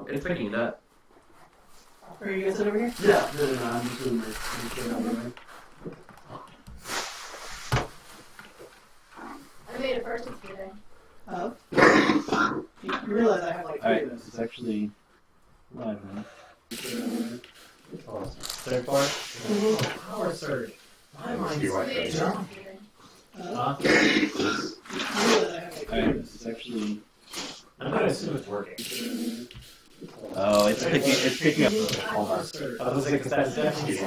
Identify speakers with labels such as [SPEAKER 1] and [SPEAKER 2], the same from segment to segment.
[SPEAKER 1] It's picking it up.
[SPEAKER 2] Are you gonna sit over here?
[SPEAKER 1] Yeah. No, I'm just doing my shit out of the way.
[SPEAKER 3] I made it first today.
[SPEAKER 2] Oh. You realize I have like 3 of those.
[SPEAKER 1] It's actually live now.
[SPEAKER 4] Third part? Power surge. My mind's dumb.
[SPEAKER 2] You realize I have like 3 of those.
[SPEAKER 1] It's actually.
[SPEAKER 4] I'm gonna assume it's working.
[SPEAKER 1] Oh, it's picking up.
[SPEAKER 4] Power surge. I was like, that's definitely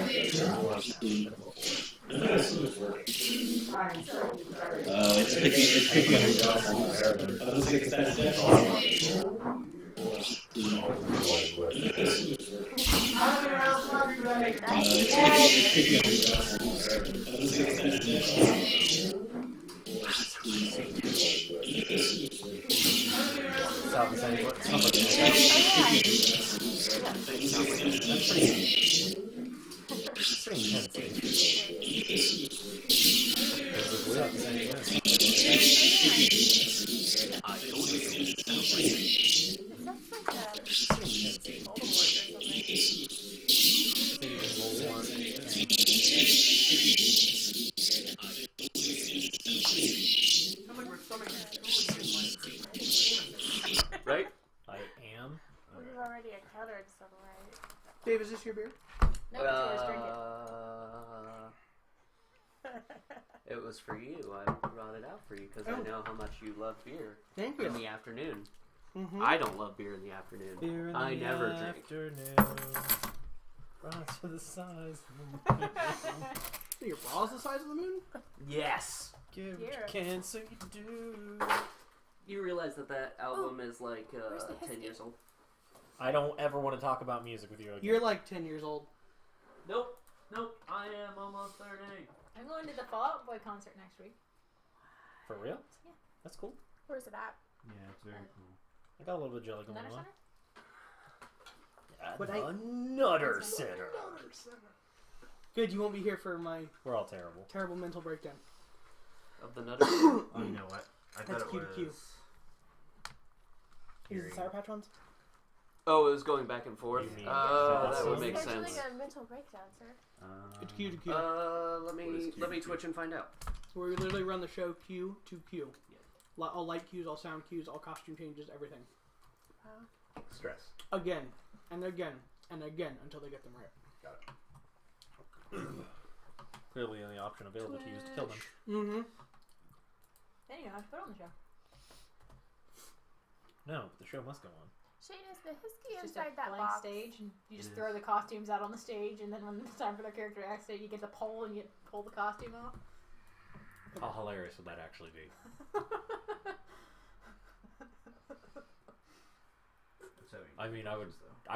[SPEAKER 4] I'm gonna assume it's working.
[SPEAKER 1] Oh, it's picking up.
[SPEAKER 4] I was like, that's definitely
[SPEAKER 1] Right?
[SPEAKER 4] I am.
[SPEAKER 3] We've already encountered some, right?
[SPEAKER 2] Dave, is this your beer?
[SPEAKER 3] No, it's yours, drink it.
[SPEAKER 1] It was for you. I brought it out for you because I know how much you love beer
[SPEAKER 2] Thank you.
[SPEAKER 1] in the afternoon.
[SPEAKER 2] Mm-hmm.
[SPEAKER 1] I don't love beer in the afternoon.
[SPEAKER 4] Beer in
[SPEAKER 1] I
[SPEAKER 4] the
[SPEAKER 1] never drink.
[SPEAKER 4] afternoon. Rise to the size of the moon.
[SPEAKER 2] So your bra's the size of the moon?
[SPEAKER 1] Yes.
[SPEAKER 4] Give what you
[SPEAKER 3] Here.
[SPEAKER 4] can so you do.
[SPEAKER 1] You realize that album is like
[SPEAKER 3] where's the
[SPEAKER 1] 10
[SPEAKER 3] whiskey?
[SPEAKER 1] years old?
[SPEAKER 4] I don't ever want to talk about music with you again.
[SPEAKER 2] You're like 10 years old.
[SPEAKER 1] Nope. I am almost 30.
[SPEAKER 3] I'm going to the Fall Out Boy concert next week.
[SPEAKER 4] For real?
[SPEAKER 3] Yeah.
[SPEAKER 4] That's cool.
[SPEAKER 3] Where's it at?
[SPEAKER 4] Yeah, it's very cool. I got a little bit of jelly going
[SPEAKER 3] Nutter
[SPEAKER 4] on.
[SPEAKER 3] Center?
[SPEAKER 4] At
[SPEAKER 2] But
[SPEAKER 4] the Nutter Center.
[SPEAKER 2] Good, you won't be here for my
[SPEAKER 4] We're all terrible.
[SPEAKER 2] terrible mental breakdown.
[SPEAKER 1] Of the Nutter.
[SPEAKER 5] Oh, you know what? I
[SPEAKER 2] That's
[SPEAKER 5] thought
[SPEAKER 2] Q
[SPEAKER 5] it
[SPEAKER 2] to Q.
[SPEAKER 5] was...
[SPEAKER 2] Is it Sour Patch ones?
[SPEAKER 1] Oh, it was going back and forth.
[SPEAKER 4] You mean
[SPEAKER 1] Oh,
[SPEAKER 4] that's
[SPEAKER 1] that would
[SPEAKER 4] what-
[SPEAKER 1] make
[SPEAKER 3] Scheduling
[SPEAKER 1] sense.
[SPEAKER 3] a mental breakdown, sir.
[SPEAKER 2] It's Q to Q.
[SPEAKER 1] Let
[SPEAKER 5] What is
[SPEAKER 1] me
[SPEAKER 5] Q?
[SPEAKER 1] twitch and find out.
[SPEAKER 2] Where we literally run the show Q to Q. All light cues, all sound cues, all costume changes, everything.
[SPEAKER 5] Stress.
[SPEAKER 2] Again, and again, and again, until they get them right.
[SPEAKER 5] Got it.
[SPEAKER 4] Clearly the only option available to you is to kill them.
[SPEAKER 2] Mm-hmm.
[SPEAKER 3] Then you have to put on the show.
[SPEAKER 4] No, but the show must go on.
[SPEAKER 3] Shane, is the whiskey
[SPEAKER 6] It's just
[SPEAKER 3] inside
[SPEAKER 6] a
[SPEAKER 3] that
[SPEAKER 6] blank
[SPEAKER 3] box?
[SPEAKER 6] stage, and you just
[SPEAKER 5] Yes.
[SPEAKER 6] throw the costumes out on the stage, and then when it's time for their character to exit, you get the pole and you pull the costume off.
[SPEAKER 4] How hilarious would that actually be? I mean, I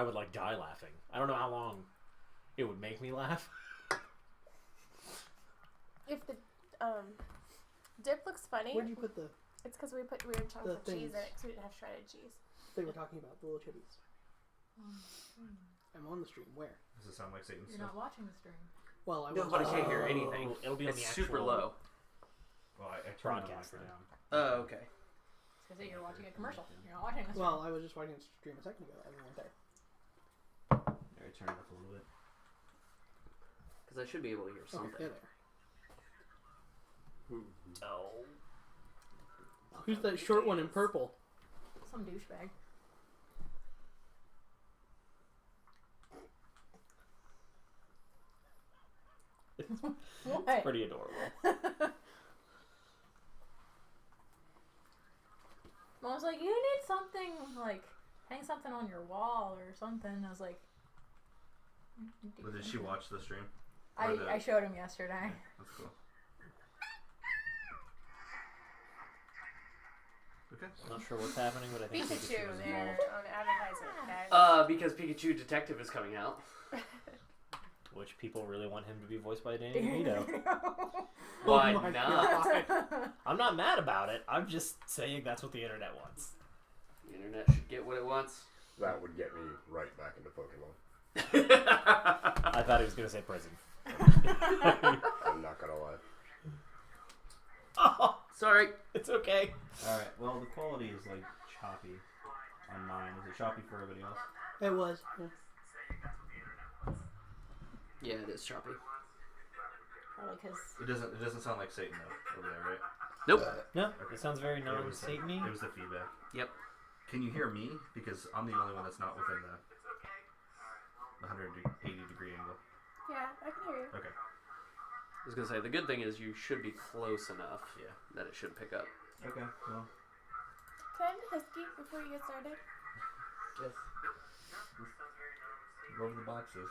[SPEAKER 4] would like die laughing. I don't know how long it would make me laugh.
[SPEAKER 3] If the dip looks funny,
[SPEAKER 2] Where'd you put the
[SPEAKER 3] it's because we put weird chunks
[SPEAKER 2] The
[SPEAKER 3] of cheese in
[SPEAKER 2] things.
[SPEAKER 3] it because we didn't have shredded cheese.
[SPEAKER 2] thing we're talking about? The little chibis. I'm on the stream. Where?
[SPEAKER 5] Does it sound like Satan's
[SPEAKER 6] You're not watching the stream.
[SPEAKER 2] Well, I
[SPEAKER 1] No,
[SPEAKER 2] was.
[SPEAKER 1] but I can't hear anything.
[SPEAKER 4] It'll be on
[SPEAKER 1] It's
[SPEAKER 4] the
[SPEAKER 1] super
[SPEAKER 4] actual
[SPEAKER 1] low.
[SPEAKER 5] Well, I turned the
[SPEAKER 4] broadcast
[SPEAKER 5] mic
[SPEAKER 4] then.
[SPEAKER 5] down.
[SPEAKER 1] Oh, okay.
[SPEAKER 6] Because you're watching a commercial. You're not watching a stream.
[SPEAKER 2] Well, I was just watching a stream a second ago. Everyone there.
[SPEAKER 5] Alright, turn it up a little bit.
[SPEAKER 1] Because I should be able to hear
[SPEAKER 2] Okay,
[SPEAKER 1] something.
[SPEAKER 2] they're there.
[SPEAKER 4] Oh.
[SPEAKER 2] Who's that short one in purple?
[SPEAKER 6] Some douchebag.
[SPEAKER 4] It's
[SPEAKER 6] What?
[SPEAKER 4] pretty adorable.
[SPEAKER 6] Mom was like, you need something, like, hang something on your wall or something. I was like...
[SPEAKER 5] But did she watch the stream?
[SPEAKER 6] I showed him yesterday.
[SPEAKER 5] That's cool. Okay.
[SPEAKER 4] I'm not sure what's happening, but I think
[SPEAKER 3] Pikachu,
[SPEAKER 4] Pikachu is
[SPEAKER 3] they're
[SPEAKER 4] involved.
[SPEAKER 3] on advertising.
[SPEAKER 1] Because Pikachu Detective is coming out.
[SPEAKER 4] Which people really want him to be voiced by Danny DeVito.
[SPEAKER 1] Why
[SPEAKER 2] Oh my
[SPEAKER 1] not?
[SPEAKER 2] God.
[SPEAKER 4] I'm not mad about it. I'm just saying that's what the internet wants.
[SPEAKER 1] The internet should get what it wants.
[SPEAKER 7] That would get me right back into Pokemon.
[SPEAKER 4] I thought he was gonna say prison.
[SPEAKER 7] I'm not gonna lie.
[SPEAKER 4] Oh,
[SPEAKER 1] Sorry.
[SPEAKER 4] it's okay.
[SPEAKER 5] Alright, well, the quality is, like, choppy on mine. Is it choppy for everybody else?
[SPEAKER 2] It was. Yeah.
[SPEAKER 1] Yeah, it is choppy.
[SPEAKER 6] Probably because
[SPEAKER 5] It doesn't sound like Satan though over there, right?
[SPEAKER 1] Nope.
[SPEAKER 4] No, it sounds very
[SPEAKER 5] It was the-
[SPEAKER 4] non-Satan-y.
[SPEAKER 5] It was the feedback.
[SPEAKER 1] Yep.
[SPEAKER 5] Can you hear me? Because I'm the only one that's not within the 180 degree angle.
[SPEAKER 3] Yeah, I can hear you.
[SPEAKER 5] Okay.
[SPEAKER 1] I was gonna say the good thing is you should be close enough
[SPEAKER 5] Yeah.
[SPEAKER 1] that it should pick up.
[SPEAKER 5] Okay. Well.
[SPEAKER 3] Can I have a husky before you get started?
[SPEAKER 5] Yes. Wherever the box is.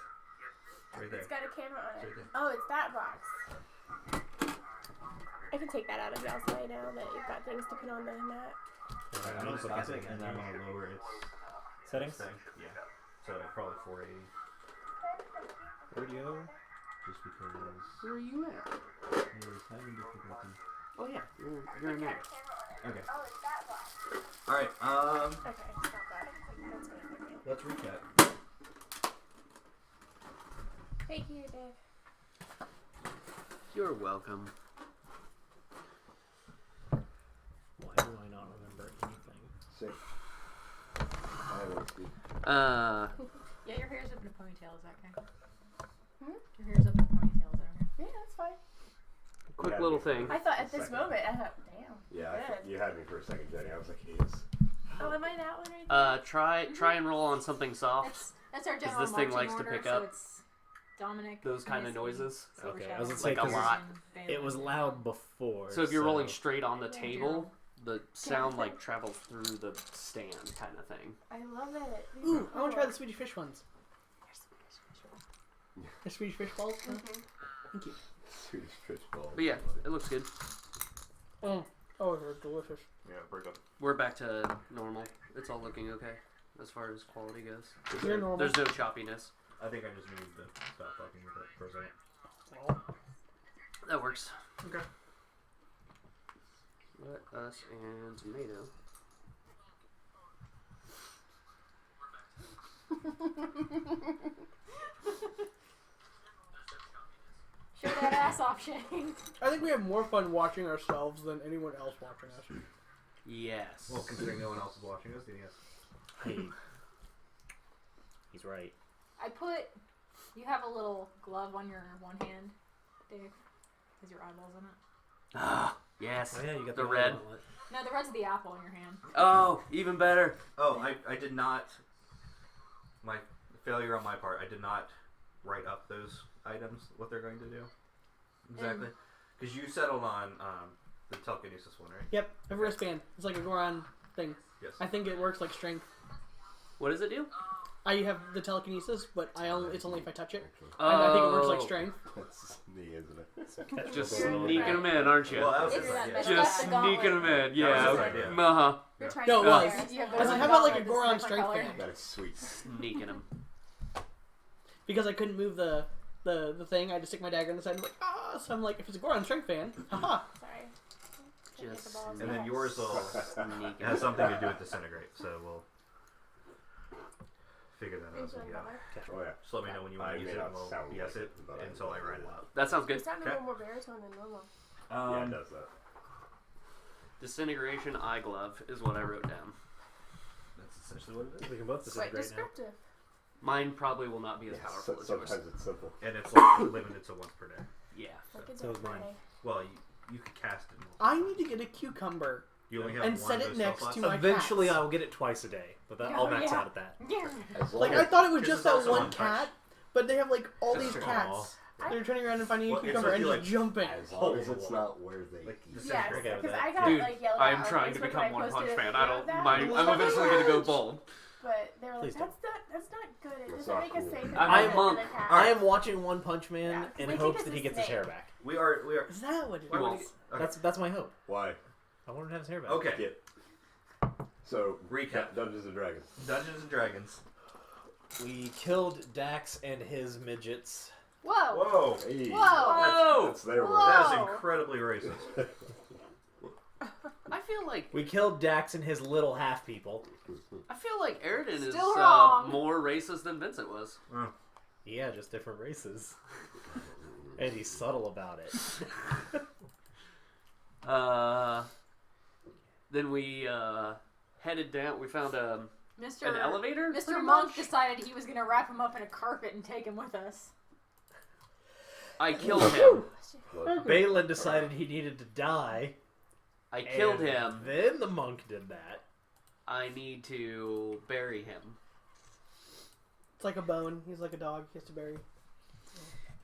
[SPEAKER 5] Right there.
[SPEAKER 3] It's got a camera on it.
[SPEAKER 5] Right there.
[SPEAKER 3] Oh, it's that box. I can take that out of y'all's way now that you've got things to put on the mat.
[SPEAKER 5] I'm gonna stop it and then I'm gonna lower its
[SPEAKER 4] Settings?
[SPEAKER 5] thing. Yeah. So probably 480.
[SPEAKER 4] Audio.
[SPEAKER 5] Just because
[SPEAKER 1] Where are you at?
[SPEAKER 5] it's having difficulty.
[SPEAKER 1] Oh yeah, you're in there.
[SPEAKER 5] Okay.
[SPEAKER 3] Oh, it's that box.
[SPEAKER 5] Alright,
[SPEAKER 3] Okay, stop that. That's good.
[SPEAKER 5] let's recap.
[SPEAKER 3] Thank you, Dave.
[SPEAKER 1] You're welcome.
[SPEAKER 4] Why do I not remember anything?
[SPEAKER 7] Sick. I won't speak.
[SPEAKER 6] yeah, your hair's up in a ponytail. Is that okay?
[SPEAKER 3] Hmm?
[SPEAKER 6] Your hair's up in a ponytail. Is that okay?
[SPEAKER 3] Yeah, that's fine.
[SPEAKER 1] Quick
[SPEAKER 7] Yeah,
[SPEAKER 1] little thing.
[SPEAKER 3] I thought at this moment, I thought, damn.
[SPEAKER 7] Yeah,
[SPEAKER 3] Good.
[SPEAKER 7] you had me for a second, Jenny. I was like, he is.
[SPEAKER 3] Oh, am I that one right there?
[SPEAKER 1] Try and roll on something soft.
[SPEAKER 6] That's our general
[SPEAKER 1] this thing
[SPEAKER 6] marching
[SPEAKER 1] likes to
[SPEAKER 6] order,
[SPEAKER 1] pick
[SPEAKER 6] so
[SPEAKER 1] up
[SPEAKER 6] it's Dominic.
[SPEAKER 1] Those kind of
[SPEAKER 6] Misty,
[SPEAKER 1] noises.
[SPEAKER 6] Silver
[SPEAKER 4] Okay, I
[SPEAKER 6] Shadow,
[SPEAKER 4] was gonna say,
[SPEAKER 1] Like a
[SPEAKER 4] 'cause
[SPEAKER 1] lot.
[SPEAKER 6] and
[SPEAKER 4] It was
[SPEAKER 6] Bailey.
[SPEAKER 4] loud before.
[SPEAKER 1] So if you're rolling straight on the
[SPEAKER 6] Yeah,
[SPEAKER 1] table, the sound like travels through the stand kind of thing.
[SPEAKER 3] I love it. These
[SPEAKER 2] Ooh,
[SPEAKER 3] are
[SPEAKER 2] I want to try
[SPEAKER 3] cool.
[SPEAKER 2] the Swedish fish ones. The Swedish fish balls? Huh? Thank you.
[SPEAKER 7] Swedish fish balls.
[SPEAKER 1] But yeah, it looks good.
[SPEAKER 2] Oh, they're delicious.
[SPEAKER 5] Yeah, break up.
[SPEAKER 1] We're back to normal. It's all looking okay as far as quality goes.
[SPEAKER 2] You're normal.
[SPEAKER 1] There's no choppiness.
[SPEAKER 5] I think I just need to stop fucking with it for a second.
[SPEAKER 1] That works.
[SPEAKER 2] Okay.
[SPEAKER 1] Let us and tomato.
[SPEAKER 6] Show that ass off, Shane.
[SPEAKER 2] I think we have more fun watching ourselves than anyone else watching us.
[SPEAKER 1] Yes.
[SPEAKER 5] Well, considering no one else is watching us, then yes.
[SPEAKER 4] Hey. He's right.
[SPEAKER 6] I put. You have a little glove on your one hand, Dave. Has your eyeballs in it?
[SPEAKER 1] Ah, yes.
[SPEAKER 4] Oh yeah, you got
[SPEAKER 1] The red.
[SPEAKER 6] No, the red's the apple in your hand.
[SPEAKER 1] Oh, even better.
[SPEAKER 5] Oh, I did not. My failure on my part. I did not write up those items. What they're going to do exactly? Because you settled on the telekinesis one, right?
[SPEAKER 2] Yep, a wristband. It's like a Goron thing.
[SPEAKER 5] Yes.
[SPEAKER 2] I think it works like strength.
[SPEAKER 1] What does it do?
[SPEAKER 2] I have the telekinesis, but it's only if I touch it.
[SPEAKER 1] Oh,
[SPEAKER 2] And I think it works like strength.
[SPEAKER 7] That's me, isn't it?
[SPEAKER 1] Just
[SPEAKER 3] You're
[SPEAKER 1] sneaking them in, aren't you?
[SPEAKER 5] Well, that was
[SPEAKER 6] It's
[SPEAKER 5] his
[SPEAKER 6] that-
[SPEAKER 5] idea.
[SPEAKER 6] it's
[SPEAKER 1] Just
[SPEAKER 6] the gauntlet.
[SPEAKER 1] sneaking them in.
[SPEAKER 5] That was
[SPEAKER 1] Yeah.
[SPEAKER 5] his idea.
[SPEAKER 1] Uh-huh.
[SPEAKER 3] You're trying
[SPEAKER 2] No,
[SPEAKER 3] to
[SPEAKER 2] it was.
[SPEAKER 3] compare.
[SPEAKER 6] You have
[SPEAKER 2] I was
[SPEAKER 6] those
[SPEAKER 2] like, how about like a
[SPEAKER 6] gauntlet,
[SPEAKER 2] Goron
[SPEAKER 6] this
[SPEAKER 2] strength
[SPEAKER 6] color.
[SPEAKER 2] band?
[SPEAKER 7] That is sweet.
[SPEAKER 1] Sneaking them.
[SPEAKER 2] Because I couldn't move the thing, I had to stick my dagger in the side and I'm like, ah! So I'm like, if it's a Goron strength fan, haha.
[SPEAKER 3] Sorry. Can't get
[SPEAKER 1] Just
[SPEAKER 3] the balls
[SPEAKER 5] And then
[SPEAKER 3] out.
[SPEAKER 5] yours will
[SPEAKER 1] Sneaking
[SPEAKER 5] it has something to do with disintegrate, so we'll figure that out
[SPEAKER 3] Thanks
[SPEAKER 5] as
[SPEAKER 3] for
[SPEAKER 5] we
[SPEAKER 3] the
[SPEAKER 5] go.
[SPEAKER 3] dollar.
[SPEAKER 7] Oh, yeah.
[SPEAKER 5] Just let me know when you want
[SPEAKER 7] I
[SPEAKER 5] to use
[SPEAKER 7] may
[SPEAKER 5] it,
[SPEAKER 7] not
[SPEAKER 5] and we'll
[SPEAKER 7] sound
[SPEAKER 5] yes
[SPEAKER 7] like
[SPEAKER 5] it
[SPEAKER 7] it, but I
[SPEAKER 5] until I
[SPEAKER 7] know
[SPEAKER 5] write it
[SPEAKER 7] it.
[SPEAKER 5] out.
[SPEAKER 1] That sounds
[SPEAKER 3] It
[SPEAKER 1] good.
[SPEAKER 3] sounded a
[SPEAKER 5] Okay.
[SPEAKER 3] little more baritone than normal.
[SPEAKER 7] Yeah, it does that.
[SPEAKER 1] Disintegration eye glove is what I wrote down.
[SPEAKER 5] That's essentially what it is.
[SPEAKER 4] We can both
[SPEAKER 3] Quite
[SPEAKER 4] disintegrate now.
[SPEAKER 3] descriptive.
[SPEAKER 1] Mine probably will not be as
[SPEAKER 7] Yeah,
[SPEAKER 1] powerful as yours.
[SPEAKER 7] sometimes it's simple.
[SPEAKER 5] And it's like limited to once per day.
[SPEAKER 1] Yeah.
[SPEAKER 3] Like a
[SPEAKER 4] So is mine.
[SPEAKER 3] day.
[SPEAKER 5] Well, you could cast it.
[SPEAKER 2] I need to get a cucumber
[SPEAKER 5] You only have
[SPEAKER 2] and
[SPEAKER 5] one
[SPEAKER 2] set
[SPEAKER 5] of
[SPEAKER 2] it
[SPEAKER 5] those
[SPEAKER 2] next
[SPEAKER 5] spell
[SPEAKER 2] to
[SPEAKER 5] slots?
[SPEAKER 2] my
[SPEAKER 4] Eventually,
[SPEAKER 2] cats.
[SPEAKER 4] I will get it twice a day, but
[SPEAKER 6] Oh,
[SPEAKER 4] I'll max
[SPEAKER 6] yeah.
[SPEAKER 4] out at that.
[SPEAKER 6] Yeah.
[SPEAKER 7] As long
[SPEAKER 2] Like,
[SPEAKER 7] as
[SPEAKER 2] I thought it was
[SPEAKER 5] This
[SPEAKER 2] just
[SPEAKER 5] is
[SPEAKER 2] that
[SPEAKER 5] also
[SPEAKER 2] one
[SPEAKER 5] untouched.
[SPEAKER 2] cat, but they have like all
[SPEAKER 5] That's
[SPEAKER 2] these
[SPEAKER 5] true.
[SPEAKER 2] cats. They're turning around and finding
[SPEAKER 5] Well,
[SPEAKER 2] a
[SPEAKER 5] it's
[SPEAKER 2] cucumber and
[SPEAKER 5] supposed
[SPEAKER 2] just
[SPEAKER 5] to be
[SPEAKER 2] jumping.
[SPEAKER 7] as long as it's not where they
[SPEAKER 5] Like
[SPEAKER 7] eat.
[SPEAKER 3] Yes,
[SPEAKER 4] Okay with
[SPEAKER 3] because
[SPEAKER 4] that.
[SPEAKER 3] I got
[SPEAKER 1] Dude,
[SPEAKER 3] like yelled
[SPEAKER 1] I'm
[SPEAKER 3] at on
[SPEAKER 1] trying to
[SPEAKER 3] Facebook
[SPEAKER 1] become
[SPEAKER 3] when I
[SPEAKER 1] One
[SPEAKER 3] posted
[SPEAKER 1] Punch
[SPEAKER 3] a
[SPEAKER 1] Man.
[SPEAKER 3] video
[SPEAKER 1] I
[SPEAKER 3] of
[SPEAKER 1] don't.
[SPEAKER 3] that.
[SPEAKER 1] I'm eventually gonna go bald.
[SPEAKER 3] But they were like,
[SPEAKER 4] Please don't.
[SPEAKER 3] that's not good. It
[SPEAKER 7] That's
[SPEAKER 3] doesn't
[SPEAKER 7] not
[SPEAKER 3] make us
[SPEAKER 7] cool.
[SPEAKER 3] safe.
[SPEAKER 1] I'm a monk.
[SPEAKER 4] I am watching One Punch Man
[SPEAKER 3] Yeah, 'cause
[SPEAKER 4] in
[SPEAKER 3] they think
[SPEAKER 4] hopes
[SPEAKER 3] it's
[SPEAKER 4] that
[SPEAKER 3] a
[SPEAKER 4] he gets his
[SPEAKER 3] snake.
[SPEAKER 4] hair back.
[SPEAKER 5] We are.
[SPEAKER 2] Is that what it
[SPEAKER 5] Why would
[SPEAKER 2] is?
[SPEAKER 5] he-
[SPEAKER 4] That's my hope.
[SPEAKER 7] Why?
[SPEAKER 4] I want him to have his hair back.
[SPEAKER 5] Okay.
[SPEAKER 7] So,
[SPEAKER 5] Recap.
[SPEAKER 7] Dungeons and Dragons.
[SPEAKER 5] Dungeons and Dragons.
[SPEAKER 4] We killed Dax and his midgets.
[SPEAKER 3] Whoa.
[SPEAKER 5] Whoa.
[SPEAKER 7] Hey.
[SPEAKER 3] Whoa.
[SPEAKER 7] That's their
[SPEAKER 3] Whoa.
[SPEAKER 7] word.
[SPEAKER 5] That is
[SPEAKER 3] Whoa.
[SPEAKER 5] incredibly racist.
[SPEAKER 1] I feel like
[SPEAKER 4] We killed Dax and his little half people.
[SPEAKER 1] Airden is
[SPEAKER 6] Still wrong.
[SPEAKER 1] more racist than Vincent was.
[SPEAKER 4] Yeah, just different races. And he's subtle about it.
[SPEAKER 1] Then we headed down. We found
[SPEAKER 6] Mr.
[SPEAKER 1] An elevator?
[SPEAKER 6] Mr.
[SPEAKER 1] Pretty
[SPEAKER 6] Monk
[SPEAKER 1] much.
[SPEAKER 6] decided he was gonna wrap him up in a carpet and take him with us.
[SPEAKER 1] I killed him.
[SPEAKER 7] Look,
[SPEAKER 4] Balin decided he needed to die.
[SPEAKER 1] I killed
[SPEAKER 4] and
[SPEAKER 1] him.
[SPEAKER 4] Then the monk did that.
[SPEAKER 1] I need to bury him.
[SPEAKER 2] It's like a bone. He's like a dog. He has to bury.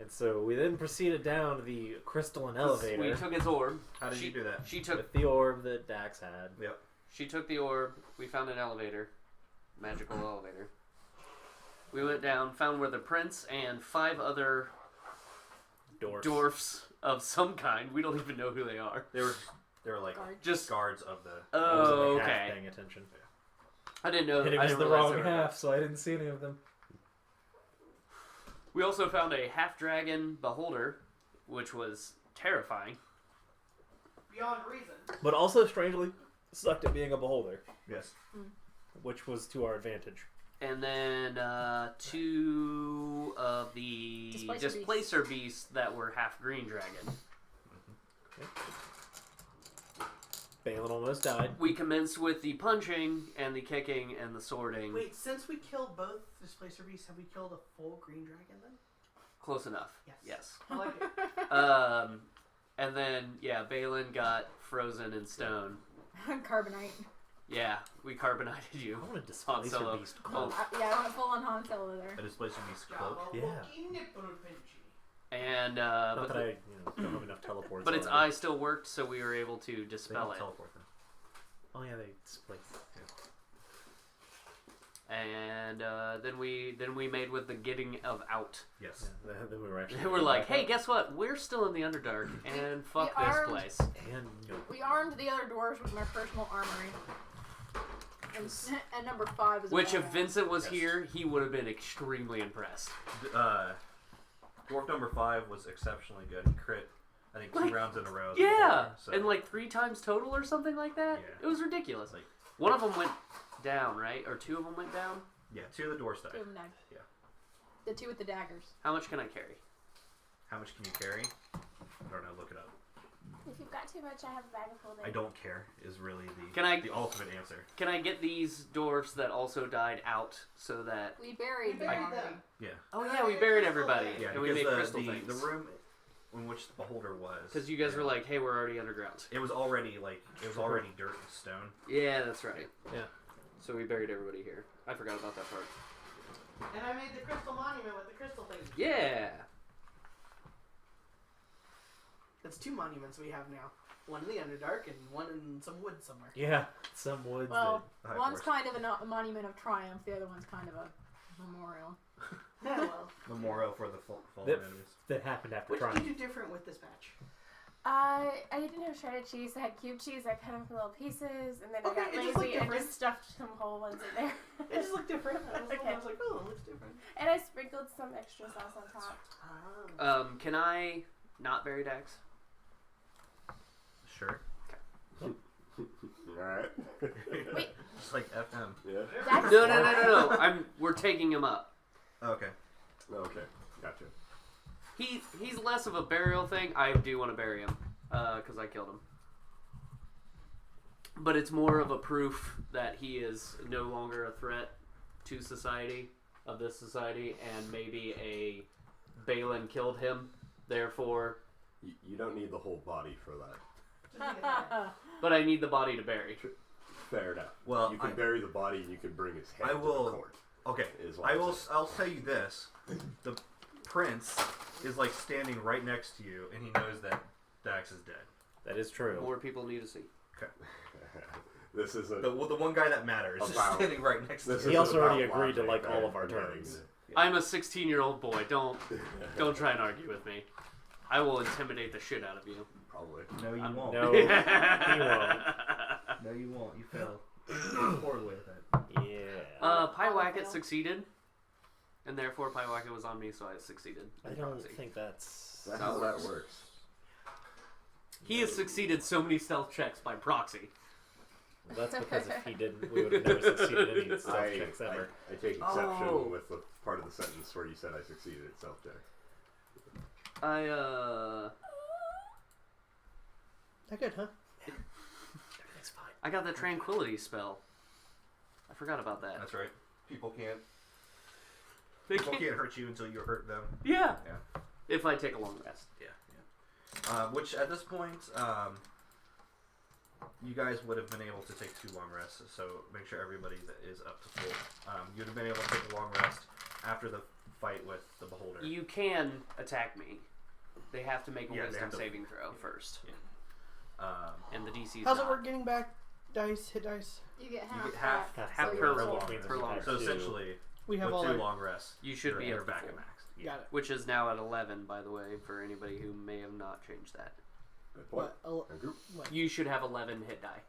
[SPEAKER 4] And so we then proceeded down the crystalline elevator
[SPEAKER 1] We took his orb.
[SPEAKER 5] How did you do that?
[SPEAKER 1] She took
[SPEAKER 4] with the orb that Dax had.
[SPEAKER 5] Yep.
[SPEAKER 1] She took the orb. We found an elevator. Magical elevator. We went down, found where the prince and 5 other dwarfs of some kind. We don't even know who they are.
[SPEAKER 5] They were like
[SPEAKER 6] Guard.
[SPEAKER 1] Just
[SPEAKER 5] guards of the.
[SPEAKER 4] I wasn't,
[SPEAKER 1] oh,
[SPEAKER 4] like, half
[SPEAKER 1] okay.
[SPEAKER 4] paying attention.
[SPEAKER 1] I didn't know.
[SPEAKER 4] And it
[SPEAKER 1] I
[SPEAKER 4] was
[SPEAKER 1] didn't
[SPEAKER 4] the
[SPEAKER 1] realize
[SPEAKER 4] wrong
[SPEAKER 1] they were
[SPEAKER 4] half, so I didn't see any of them.
[SPEAKER 1] We also found a half dragon beholder, which was terrifying.
[SPEAKER 2] Beyond reason.
[SPEAKER 4] But also, strangely, sucked at being a beholder,
[SPEAKER 5] Yes.
[SPEAKER 4] which was to our advantage.
[SPEAKER 1] And then 2 of the displacer beasts that were half green dragon.
[SPEAKER 4] Balin almost died.
[SPEAKER 1] We commenced with the punching and the kicking and the swording.
[SPEAKER 2] Wait, since we killed both displacer beasts, have we killed a full green dragon then?
[SPEAKER 1] Close enough.
[SPEAKER 2] Yes.
[SPEAKER 1] Yes.
[SPEAKER 2] I like it.
[SPEAKER 1] And then Balin got frozen in stone.
[SPEAKER 6] Carbonite.
[SPEAKER 1] Yeah, we carbonated you.
[SPEAKER 4] I want a
[SPEAKER 1] Han
[SPEAKER 4] displacer
[SPEAKER 1] Solo.
[SPEAKER 4] beast
[SPEAKER 1] Oh.
[SPEAKER 4] cloak.
[SPEAKER 6] Yeah, I went full on Han Solo there.
[SPEAKER 5] A displacing beast cloak.
[SPEAKER 4] Yeah.
[SPEAKER 1] And
[SPEAKER 4] Not
[SPEAKER 1] but,
[SPEAKER 4] that I don't have enough teleports.
[SPEAKER 1] but its
[SPEAKER 4] already.
[SPEAKER 1] eye still worked, so we were able to
[SPEAKER 5] They
[SPEAKER 1] dispel
[SPEAKER 5] don't
[SPEAKER 1] it.
[SPEAKER 5] teleport them.
[SPEAKER 4] Oh yeah, they displace.
[SPEAKER 1] And then we made with the getting of out.
[SPEAKER 5] Yes.
[SPEAKER 4] Yeah, then we were actually.
[SPEAKER 1] They were like, hey, guess what? We're still in the Underdark, and fuck
[SPEAKER 6] We
[SPEAKER 1] this
[SPEAKER 6] armed-
[SPEAKER 1] place.
[SPEAKER 4] And no.
[SPEAKER 6] We armed the other dwarves with my personal armory. And number 5 is a
[SPEAKER 1] Which, if
[SPEAKER 6] badass.
[SPEAKER 1] Vincent was
[SPEAKER 5] Yes.
[SPEAKER 1] here, he would have been extremely impressed.
[SPEAKER 5] Dwarf number 5 was exceptionally good. He crit, I think, 2
[SPEAKER 1] Like,
[SPEAKER 5] rounds in a row. as a
[SPEAKER 1] Yeah,
[SPEAKER 5] beholder, so.
[SPEAKER 1] and like 3 times total or something like that.
[SPEAKER 5] Yeah.
[SPEAKER 1] It was ridiculous.
[SPEAKER 5] Like,
[SPEAKER 1] One of them went down, right? Or 2 of them went down.
[SPEAKER 5] yeah, 2 of the dwarfs died.
[SPEAKER 6] 2 of them died.
[SPEAKER 5] Yeah.
[SPEAKER 6] The 2 with the daggers.
[SPEAKER 1] How much can I carry?
[SPEAKER 5] How much can you carry? I don't know. Look it up.
[SPEAKER 3] If you've got too much, I have a bag of holding.
[SPEAKER 5] I don't care. Is really
[SPEAKER 1] Can
[SPEAKER 5] the ultimate answer.
[SPEAKER 1] Can I get these dwarfs that also died out so that?
[SPEAKER 6] We buried them already.
[SPEAKER 5] Yeah.
[SPEAKER 1] Oh yeah, we buried everybody,
[SPEAKER 5] Yeah.
[SPEAKER 1] and we
[SPEAKER 5] because
[SPEAKER 1] made
[SPEAKER 5] the,
[SPEAKER 1] crystal
[SPEAKER 5] the,
[SPEAKER 1] things.
[SPEAKER 5] the room in which the beholder was.
[SPEAKER 1] Because you guys were like, "Hey, we're already underground."
[SPEAKER 5] It was already already dirt and stone.
[SPEAKER 1] Yeah, that's right.
[SPEAKER 4] Yeah.
[SPEAKER 1] So we buried everybody here. I forgot about that part.
[SPEAKER 2] And I made the crystal monument with the crystal things.
[SPEAKER 1] Yeah.
[SPEAKER 2] That's 2 monuments we have now. One in the Underdark and one in some wood somewhere.
[SPEAKER 4] Yeah, some woods.
[SPEAKER 6] Well,
[SPEAKER 5] The High
[SPEAKER 6] one's
[SPEAKER 5] Force.
[SPEAKER 6] kind of a monument of triumph, the other one's kind of a memorial.
[SPEAKER 2] Yeah, well.
[SPEAKER 5] Memorial for the fallen
[SPEAKER 4] That-
[SPEAKER 5] enemies.
[SPEAKER 4] that happened after
[SPEAKER 2] What did
[SPEAKER 4] trying.
[SPEAKER 2] you do different with this batch?
[SPEAKER 3] I didn't have shredded cheese. I had cubed cheese. I cut them into little pieces, and then
[SPEAKER 2] Okay,
[SPEAKER 3] I got
[SPEAKER 2] it just looked
[SPEAKER 3] lazy and
[SPEAKER 2] different.
[SPEAKER 3] just stuffed some whole ones in there.
[SPEAKER 2] It just looked different. I was
[SPEAKER 3] Okay.
[SPEAKER 2] like, oh, it looks different.
[SPEAKER 3] And I sprinkled some extra sauce on top.
[SPEAKER 1] Can I not bury Dax?
[SPEAKER 5] Sure.
[SPEAKER 7] Alright.
[SPEAKER 3] Wait.
[SPEAKER 5] Just like FM.
[SPEAKER 7] Yeah.
[SPEAKER 3] That's
[SPEAKER 1] No. We're taking him up.
[SPEAKER 5] Okay.
[SPEAKER 7] Okay. Gotcha.
[SPEAKER 1] He's less of a burial thing. I do want to bury him because I killed him. But it's more of a proof that he is no longer a threat to society, of this society, and maybe a Balin killed him. Therefore,
[SPEAKER 7] You don't need the whole body for that.
[SPEAKER 1] but I need the body to bury.
[SPEAKER 7] Fair enough.
[SPEAKER 5] Well,
[SPEAKER 7] you can bury the body and you can bring his head
[SPEAKER 5] I
[SPEAKER 7] to
[SPEAKER 5] will-
[SPEAKER 7] the court.
[SPEAKER 5] Okay.
[SPEAKER 7] Is what
[SPEAKER 5] I
[SPEAKER 7] I'm
[SPEAKER 5] will.
[SPEAKER 7] saying.
[SPEAKER 5] I'll tell you this: the prince is like standing right next to you, and he knows that Dax is dead.
[SPEAKER 4] That is true.
[SPEAKER 1] More people need to see.
[SPEAKER 7] This is a.
[SPEAKER 5] The one guy that matters is
[SPEAKER 7] About-
[SPEAKER 5] standing right next to
[SPEAKER 7] This
[SPEAKER 5] you.
[SPEAKER 4] He
[SPEAKER 7] is
[SPEAKER 4] also already
[SPEAKER 7] about
[SPEAKER 4] agreed to,
[SPEAKER 7] logic,
[SPEAKER 4] like, all
[SPEAKER 7] right?
[SPEAKER 4] of our
[SPEAKER 7] And getting
[SPEAKER 4] turns.
[SPEAKER 7] the-
[SPEAKER 1] I'm a 16-year-old boy. Don't try and argue with me. I will intimidate the shit out of you.
[SPEAKER 7] Probably.
[SPEAKER 5] No, you won't.
[SPEAKER 4] No, he won't.
[SPEAKER 5] No, you won't. You failed. Poorly at that.
[SPEAKER 4] Yeah.
[SPEAKER 1] Pyewacket
[SPEAKER 6] fail.
[SPEAKER 1] succeeded, and therefore Pyewacket was on me, so I succeeded.
[SPEAKER 4] I don't think that's.
[SPEAKER 7] That's
[SPEAKER 1] how
[SPEAKER 7] how
[SPEAKER 1] it
[SPEAKER 7] that
[SPEAKER 1] works.
[SPEAKER 7] works.
[SPEAKER 1] He has succeeded so many stealth checks by proxy.
[SPEAKER 4] That's because if he didn't, we would have never succeeded in any stealth checks ever.
[SPEAKER 7] I take exception
[SPEAKER 1] Oh.
[SPEAKER 7] with the part of the sentence where you said I succeeded at self check.
[SPEAKER 2] That good, huh?
[SPEAKER 4] It's fine.
[SPEAKER 1] I got the tranquility spell. I forgot about that.
[SPEAKER 5] That's right. People can't
[SPEAKER 1] They
[SPEAKER 5] people
[SPEAKER 1] can't-
[SPEAKER 5] can't hurt you until you hurt them.
[SPEAKER 1] Yeah.
[SPEAKER 5] Yeah.
[SPEAKER 1] If I take a long rest.
[SPEAKER 5] Yeah. Which at this point, you guys would have been able to take 2 long rests. So make sure everybody that is up to full. You would have been able to take a long rest after the fight with the beholder.
[SPEAKER 1] You can attack me. They have to make a
[SPEAKER 5] Yeah, they
[SPEAKER 1] wisdom
[SPEAKER 5] have to-
[SPEAKER 1] saving throw first. And the DC is
[SPEAKER 2] How's it
[SPEAKER 1] not.
[SPEAKER 2] work getting back dice, hit dice?
[SPEAKER 6] You get half.
[SPEAKER 5] You get half-
[SPEAKER 6] back,
[SPEAKER 1] half
[SPEAKER 6] so
[SPEAKER 1] per
[SPEAKER 6] you're
[SPEAKER 1] long-
[SPEAKER 6] full.
[SPEAKER 1] per long
[SPEAKER 5] So
[SPEAKER 4] Two.
[SPEAKER 5] essentially,
[SPEAKER 2] We have
[SPEAKER 5] with
[SPEAKER 2] all
[SPEAKER 5] 2
[SPEAKER 2] our...
[SPEAKER 5] long rests,
[SPEAKER 1] You should be
[SPEAKER 5] you're
[SPEAKER 1] up
[SPEAKER 5] back
[SPEAKER 1] to
[SPEAKER 5] at
[SPEAKER 1] full.
[SPEAKER 5] max. Yeah.
[SPEAKER 2] Got it.
[SPEAKER 1] Which is now at 11, by the way, for anybody who may have not changed that.
[SPEAKER 7] Good point.
[SPEAKER 2] What?
[SPEAKER 7] Thank you.
[SPEAKER 1] You should have 11 hit die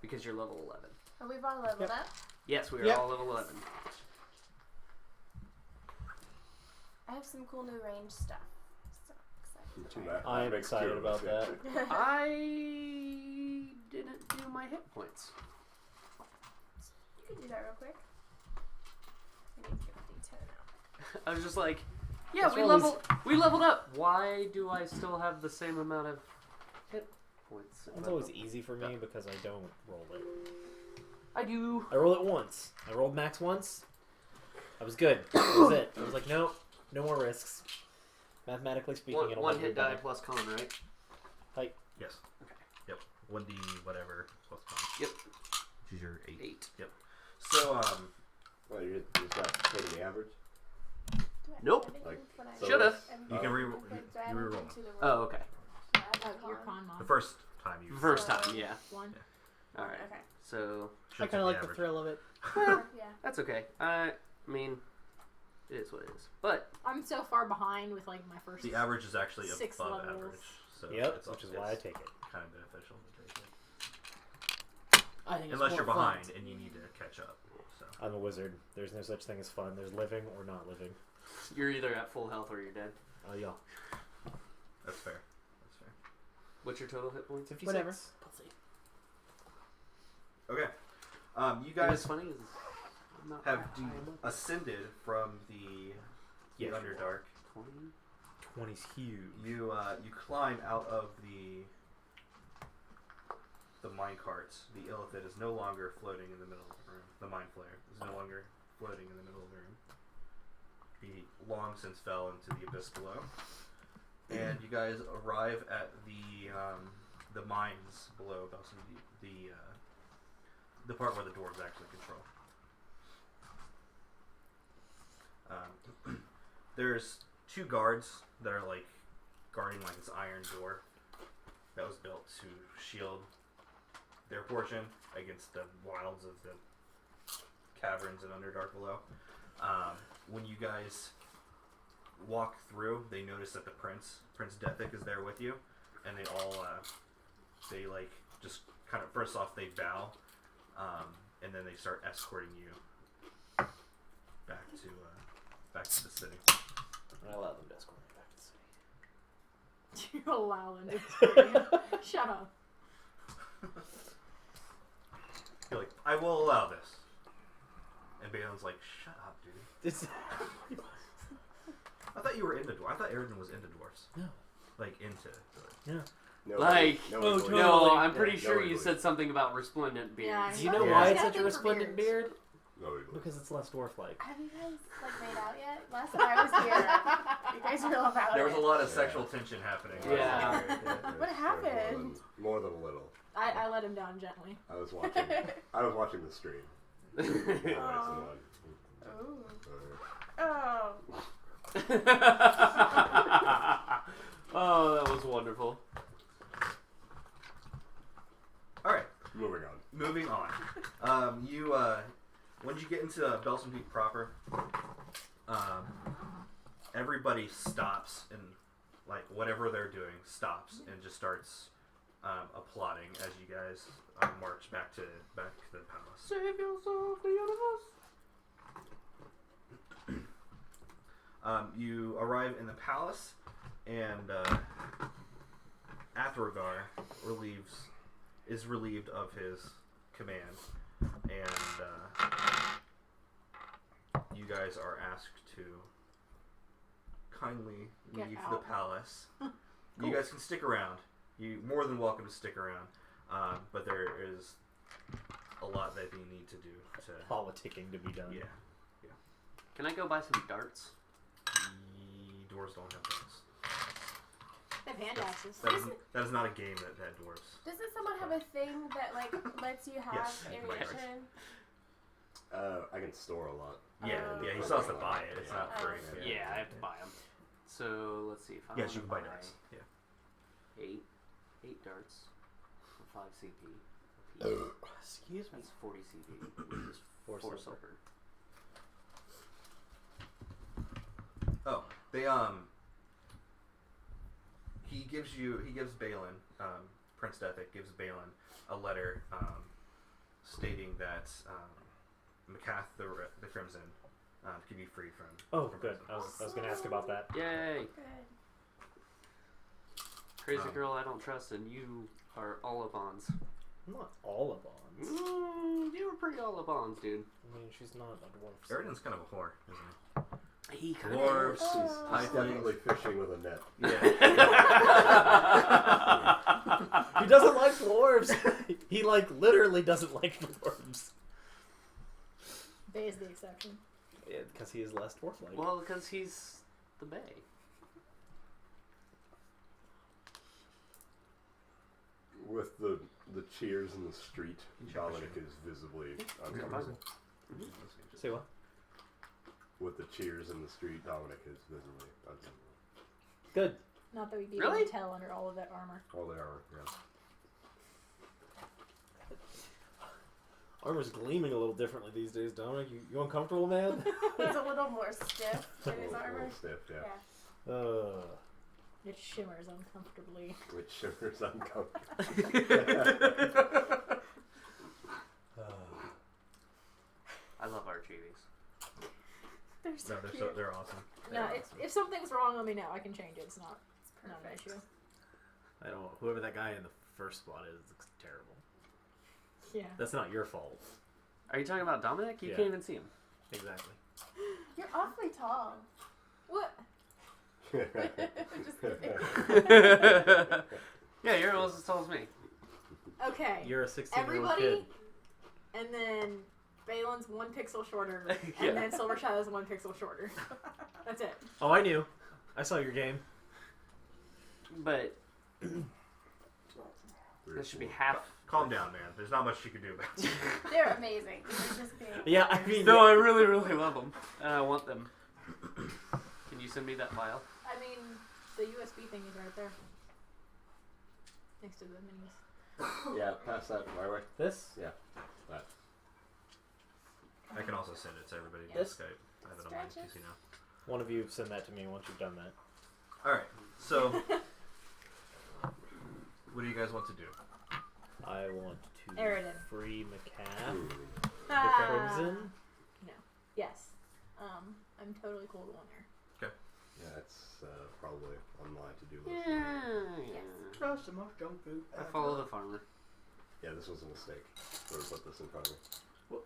[SPEAKER 1] because you're level 11.
[SPEAKER 3] Are we all leveled
[SPEAKER 2] Yep.
[SPEAKER 3] up?
[SPEAKER 1] Yes, we are
[SPEAKER 2] Yep.
[SPEAKER 1] all level 11.
[SPEAKER 3] I have some cool new range stuff. So excited.
[SPEAKER 7] Too bad.
[SPEAKER 4] I am
[SPEAKER 7] Makes
[SPEAKER 4] excited
[SPEAKER 7] 2 of us,
[SPEAKER 4] about
[SPEAKER 7] yeah.
[SPEAKER 4] that.
[SPEAKER 1] I didn't do my hit points.
[SPEAKER 3] You can do that real quick. I need to get a D10 out.
[SPEAKER 1] I was just like, yeah,
[SPEAKER 4] That's
[SPEAKER 1] we
[SPEAKER 4] always-
[SPEAKER 1] leveled up. Why do I still have the same amount of hit points?
[SPEAKER 4] It's always easy for me because I don't roll it.
[SPEAKER 1] I do.
[SPEAKER 4] I roll it once. I rolled max once. I was good. That was it. I was like, no more risks. Mathematically speaking, it'll
[SPEAKER 1] One
[SPEAKER 4] make me
[SPEAKER 1] hit die
[SPEAKER 4] better.
[SPEAKER 1] plus con, right?
[SPEAKER 5] Yes.
[SPEAKER 1] Okay.
[SPEAKER 5] Yep. 1d whatever plus con.
[SPEAKER 1] Yep.
[SPEAKER 5] Which is your 8.
[SPEAKER 1] 8.
[SPEAKER 5] Yep. So
[SPEAKER 7] Well, you just got taking the average.
[SPEAKER 3] Do I
[SPEAKER 1] Nope.
[SPEAKER 3] add anything
[SPEAKER 7] Like,
[SPEAKER 3] when I-
[SPEAKER 7] so
[SPEAKER 1] Should've.
[SPEAKER 7] let's-
[SPEAKER 3] I'm-
[SPEAKER 5] you can re
[SPEAKER 3] do I add
[SPEAKER 5] re-roll
[SPEAKER 3] anything
[SPEAKER 5] them.
[SPEAKER 3] to the
[SPEAKER 1] Oh,
[SPEAKER 3] roll?
[SPEAKER 1] okay.
[SPEAKER 3] Do I add
[SPEAKER 6] Oh, your
[SPEAKER 3] con?
[SPEAKER 6] con
[SPEAKER 5] the
[SPEAKER 6] mod.
[SPEAKER 5] first time you
[SPEAKER 1] First time, yeah.
[SPEAKER 6] One.
[SPEAKER 1] All right.
[SPEAKER 3] Okay.
[SPEAKER 1] So
[SPEAKER 2] I kind of like the thrill of it.
[SPEAKER 3] Yeah.
[SPEAKER 1] that's okay. I mean, it is what it is. But
[SPEAKER 6] I'm so far behind with like my first.
[SPEAKER 5] The average is actually
[SPEAKER 6] 6
[SPEAKER 5] above
[SPEAKER 6] levels.
[SPEAKER 5] average. So
[SPEAKER 4] Yep,
[SPEAKER 5] it's
[SPEAKER 4] which is why I take it.
[SPEAKER 5] kind of beneficial to take it.
[SPEAKER 2] I think it's
[SPEAKER 5] Unless
[SPEAKER 2] more
[SPEAKER 5] you're
[SPEAKER 2] fun.
[SPEAKER 5] behind and you need to catch up. So
[SPEAKER 4] I'm a wizard. There's no such thing as fun. There's living or not living.
[SPEAKER 1] you're either at full health or you're dead.
[SPEAKER 4] Oh yeah.
[SPEAKER 5] that's fair. That's fair.
[SPEAKER 1] What's your total hit points?
[SPEAKER 4] 56.
[SPEAKER 2] Whatever. Let's see.
[SPEAKER 5] Okay. You
[SPEAKER 1] What's
[SPEAKER 5] guys
[SPEAKER 1] funny is I'm not
[SPEAKER 5] have
[SPEAKER 1] that high above.
[SPEAKER 5] ascended from the
[SPEAKER 4] Yes.
[SPEAKER 5] Underdark.
[SPEAKER 1] 20.
[SPEAKER 4] 20's huge.
[SPEAKER 5] You climb out of the mine carts. The illithid is no longer floating in the middle of the room. The mine flare is no longer floating in the middle of the room. He long since fell into the abyss below. And you guys arrive at the mines below Belsen, the part where the dwarves actually control. There's 2 guards that are like guarding like this iron door that was built to shield their portion against the wilds of the caverns and Underdark below. When you guys walk through, they notice that the Prince Dethic is there with you, and they all they like just kind of first off they bow, and then they start escorting you back to the city.
[SPEAKER 4] I allow them to escort me back to the city.
[SPEAKER 6] You allow them to. Shut up.
[SPEAKER 5] You're like, I will allow this, and Balin's like, shut up, dude.
[SPEAKER 4] It's
[SPEAKER 5] I thought you were into dwarves. I thought Aridin was into dwarves.
[SPEAKER 4] No.
[SPEAKER 5] Like into.
[SPEAKER 7] No,
[SPEAKER 1] Like,
[SPEAKER 7] no,
[SPEAKER 2] oh,
[SPEAKER 7] no,
[SPEAKER 2] totally.
[SPEAKER 1] No, I'm pretty
[SPEAKER 7] Yeah,
[SPEAKER 1] sure
[SPEAKER 7] no
[SPEAKER 1] you
[SPEAKER 7] igloo.
[SPEAKER 1] said something about resplendent beards.
[SPEAKER 6] Yeah,
[SPEAKER 4] Do you know
[SPEAKER 5] Yeah.
[SPEAKER 4] why
[SPEAKER 3] Yeah,
[SPEAKER 4] it's
[SPEAKER 3] I
[SPEAKER 4] such a
[SPEAKER 3] think
[SPEAKER 4] resplendent
[SPEAKER 3] beards.
[SPEAKER 4] beard?
[SPEAKER 7] no igloo.
[SPEAKER 4] Because it's less dwarf-like.
[SPEAKER 3] Have you guys like made out yet? Last time I was here, you guys were all about
[SPEAKER 5] There was
[SPEAKER 3] it.
[SPEAKER 5] a lot of
[SPEAKER 7] Yeah.
[SPEAKER 5] sexual tension happening.
[SPEAKER 1] Yeah.
[SPEAKER 3] What happened?
[SPEAKER 7] More than a little.
[SPEAKER 6] I let him down gently.
[SPEAKER 7] I was watching the stream.
[SPEAKER 3] Oh. Oh.
[SPEAKER 1] Oh, that was wonderful.
[SPEAKER 5] All right.
[SPEAKER 7] Moving on.
[SPEAKER 5] Moving on. You when you get into Belsen Peak proper, everybody stops and like whatever they're doing stops and just starts applauding as you guys march back to the palace.
[SPEAKER 1] Save yourself, the universe.
[SPEAKER 5] You arrive in the palace, and Athrogar is relieved of his command, and you guys are asked to kindly
[SPEAKER 6] Get
[SPEAKER 5] leave
[SPEAKER 6] out.
[SPEAKER 5] the palace.
[SPEAKER 1] Cool.
[SPEAKER 5] You guys can stick around. You're more than welcome to stick around, but there is a lot that you need to do to.
[SPEAKER 4] Politicking to be done.
[SPEAKER 5] Yeah.
[SPEAKER 1] Can I go buy some darts?
[SPEAKER 5] Dwarves don't have darts.
[SPEAKER 6] They have hand axes.
[SPEAKER 5] That is not a game that dwarves.
[SPEAKER 3] Doesn't someone have a thing that like lets you have
[SPEAKER 5] Yes, you can buy cards.
[SPEAKER 3] ammunition?
[SPEAKER 7] I can store a lot.
[SPEAKER 5] Yeah,
[SPEAKER 3] Yeah,
[SPEAKER 5] he still has to buy it. It's not
[SPEAKER 3] Oh.
[SPEAKER 5] free.
[SPEAKER 1] Yeah, I have to buy them. So let's see if I
[SPEAKER 5] Yes, you
[SPEAKER 1] wanna
[SPEAKER 5] can buy darts. Yeah.
[SPEAKER 1] eight darts for 5 CP. apiece.
[SPEAKER 2] Excuse me.
[SPEAKER 1] That's 40 CP, which is 4 silver.
[SPEAKER 5] Oh, they he gives Balin, Prince Dethick gives Balin a letter stating that Macath the Crimson can be freed from.
[SPEAKER 4] Oh,
[SPEAKER 5] from
[SPEAKER 4] good.
[SPEAKER 5] prison.
[SPEAKER 4] I was going to ask about that.
[SPEAKER 1] Yay!
[SPEAKER 3] Good.
[SPEAKER 1] Crazy girl I don't trust, and you are Olivons.
[SPEAKER 4] I'm not all of ons.
[SPEAKER 1] You were pretty Olivons, dude.
[SPEAKER 4] I mean, she's not a dwarf. so-
[SPEAKER 5] Eridan's kind of a whore, isn't
[SPEAKER 1] He
[SPEAKER 5] he? Dwarves.
[SPEAKER 7] He's
[SPEAKER 5] High
[SPEAKER 7] definitely fishing with a net.
[SPEAKER 5] Yeah.
[SPEAKER 4] He doesn't like dwarves. He literally doesn't like dwarves.
[SPEAKER 6] Bay is the exception.
[SPEAKER 4] Because he is less dwarf-like.
[SPEAKER 1] Well, because he's the Bay.
[SPEAKER 7] With the cheers in the street, Dominic is visibly uncomfortable.
[SPEAKER 4] Say what?
[SPEAKER 7] With the cheers in the street, Dominic is visibly uncomfortable.
[SPEAKER 4] Good.
[SPEAKER 6] Not that we'd be
[SPEAKER 1] Really?
[SPEAKER 6] able to tell under all of that armor.
[SPEAKER 7] Oh, they are, yeah.
[SPEAKER 4] Armor's gleaming a little differently these days, Dominic. You uncomfortable, man?
[SPEAKER 3] He's a little more stiff in his
[SPEAKER 7] A
[SPEAKER 3] armor.
[SPEAKER 7] little stiff, yeah.
[SPEAKER 3] Yeah.
[SPEAKER 6] It shimmers uncomfortably.
[SPEAKER 7] Which shivers uncomfortable.
[SPEAKER 1] I love Archives.
[SPEAKER 3] They're so
[SPEAKER 5] No,
[SPEAKER 3] cute.
[SPEAKER 5] they're awesome.
[SPEAKER 6] No, if something's wrong, let me know. I can change it. It's not an
[SPEAKER 3] Perfect.
[SPEAKER 6] issue.
[SPEAKER 4] I don't. Whoever that guy in the first spot is looks terrible.
[SPEAKER 6] Yeah.
[SPEAKER 4] That's not your fault.
[SPEAKER 1] Are you talking about Dominic? You
[SPEAKER 4] Yeah.
[SPEAKER 1] can't even see him.
[SPEAKER 4] Exactly.
[SPEAKER 3] You're awfully tall.
[SPEAKER 6] What?
[SPEAKER 3] Just kidding.
[SPEAKER 1] Yeah, you're almost as tall as me.
[SPEAKER 6] Okay.
[SPEAKER 4] You're a 16-year-old
[SPEAKER 6] Everybody,
[SPEAKER 4] kid.
[SPEAKER 6] and then Balin's 1 pixel shorter,
[SPEAKER 1] Yeah.
[SPEAKER 6] and then Silver Shadow's 1 pixel shorter. That's it.
[SPEAKER 4] Oh, I knew. I saw your game.
[SPEAKER 1] But this should be half.
[SPEAKER 5] Calm down, man. There's not much you can do about it.
[SPEAKER 3] They're amazing. They're just being
[SPEAKER 4] Yeah, I mean,
[SPEAKER 1] No, I really, really love them, and I want them. Can you send me that file?
[SPEAKER 6] I mean, the USB thing is right there. Next to the minis.
[SPEAKER 7] Yeah, pass that my way.
[SPEAKER 4] this?
[SPEAKER 7] Yeah, that.
[SPEAKER 5] I can also send it to everybody on
[SPEAKER 6] Yes.
[SPEAKER 5] Skype. I have it on my
[SPEAKER 3] Stretches.
[SPEAKER 5] PC now.
[SPEAKER 4] One of you send that to me once you've done that.
[SPEAKER 5] Alright, so what do you guys want to do?
[SPEAKER 4] I want to
[SPEAKER 6] Eridan.
[SPEAKER 4] free Macath. The
[SPEAKER 6] Ah.
[SPEAKER 4] Crimson.
[SPEAKER 6] Yes. I'm totally cool with one there.
[SPEAKER 7] Yeah, it's probably on my to-do list.
[SPEAKER 1] Yeah.
[SPEAKER 2] Trust the most junk food.
[SPEAKER 1] I follow the farmer.
[SPEAKER 7] Yeah, this was a mistake. Whoever put this in front of me.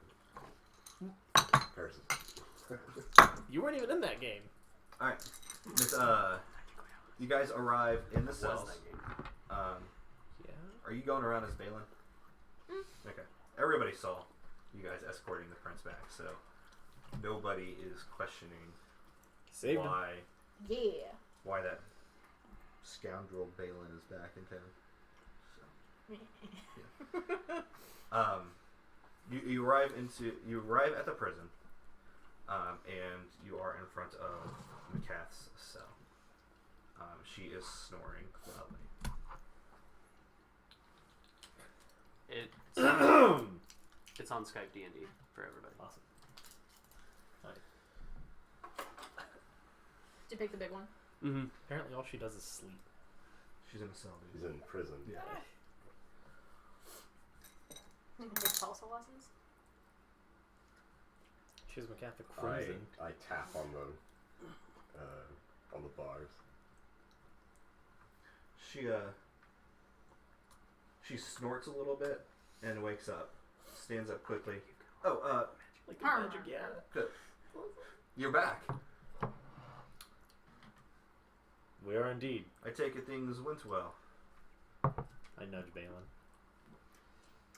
[SPEAKER 7] Harrison.
[SPEAKER 4] You weren't even in that game.
[SPEAKER 5] Alright. You guys arrive in the
[SPEAKER 1] Was
[SPEAKER 5] cells.
[SPEAKER 1] that game?
[SPEAKER 4] Yeah.
[SPEAKER 5] Are you going around as Balin? Okay. Everybody saw you guys escorting the prince back, so nobody is questioning
[SPEAKER 4] Saved him.
[SPEAKER 6] Yeah.
[SPEAKER 5] why that scoundrel Balin is back in town. So, you arrive at the prison, and you are in front of Macath's cell. She is snoring loudly.
[SPEAKER 1] It's on Skype D&D for everybody.
[SPEAKER 4] Awesome.
[SPEAKER 6] Did you pick the big one?
[SPEAKER 1] Mm-hmm.
[SPEAKER 4] Apparently, all she does is sleep.
[SPEAKER 5] She's in a cell.
[SPEAKER 7] He's
[SPEAKER 5] Dude.
[SPEAKER 7] in prison.
[SPEAKER 5] Yeah.
[SPEAKER 6] You can take salsa lessons?
[SPEAKER 4] She's Macath the Crimson.
[SPEAKER 7] I tap on the bars.
[SPEAKER 5] She snorts a little bit and wakes up, stands up quickly. Oh,
[SPEAKER 4] Like
[SPEAKER 6] Arr.
[SPEAKER 4] magic, yeah.
[SPEAKER 5] good. You're back.
[SPEAKER 4] We are indeed.
[SPEAKER 5] I take it things went well.
[SPEAKER 4] I nudge Balin.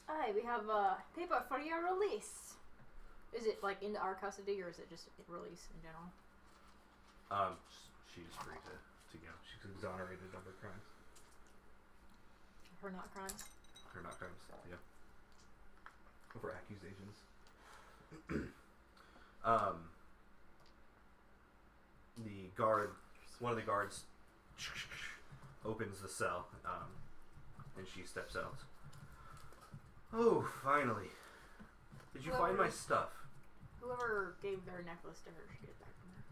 [SPEAKER 6] Aye, we have a paper for your release. Is it like into our custody or is it just release in general?
[SPEAKER 5] She's free to go. She's exonerated of her crimes.
[SPEAKER 6] Her not crimes.
[SPEAKER 5] Her not crimes, yeah. For accusations. The guard, one of the guards opens the cell, and she steps out. Oh, finally. Did you find my stuff?
[SPEAKER 6] Whoever gave their necklace to her should get it back from her.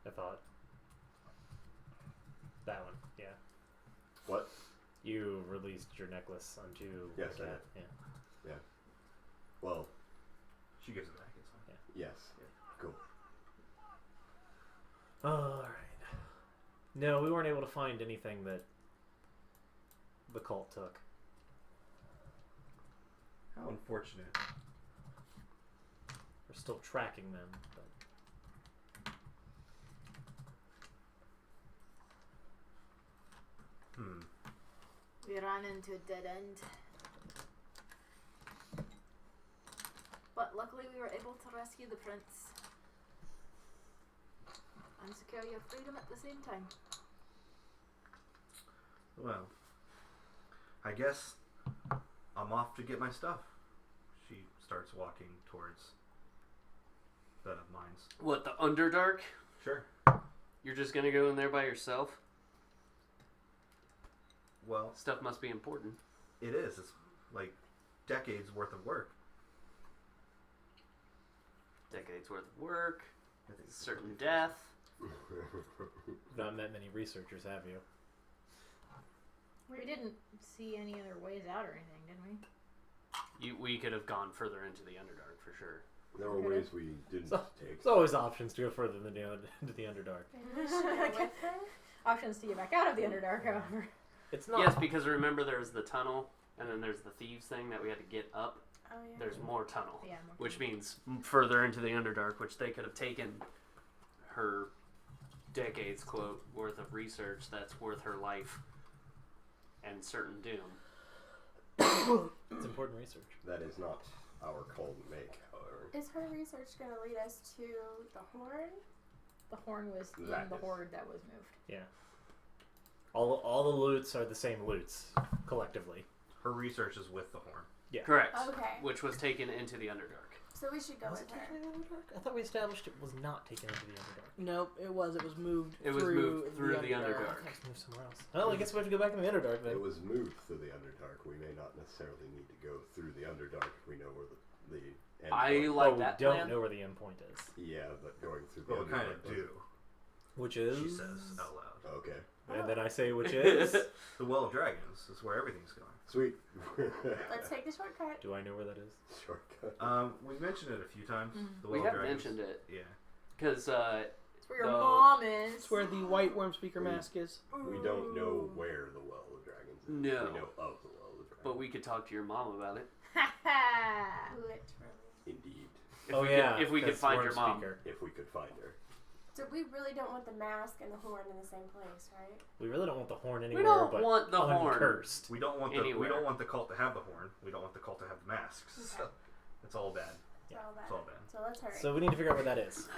[SPEAKER 4] I thought. That one, yeah.
[SPEAKER 7] What?
[SPEAKER 4] You released your necklace onto
[SPEAKER 7] Yes,
[SPEAKER 4] the
[SPEAKER 7] I
[SPEAKER 4] cat.
[SPEAKER 7] did.
[SPEAKER 4] Yeah.
[SPEAKER 7] Well,
[SPEAKER 5] She gives it back, it's fine.
[SPEAKER 7] yes. Cool.
[SPEAKER 4] Alright. No, we weren't able to find anything that the cult took.
[SPEAKER 5] How unfortunate.
[SPEAKER 4] We're still tracking them, but
[SPEAKER 6] We ran into a dead end. But luckily we were able to rescue the prince. And secure your freedom at the same time.
[SPEAKER 5] Well, I guess I'm off to get my stuff. She starts walking towards the mines.
[SPEAKER 1] What, the Underdark?
[SPEAKER 5] Sure.
[SPEAKER 1] You're just gonna go in there by yourself?
[SPEAKER 5] Well,
[SPEAKER 1] Stuff must be important.
[SPEAKER 5] it is. It's like decades worth of work.
[SPEAKER 1] Decades worth of work, certain death.
[SPEAKER 4] not met many researchers, have you?
[SPEAKER 6] We didn't see any other ways out or anything, did we?
[SPEAKER 1] We could have gone further into the Underdark for sure.
[SPEAKER 7] There were ways we didn't
[SPEAKER 4] So-
[SPEAKER 7] take.
[SPEAKER 4] There's always options to go further than into the Underdark.
[SPEAKER 3] Maybe we should go with her.
[SPEAKER 6] Options to get back out of the Underdark, however.
[SPEAKER 4] It's not.
[SPEAKER 1] Yes, because remember there's the tunnel, and then there's the thieves thing that we had to get up.
[SPEAKER 3] Oh yeah.
[SPEAKER 1] There's more tunnel,
[SPEAKER 6] Yeah,
[SPEAKER 1] which means further into the Underdark, which they could have taken her decades quote worth of research that's worth her life and certain doom.
[SPEAKER 4] It's important research.
[SPEAKER 7] That is not our call to make, however.
[SPEAKER 3] Is her research going to lead us to the horn?
[SPEAKER 6] The horn was in
[SPEAKER 7] That
[SPEAKER 6] the
[SPEAKER 7] is-
[SPEAKER 6] horde that was moved.
[SPEAKER 4] Yeah. All the loots are the same loots collectively.
[SPEAKER 5] Her research is with the horn.
[SPEAKER 4] Yeah.
[SPEAKER 1] Correct.
[SPEAKER 3] Okay.
[SPEAKER 1] Which was taken into the Underdark.
[SPEAKER 3] So we should go
[SPEAKER 4] Was
[SPEAKER 3] with
[SPEAKER 4] it
[SPEAKER 3] her.
[SPEAKER 4] taken into the Underdark? I thought we established it was not taken into the Underdark.
[SPEAKER 2] Nope, it was. It was moved.
[SPEAKER 1] It was moved through the
[SPEAKER 4] I
[SPEAKER 1] Underdark.
[SPEAKER 4] thought it was moved somewhere else. Well, I guess we have to go back in the Underdark then.
[SPEAKER 7] It was moved through the Underdark. We may not necessarily need to go through the Underdark if we know where the end
[SPEAKER 1] I
[SPEAKER 7] point-
[SPEAKER 1] like
[SPEAKER 4] we
[SPEAKER 1] that
[SPEAKER 4] don't
[SPEAKER 1] plan.
[SPEAKER 4] know where the end point is.
[SPEAKER 7] Yeah, but going through the
[SPEAKER 5] Well, we
[SPEAKER 7] Underdark.
[SPEAKER 5] kind of do.
[SPEAKER 4] Which is?
[SPEAKER 5] She says out loud.
[SPEAKER 7] Okay.
[SPEAKER 4] And then I say which is?
[SPEAKER 5] The Well of Dragons is where everything's going.
[SPEAKER 7] Sweet.
[SPEAKER 3] Let's take the shortcut.
[SPEAKER 4] Do I know where that is?
[SPEAKER 7] Shortcut.
[SPEAKER 5] We mentioned it a few times. The
[SPEAKER 1] We
[SPEAKER 5] Well
[SPEAKER 1] have
[SPEAKER 5] of Dragons.
[SPEAKER 1] mentioned it
[SPEAKER 5] Yeah.
[SPEAKER 1] because
[SPEAKER 6] It's where your
[SPEAKER 1] No.
[SPEAKER 6] mom is.
[SPEAKER 2] It's where the white worm speaker mask is.
[SPEAKER 7] We don't know where the Well of Dragons is.
[SPEAKER 1] No.
[SPEAKER 7] We know of the Well of Dragons.
[SPEAKER 1] but we could talk to your mom about it.
[SPEAKER 3] Literally.
[SPEAKER 7] Indeed.
[SPEAKER 1] If
[SPEAKER 4] oh
[SPEAKER 1] we
[SPEAKER 4] yeah.
[SPEAKER 1] could, if we could
[SPEAKER 4] that's
[SPEAKER 1] find
[SPEAKER 4] Worm
[SPEAKER 1] your mom.
[SPEAKER 4] Speaker.
[SPEAKER 7] If we could find her.
[SPEAKER 3] So we really don't want the mask and the horn in the same place, right?
[SPEAKER 4] We really don't want the horn
[SPEAKER 1] We
[SPEAKER 4] anywhere.
[SPEAKER 1] don't
[SPEAKER 4] but
[SPEAKER 1] want the horn.
[SPEAKER 4] uncursed.
[SPEAKER 5] We don't want the
[SPEAKER 1] Anywhere.
[SPEAKER 5] we don't want the cult to have the horn. We don't want the cult to have the masks. So it's all bad.
[SPEAKER 3] It's all
[SPEAKER 5] It's
[SPEAKER 3] bad.
[SPEAKER 5] all bad.
[SPEAKER 3] So let's hurry.
[SPEAKER 4] So we need to figure out where that is.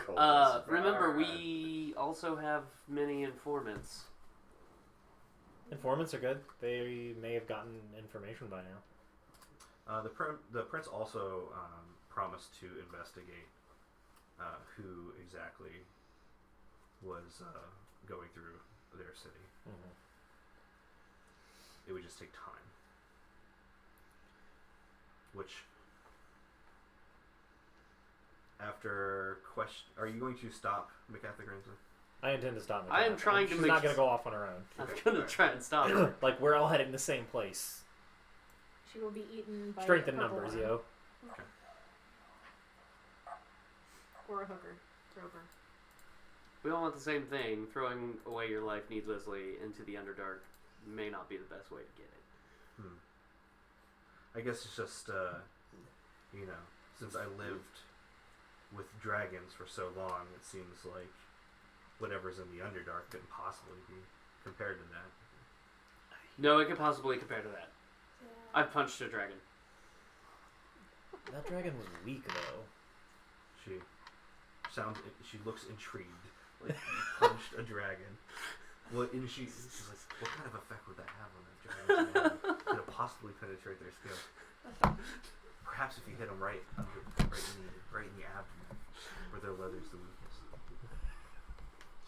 [SPEAKER 1] Remember, we also have many informants.
[SPEAKER 4] Informants are good. They may have gotten information by now.
[SPEAKER 5] The prince also promised to investigate who exactly was going through their city.
[SPEAKER 4] Mm-hmm.
[SPEAKER 5] It would just take time. Which, after question, are you going to stop McCaffrey Grimson?
[SPEAKER 4] I intend to stop.
[SPEAKER 1] I am
[SPEAKER 4] McCaffrey.
[SPEAKER 1] trying to
[SPEAKER 4] She's
[SPEAKER 1] make-
[SPEAKER 4] not going to go off on her own.
[SPEAKER 1] I'm
[SPEAKER 5] Okay,
[SPEAKER 1] gonna
[SPEAKER 5] alright.
[SPEAKER 1] try and stop her.
[SPEAKER 4] Like we're all heading the same place.
[SPEAKER 6] She will be eaten by
[SPEAKER 4] Strength
[SPEAKER 6] a
[SPEAKER 4] in
[SPEAKER 6] purple
[SPEAKER 4] numbers,
[SPEAKER 6] worm.
[SPEAKER 4] yo.
[SPEAKER 6] Or a hooker. Roper.
[SPEAKER 1] We all want the same thing. Throwing away your life needlessly into the Underdark may not be the best way to get it.
[SPEAKER 5] I guess it's just, since I lived with dragons for so long, it seems like whatever's in the Underdark couldn't possibly be compared to that.
[SPEAKER 1] No, it could possibly compare to that.
[SPEAKER 3] Yeah.
[SPEAKER 1] I punched a dragon.
[SPEAKER 4] That dragon was weak though.
[SPEAKER 5] She looks intrigued. Like you punched a dragon. What? And she's like, what kind of effect would that have on that dragon? Could it possibly penetrate their skin? Perhaps if you hit them right in the abdomen, where their leather's the weakest.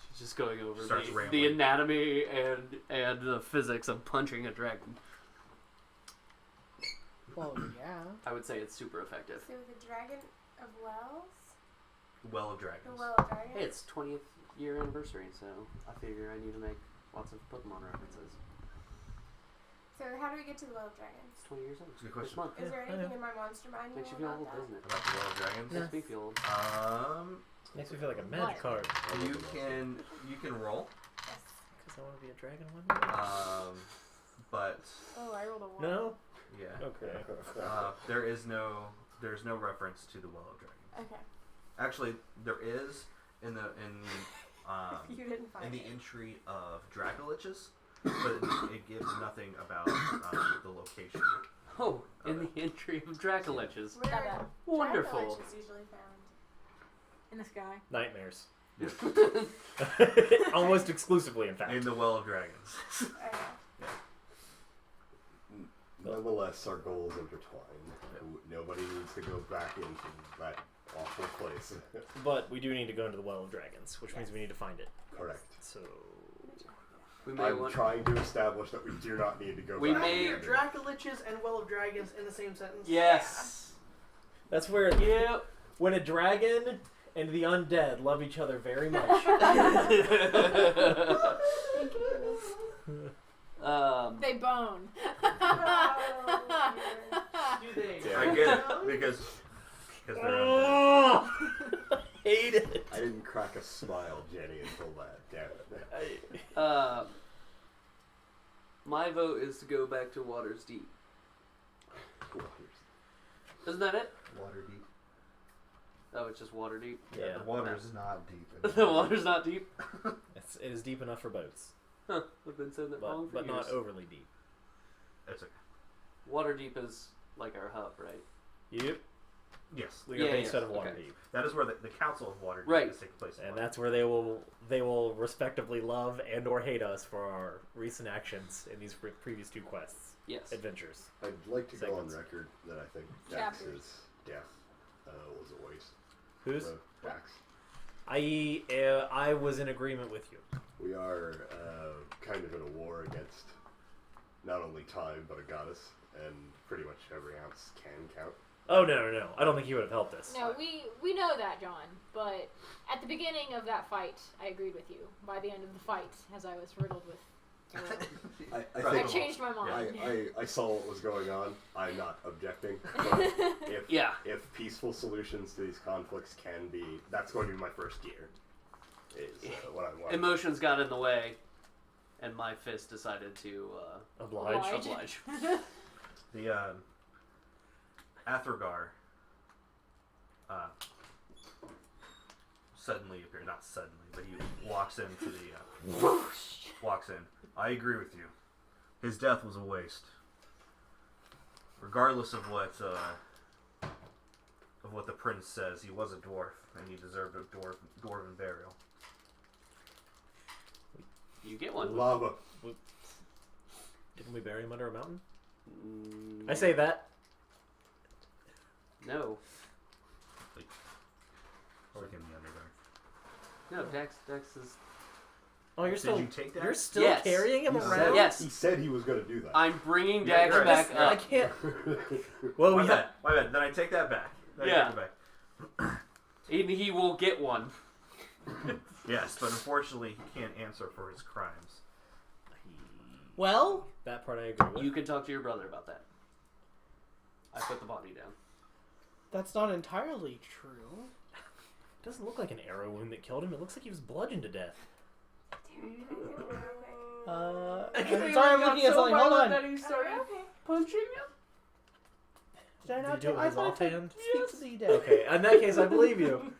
[SPEAKER 1] She's just going over
[SPEAKER 5] Starts
[SPEAKER 1] the
[SPEAKER 5] rambling.
[SPEAKER 1] anatomy and the physics of punching a dragon.
[SPEAKER 2] Well, yeah.
[SPEAKER 1] I would say it's super effective.
[SPEAKER 3] So the Dragon of Wells?
[SPEAKER 5] Well of Dragons.
[SPEAKER 3] The Well of Dragons?
[SPEAKER 1] Hey, it's 20th year anniversary, so I figure I need to make lots of Pokemon references.
[SPEAKER 3] So how do we get to the Well of Dragons?
[SPEAKER 1] It's 20 years old.
[SPEAKER 5] That's a good
[SPEAKER 1] This
[SPEAKER 5] question.
[SPEAKER 1] month.
[SPEAKER 3] Is there
[SPEAKER 4] I
[SPEAKER 3] anything
[SPEAKER 4] know.
[SPEAKER 3] in my monster mind
[SPEAKER 1] Makes you
[SPEAKER 3] you
[SPEAKER 1] feel
[SPEAKER 3] know
[SPEAKER 1] old,
[SPEAKER 3] about
[SPEAKER 1] doesn't it?
[SPEAKER 5] About the Well of Dragons.
[SPEAKER 1] Makes me feel old.
[SPEAKER 4] Makes me feel like a magic card.
[SPEAKER 5] You can roll.
[SPEAKER 3] that? Yes.
[SPEAKER 4] Because I want to be a dragon one day.
[SPEAKER 5] But
[SPEAKER 3] Oh, I rolled a 1.
[SPEAKER 4] No?
[SPEAKER 5] yeah,
[SPEAKER 4] Okay.
[SPEAKER 5] there's no reference to the Well of Dragons.
[SPEAKER 3] Okay.
[SPEAKER 5] Actually, there is in the
[SPEAKER 3] You didn't find
[SPEAKER 5] in the
[SPEAKER 3] it.
[SPEAKER 5] entry of Dragoliches, but it gives nothing about the location.
[SPEAKER 1] Oh, in the entry of Dracoliches.
[SPEAKER 3] Where
[SPEAKER 6] Got
[SPEAKER 3] are
[SPEAKER 6] that.
[SPEAKER 1] Wonderful.
[SPEAKER 3] Dragoliches usually found?
[SPEAKER 6] In the sky.
[SPEAKER 4] Nightmares.
[SPEAKER 5] Yeah.
[SPEAKER 4] Almost exclusively, in fact.
[SPEAKER 5] In the Well of Dragons.
[SPEAKER 3] Okay.
[SPEAKER 7] Nonetheless, our goals intertwine. Nobody needs to go back into that awful place.
[SPEAKER 4] But we do need to go into the Well of Dragons, which means we need to find it.
[SPEAKER 7] Correct.
[SPEAKER 4] So
[SPEAKER 1] We may
[SPEAKER 7] I'm
[SPEAKER 1] want.
[SPEAKER 7] trying to establish that we do not need to go
[SPEAKER 1] We
[SPEAKER 7] back.
[SPEAKER 1] may-
[SPEAKER 2] Hear Dracoliches and Well of Dragons in the same sentence.
[SPEAKER 1] Yes.
[SPEAKER 4] that's where
[SPEAKER 1] Yep.
[SPEAKER 4] when a dragon and the undead love each other very much.
[SPEAKER 6] They bone.
[SPEAKER 3] Oh,
[SPEAKER 2] Do they?
[SPEAKER 7] Yeah.
[SPEAKER 5] I get it because they're undead.
[SPEAKER 4] Oh, I hate it.
[SPEAKER 7] I didn't crack a smile, Jenny, until that. Damn it.
[SPEAKER 1] My vote is to go back to Water's Deep. Isn't that it?
[SPEAKER 5] Water deep.
[SPEAKER 1] Oh, it's just Water Deep.
[SPEAKER 4] Yeah,
[SPEAKER 5] the water's not deep.
[SPEAKER 1] The water's not deep.
[SPEAKER 4] it is deep enough for boats,
[SPEAKER 1] Huh. I've been saying that wrong
[SPEAKER 4] but
[SPEAKER 1] for years.
[SPEAKER 4] not overly deep.
[SPEAKER 5] It's okay.
[SPEAKER 1] Water Deep is like our hub, right?
[SPEAKER 4] Yep,
[SPEAKER 5] Yes,
[SPEAKER 4] we are
[SPEAKER 1] Yeah,
[SPEAKER 4] based
[SPEAKER 1] yeah,
[SPEAKER 4] out of
[SPEAKER 1] okay.
[SPEAKER 4] Waterdeep,
[SPEAKER 5] that is where the Council of Water
[SPEAKER 1] Right.
[SPEAKER 5] is taking place.
[SPEAKER 4] and that's where they will respectively love and or hate us for our recent actions in these previous two quests
[SPEAKER 1] Yes.
[SPEAKER 4] adventures.
[SPEAKER 7] I'd like to go on
[SPEAKER 4] Segments.
[SPEAKER 7] record that I think
[SPEAKER 6] Chapters.
[SPEAKER 7] Dax's death was a waste.
[SPEAKER 4] Who's?
[SPEAKER 7] Dax.
[SPEAKER 4] I was in agreement with you.
[SPEAKER 7] We are kind of in a war against not only time, but a goddess, and pretty much every ounce can count.
[SPEAKER 4] Oh no! I don't think he would have helped us.
[SPEAKER 6] No, we know that, John. But at the beginning of that fight, I agreed with you. By the end of the fight, as I was riddled with terror,
[SPEAKER 7] I
[SPEAKER 6] I
[SPEAKER 7] think
[SPEAKER 6] changed my mind.
[SPEAKER 7] I saw what was going on. I'm not objecting. But
[SPEAKER 1] Yeah.
[SPEAKER 7] if peaceful solutions to these conflicts can be, that's going to be my first gear. Is what I want.
[SPEAKER 1] Emotions got in the way, and my fist decided to
[SPEAKER 4] Oblige.
[SPEAKER 1] oblige.
[SPEAKER 5] The Athrogar suddenly appeared. Not suddenly, but he walks into the walks in. I agree with you. His death was a waste. Regardless of what the prince says, he was a dwarf and he deserved a dwarven burial.
[SPEAKER 1] You get one.
[SPEAKER 7] Lava.
[SPEAKER 4] Didn't we bury him under a mountain?
[SPEAKER 1] Mm,
[SPEAKER 4] I say that.
[SPEAKER 1] no.
[SPEAKER 5] Or in the Underdark.
[SPEAKER 1] No, Dex is.
[SPEAKER 4] Oh, you're
[SPEAKER 5] Did
[SPEAKER 4] still
[SPEAKER 5] you take that?
[SPEAKER 4] you're still
[SPEAKER 1] Yes.
[SPEAKER 4] carrying him
[SPEAKER 7] He
[SPEAKER 4] around.
[SPEAKER 7] said,
[SPEAKER 1] Yes.
[SPEAKER 7] He said he was going to do that.
[SPEAKER 1] I'm bringing
[SPEAKER 5] Yeah,
[SPEAKER 1] Dex
[SPEAKER 5] you're
[SPEAKER 1] back
[SPEAKER 5] right.
[SPEAKER 4] I
[SPEAKER 1] up.
[SPEAKER 4] can't. Well,
[SPEAKER 5] My
[SPEAKER 4] we
[SPEAKER 5] bad. My bad. Then I take that back.
[SPEAKER 1] Yeah.
[SPEAKER 5] I take it back.
[SPEAKER 1] And he will get one.
[SPEAKER 5] Yes, but unfortunately he can't answer for his crimes.
[SPEAKER 2] Well,
[SPEAKER 4] that part I agree with.
[SPEAKER 1] You can talk to your brother about that. I put the body down.
[SPEAKER 2] that's not entirely true.
[SPEAKER 4] It doesn't look like an arrow wound that killed him. It looks like he was bludgeoned to death.
[SPEAKER 2] I'm sorry, I'm looking at something. Hold on.
[SPEAKER 3] Okay.
[SPEAKER 1] Punching him?
[SPEAKER 2] Did I
[SPEAKER 4] Did
[SPEAKER 2] not
[SPEAKER 4] you do it with
[SPEAKER 2] I
[SPEAKER 4] his
[SPEAKER 2] thought I
[SPEAKER 4] offhand?
[SPEAKER 2] speak to the dead.
[SPEAKER 4] Okay, in that case, I believe you.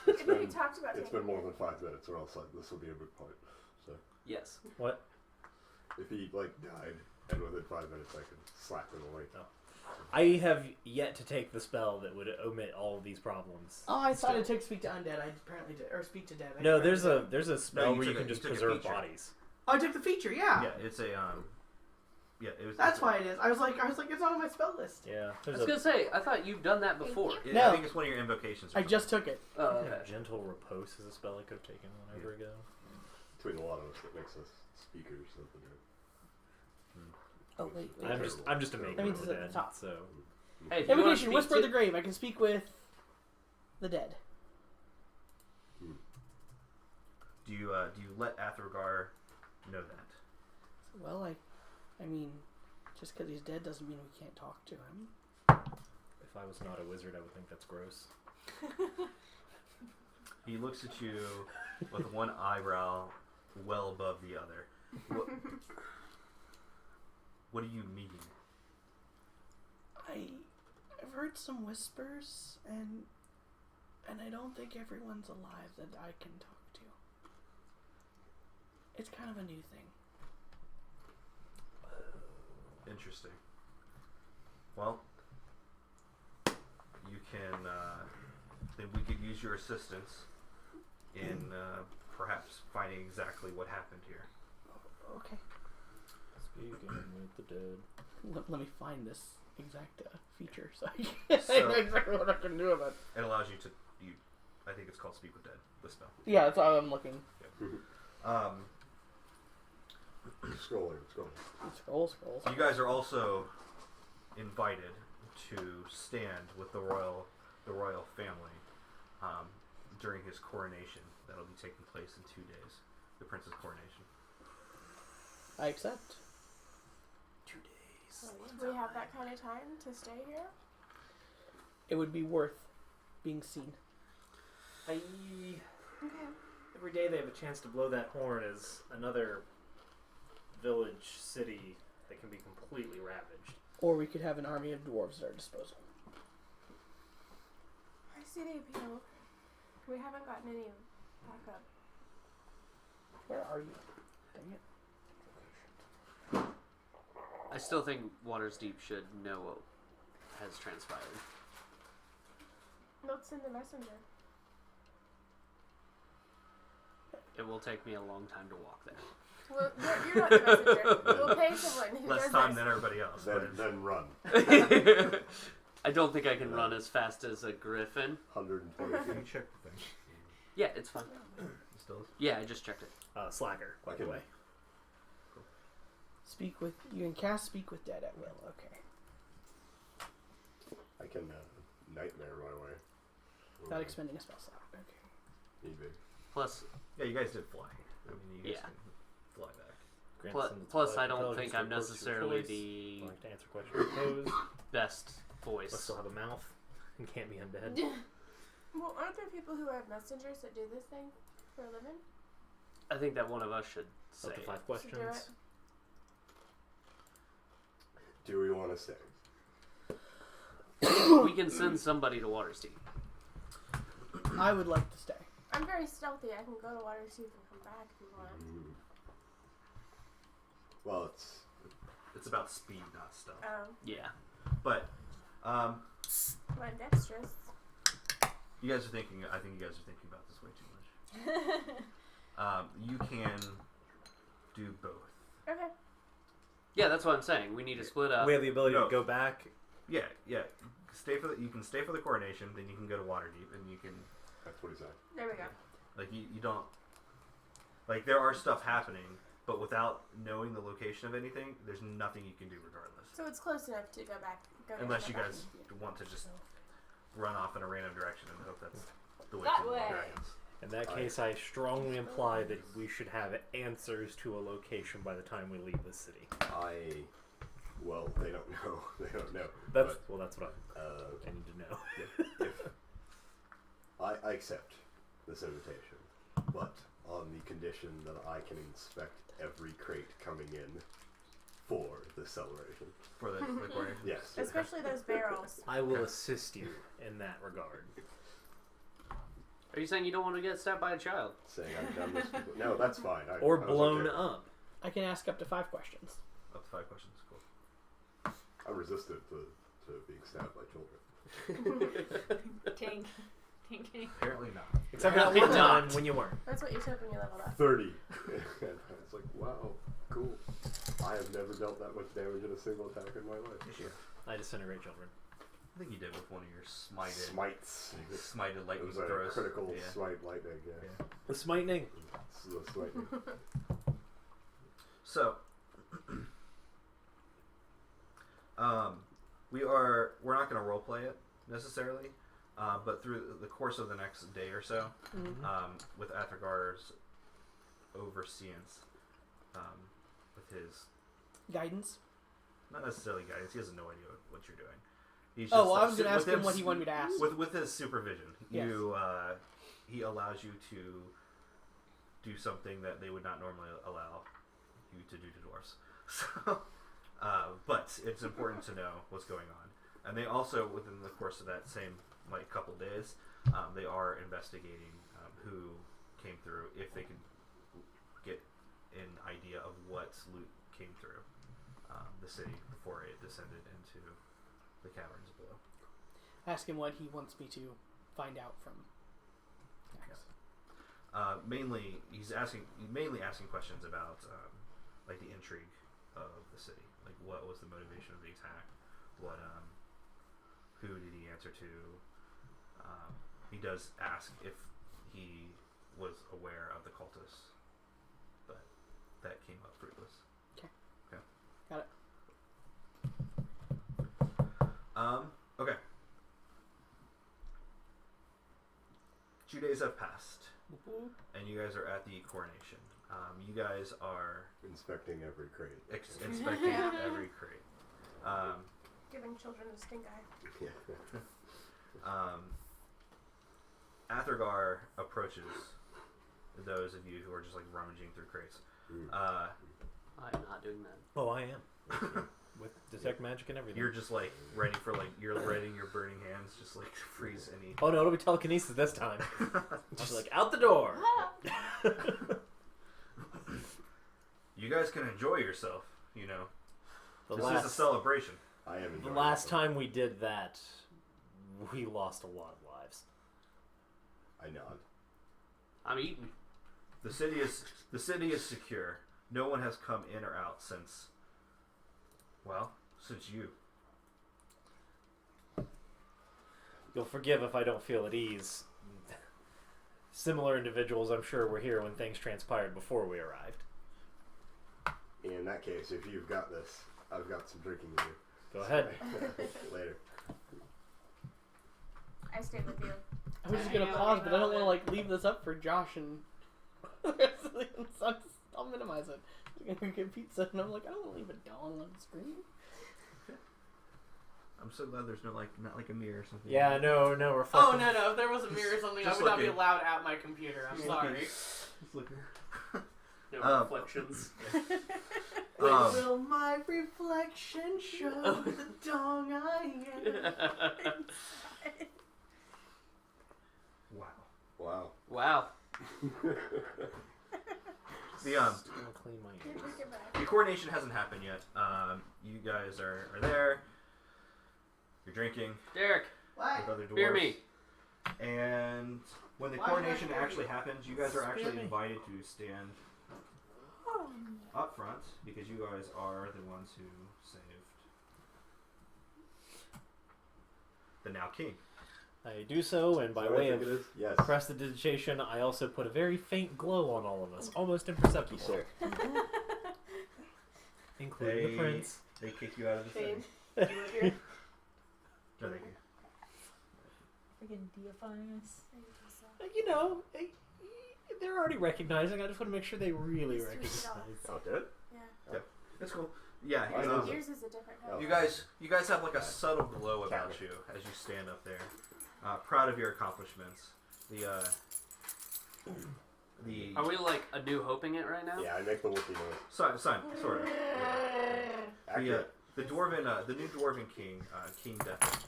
[SPEAKER 7] It's
[SPEAKER 3] We
[SPEAKER 7] been,
[SPEAKER 3] talked about
[SPEAKER 7] it's
[SPEAKER 3] taking
[SPEAKER 7] been more than 5 minutes, or else this will be a moot point. So
[SPEAKER 1] Yes.
[SPEAKER 4] What?
[SPEAKER 7] if he died and within 5 minutes I can slap them away.
[SPEAKER 4] I have yet to take the spell that would omit all of these problems.
[SPEAKER 2] Oh, I thought it took speak to undead. I apparently did, or speak to dead. I
[SPEAKER 4] No,
[SPEAKER 2] apparently
[SPEAKER 4] there's
[SPEAKER 2] did.
[SPEAKER 4] a spell
[SPEAKER 5] you
[SPEAKER 4] where you
[SPEAKER 5] took
[SPEAKER 4] can
[SPEAKER 5] a-
[SPEAKER 4] just
[SPEAKER 5] you took a
[SPEAKER 4] preserve
[SPEAKER 5] feature.
[SPEAKER 4] bodies.
[SPEAKER 2] Oh, I took the feature. Yeah.
[SPEAKER 5] Yeah, it's a Yeah, it was.
[SPEAKER 2] That's
[SPEAKER 5] it's a-
[SPEAKER 2] why it is. I was like, it's not on my spell list.
[SPEAKER 4] Yeah,
[SPEAKER 1] I
[SPEAKER 4] there's
[SPEAKER 1] was gonna say, I thought you've done that before.
[SPEAKER 3] Thank
[SPEAKER 2] No.
[SPEAKER 5] I think it's one of your invocations. or
[SPEAKER 2] I
[SPEAKER 5] something.
[SPEAKER 2] just took it.
[SPEAKER 1] Oh,
[SPEAKER 4] a
[SPEAKER 1] okay.
[SPEAKER 4] gentle repose is a spell I could have taken whenever ago.
[SPEAKER 7] Between a lot of us, that makes us speakers of the dead.
[SPEAKER 2] Oh wait.
[SPEAKER 4] I'm just a maker
[SPEAKER 2] That means
[SPEAKER 4] of
[SPEAKER 2] it's
[SPEAKER 4] the
[SPEAKER 2] at the
[SPEAKER 4] dead,
[SPEAKER 2] top.
[SPEAKER 4] so
[SPEAKER 1] Hey, if you wanna
[SPEAKER 2] Invocation,
[SPEAKER 1] speak
[SPEAKER 2] whisper
[SPEAKER 1] to-
[SPEAKER 2] the grave. I can speak with the dead.
[SPEAKER 5] Do you let Athergar know that?
[SPEAKER 2] Well, I mean, just because he's dead doesn't mean we can't talk to him.
[SPEAKER 4] if I was not a wizard, I would think that's gross.
[SPEAKER 5] He looks at you with one eyebrow well above the other. What do you mean?
[SPEAKER 2] I've heard some whispers, and I don't think everyone's alive that I can talk to. It's kind of a new thing.
[SPEAKER 5] Interesting. Well, you can. Then we could use your assistance in perhaps finding exactly what happened here.
[SPEAKER 2] Okay.
[SPEAKER 4] Speaking with the dead.
[SPEAKER 2] Let me find this exact feature so I can
[SPEAKER 5] So-
[SPEAKER 2] know exactly what I can do about it.
[SPEAKER 5] It allows you to. I think it's called Speak with Dead. The spell.
[SPEAKER 2] Yeah, that's all I'm looking.
[SPEAKER 7] Scrolling.
[SPEAKER 2] Scrolls.
[SPEAKER 5] You guys are also invited to stand with the royal family during his coronation. That'll be taking place in 2 days. The prince's coronation.
[SPEAKER 2] I accept.
[SPEAKER 4] 2 days.
[SPEAKER 3] Do we have that kind of time to stay here?
[SPEAKER 2] It would be worth being seen.
[SPEAKER 4] Every day they have a chance to blow that horn is another village, city that can be completely ravaged.
[SPEAKER 2] Or we could have an army of dwarves at our disposal.
[SPEAKER 3] I see the appeal. We haven't gotten any backup.
[SPEAKER 2] Where are you? Dang it.
[SPEAKER 1] I still think Waterdeep should know what has transpired.
[SPEAKER 3] Let's send the messenger.
[SPEAKER 1] It will take me a long time to walk there.
[SPEAKER 3] Well, you're not the messenger. We'll pay someone who
[SPEAKER 5] Less
[SPEAKER 3] does
[SPEAKER 5] time
[SPEAKER 3] this.
[SPEAKER 5] than everybody else.
[SPEAKER 7] Then run.
[SPEAKER 1] I don't think I can run as fast as a griffin.
[SPEAKER 7] 120
[SPEAKER 5] You
[SPEAKER 7] feet.
[SPEAKER 5] check the thing.
[SPEAKER 1] Yeah, it's fine.
[SPEAKER 5] It still is.
[SPEAKER 1] Yeah, I just checked it.
[SPEAKER 4] Slacker, by the
[SPEAKER 7] Okay.
[SPEAKER 4] way.
[SPEAKER 2] Speak with. You can cast Speak with Dead at will. Okay.
[SPEAKER 7] I can nightmare my way.
[SPEAKER 2] Without expending a spell slot. Okay.
[SPEAKER 7] Need be.
[SPEAKER 1] Plus,
[SPEAKER 5] Yeah, you guys did fly. I mean, you guys
[SPEAKER 1] Yeah.
[SPEAKER 5] can fly back.
[SPEAKER 1] plus, I don't think I'm necessarily the
[SPEAKER 4] Like to answer questions posed.
[SPEAKER 1] best
[SPEAKER 4] I
[SPEAKER 1] voice.
[SPEAKER 4] still have a mouth and can't be undead.
[SPEAKER 3] Well, aren't there people who have messengers that do this thing for a living?
[SPEAKER 1] I think that one of us should say
[SPEAKER 4] Up to
[SPEAKER 1] it.
[SPEAKER 4] 5
[SPEAKER 3] Should
[SPEAKER 4] questions.
[SPEAKER 3] do it.
[SPEAKER 7] Do we want to stay?
[SPEAKER 1] We can send somebody to Waterdeep.
[SPEAKER 2] I would like to stay.
[SPEAKER 3] I'm very stealthy. I can go to Waterdeep and come back if you want.
[SPEAKER 7] Well,
[SPEAKER 5] It's about speed, not stuff.
[SPEAKER 1] Yeah.
[SPEAKER 5] But
[SPEAKER 3] I'm dexterous.
[SPEAKER 5] you guys are thinking. I think you guys are thinking about this way too much. You can do both.
[SPEAKER 3] Okay.
[SPEAKER 1] Yeah, that's what I'm saying. We need to split up.
[SPEAKER 4] We have the ability
[SPEAKER 5] No.
[SPEAKER 4] to go back.
[SPEAKER 5] Yeah. You can stay for the coronation, then you can go to Waterdeep, and you can
[SPEAKER 7] that's what he said.
[SPEAKER 3] There we go.
[SPEAKER 5] like you don't like there are stuff happening, but without knowing the location of anything, there's nothing you can do regardless.
[SPEAKER 3] So it's close enough to go back.
[SPEAKER 5] Unless you guys want to just run off in a random direction and hope that's the way
[SPEAKER 6] That
[SPEAKER 5] to the
[SPEAKER 6] way.
[SPEAKER 5] dragons.
[SPEAKER 4] In that case, I strongly imply that we should have answers to a location by the time we leave the city.
[SPEAKER 7] Well, they don't know. They don't know.
[SPEAKER 4] That's
[SPEAKER 7] But,
[SPEAKER 4] that's what I need to know.
[SPEAKER 7] if I accept this invitation, but on the condition that I can inspect every crate coming in for the celebration.
[SPEAKER 5] For the coronation.
[SPEAKER 7] Yes.
[SPEAKER 3] Especially those barrels.
[SPEAKER 4] I will assist you in that regard.
[SPEAKER 1] Are you saying you don't want to get stabbed by a child?
[SPEAKER 7] Saying I've done this before. No, that's fine.
[SPEAKER 4] Or
[SPEAKER 7] I was
[SPEAKER 4] blown
[SPEAKER 7] okay.
[SPEAKER 4] up.
[SPEAKER 2] I can ask up to 5 questions.
[SPEAKER 5] Up to 5 questions. Cool.
[SPEAKER 7] I'm resistant to being stabbed by children.
[SPEAKER 6] Tink. Tink, tink.
[SPEAKER 5] Apparently not.
[SPEAKER 4] Except for that
[SPEAKER 1] Apparently
[SPEAKER 4] one time
[SPEAKER 1] not.
[SPEAKER 4] when you weren't.
[SPEAKER 3] That's what you said when you leveled up.
[SPEAKER 7] 30. And it's like, wow, cool. I have never dealt that much damage in a single attack in my life.
[SPEAKER 5] Yes, you.
[SPEAKER 4] I disintegrate children.
[SPEAKER 5] I think you did with one of your smited
[SPEAKER 7] Smites. It
[SPEAKER 5] lightning
[SPEAKER 7] was a
[SPEAKER 5] throws.
[SPEAKER 7] critical
[SPEAKER 5] Yeah.
[SPEAKER 7] smite lightning, yeah.
[SPEAKER 4] The smiting.
[SPEAKER 7] It's the smiting.
[SPEAKER 5] So, we're not going to roleplay it necessarily, but through the course of the next day or so, with Athagar's overseance, with his
[SPEAKER 2] Guidance.
[SPEAKER 5] not necessarily guidance, he has no idea what you're doing. He's
[SPEAKER 2] Oh, well, I
[SPEAKER 5] like,
[SPEAKER 2] was going to ask
[SPEAKER 5] with
[SPEAKER 2] him what he wanted me to ask.
[SPEAKER 5] With his supervision,
[SPEAKER 2] Yes.
[SPEAKER 5] he allows you to do something that they would not normally allow you to do to dwarves. So, but it's important to know what's going on. And they also, within the course of that same couple days, they are investigating who came through, if they can get an idea of what loot came through the city before it descended into the caverns below.
[SPEAKER 2] Ask him what he wants me to find out from Max.
[SPEAKER 5] Mainly, he's mainly asking questions about like the intrigue of the city, like what was the motivation of the attack, who did he answer to. He does ask if he was aware of the cultists, but that came up fruitless.
[SPEAKER 2] Okay.
[SPEAKER 5] Okay.
[SPEAKER 2] Got it.
[SPEAKER 5] Okay. 2 days have passed, and you guys are at the coronation. You guys are
[SPEAKER 7] Inspecting every crate.
[SPEAKER 5] inspecting every crate.
[SPEAKER 3] Giving children a stink eye.
[SPEAKER 7] Yeah.
[SPEAKER 5] Athagar approaches those of you who are just like rummaging through crates.
[SPEAKER 1] I'm not doing that.
[SPEAKER 4] Oh, I am. With detect magic and everything.
[SPEAKER 5] You're just like ready for you're ready your burning hands just like to freeze any.
[SPEAKER 4] Oh no, it'll be telekinesis this time. Just like out the door.
[SPEAKER 5] You guys can enjoy yourself, you know.
[SPEAKER 4] The
[SPEAKER 5] This is a
[SPEAKER 4] last,
[SPEAKER 5] celebration.
[SPEAKER 7] I am
[SPEAKER 4] the
[SPEAKER 7] enjoying
[SPEAKER 4] last
[SPEAKER 7] it.
[SPEAKER 4] time we did that, we lost a lot of lives.
[SPEAKER 7] I nod.
[SPEAKER 1] I'm eating.
[SPEAKER 5] The city is secure. No one has come in or out since you.
[SPEAKER 4] You'll forgive if I don't feel at ease. Similar individuals, I'm sure, were here when things transpired before we arrived.
[SPEAKER 7] In that case, if you've got this, I've got some drinking to do.
[SPEAKER 4] Go ahead.
[SPEAKER 7] Later.
[SPEAKER 3] I stayed with you.
[SPEAKER 2] I was just going to pause, but I don't want to leave this up for Josh and so I'll minimize it. We're going to get pizza, and I'm like, I don't want to leave a dong on the screen.
[SPEAKER 5] I'm so glad there's not like a mirror or something.
[SPEAKER 4] Yeah, no, reflective.
[SPEAKER 2] Oh, no. If there was a mirror or something,
[SPEAKER 5] Just
[SPEAKER 2] I would not be
[SPEAKER 5] looking.
[SPEAKER 2] allowed at my computer. I'm sorry.
[SPEAKER 5] Just looking.
[SPEAKER 1] No reflections.
[SPEAKER 2] Will my reflection show the dong I am?
[SPEAKER 5] Wow.
[SPEAKER 7] Wow.
[SPEAKER 1] Wow.
[SPEAKER 5] The
[SPEAKER 4] Just gonna clean my
[SPEAKER 3] Here,
[SPEAKER 4] ears.
[SPEAKER 3] take it back.
[SPEAKER 5] the coronation hasn't happened yet. You guys are there. You're drinking
[SPEAKER 1] Derek,
[SPEAKER 5] with other dwarves.
[SPEAKER 1] beer me.
[SPEAKER 5] And when the
[SPEAKER 2] Why
[SPEAKER 5] coronation
[SPEAKER 2] not beer
[SPEAKER 5] actually
[SPEAKER 2] me?
[SPEAKER 5] happens, you guys are actually
[SPEAKER 4] Beer me.
[SPEAKER 5] invited to stand up front because you guys are the ones who saved the now king.
[SPEAKER 4] I do so, and by
[SPEAKER 7] Is that what
[SPEAKER 4] way
[SPEAKER 7] I
[SPEAKER 4] of
[SPEAKER 7] think it is? Yes.
[SPEAKER 4] prestidigitation, I also put a very faint glow on all of us, almost imperceptible,
[SPEAKER 7] So,
[SPEAKER 4] including the prince.
[SPEAKER 5] They kick you out of the city.
[SPEAKER 3] Shane, you live here?
[SPEAKER 5] No, thank you.
[SPEAKER 6] Freaking deifying us.
[SPEAKER 4] You know, they're already recognizing. I just want to make sure they really
[SPEAKER 3] Just twist it
[SPEAKER 4] recognize.
[SPEAKER 3] off.
[SPEAKER 7] oh, did?
[SPEAKER 3] Yeah.
[SPEAKER 5] That's cool. Yeah,
[SPEAKER 7] I know.
[SPEAKER 3] Yours is a different color.
[SPEAKER 7] Oh.
[SPEAKER 5] you guys have like a subtle glow about you as you stand up there. Proud of your accomplishments.
[SPEAKER 1] Are we like a new hoping it right now?
[SPEAKER 7] Yeah, I make the whoopee noise.
[SPEAKER 5] sort of. Yeah.
[SPEAKER 7] Accurate.
[SPEAKER 5] The new dwarven king, King Death,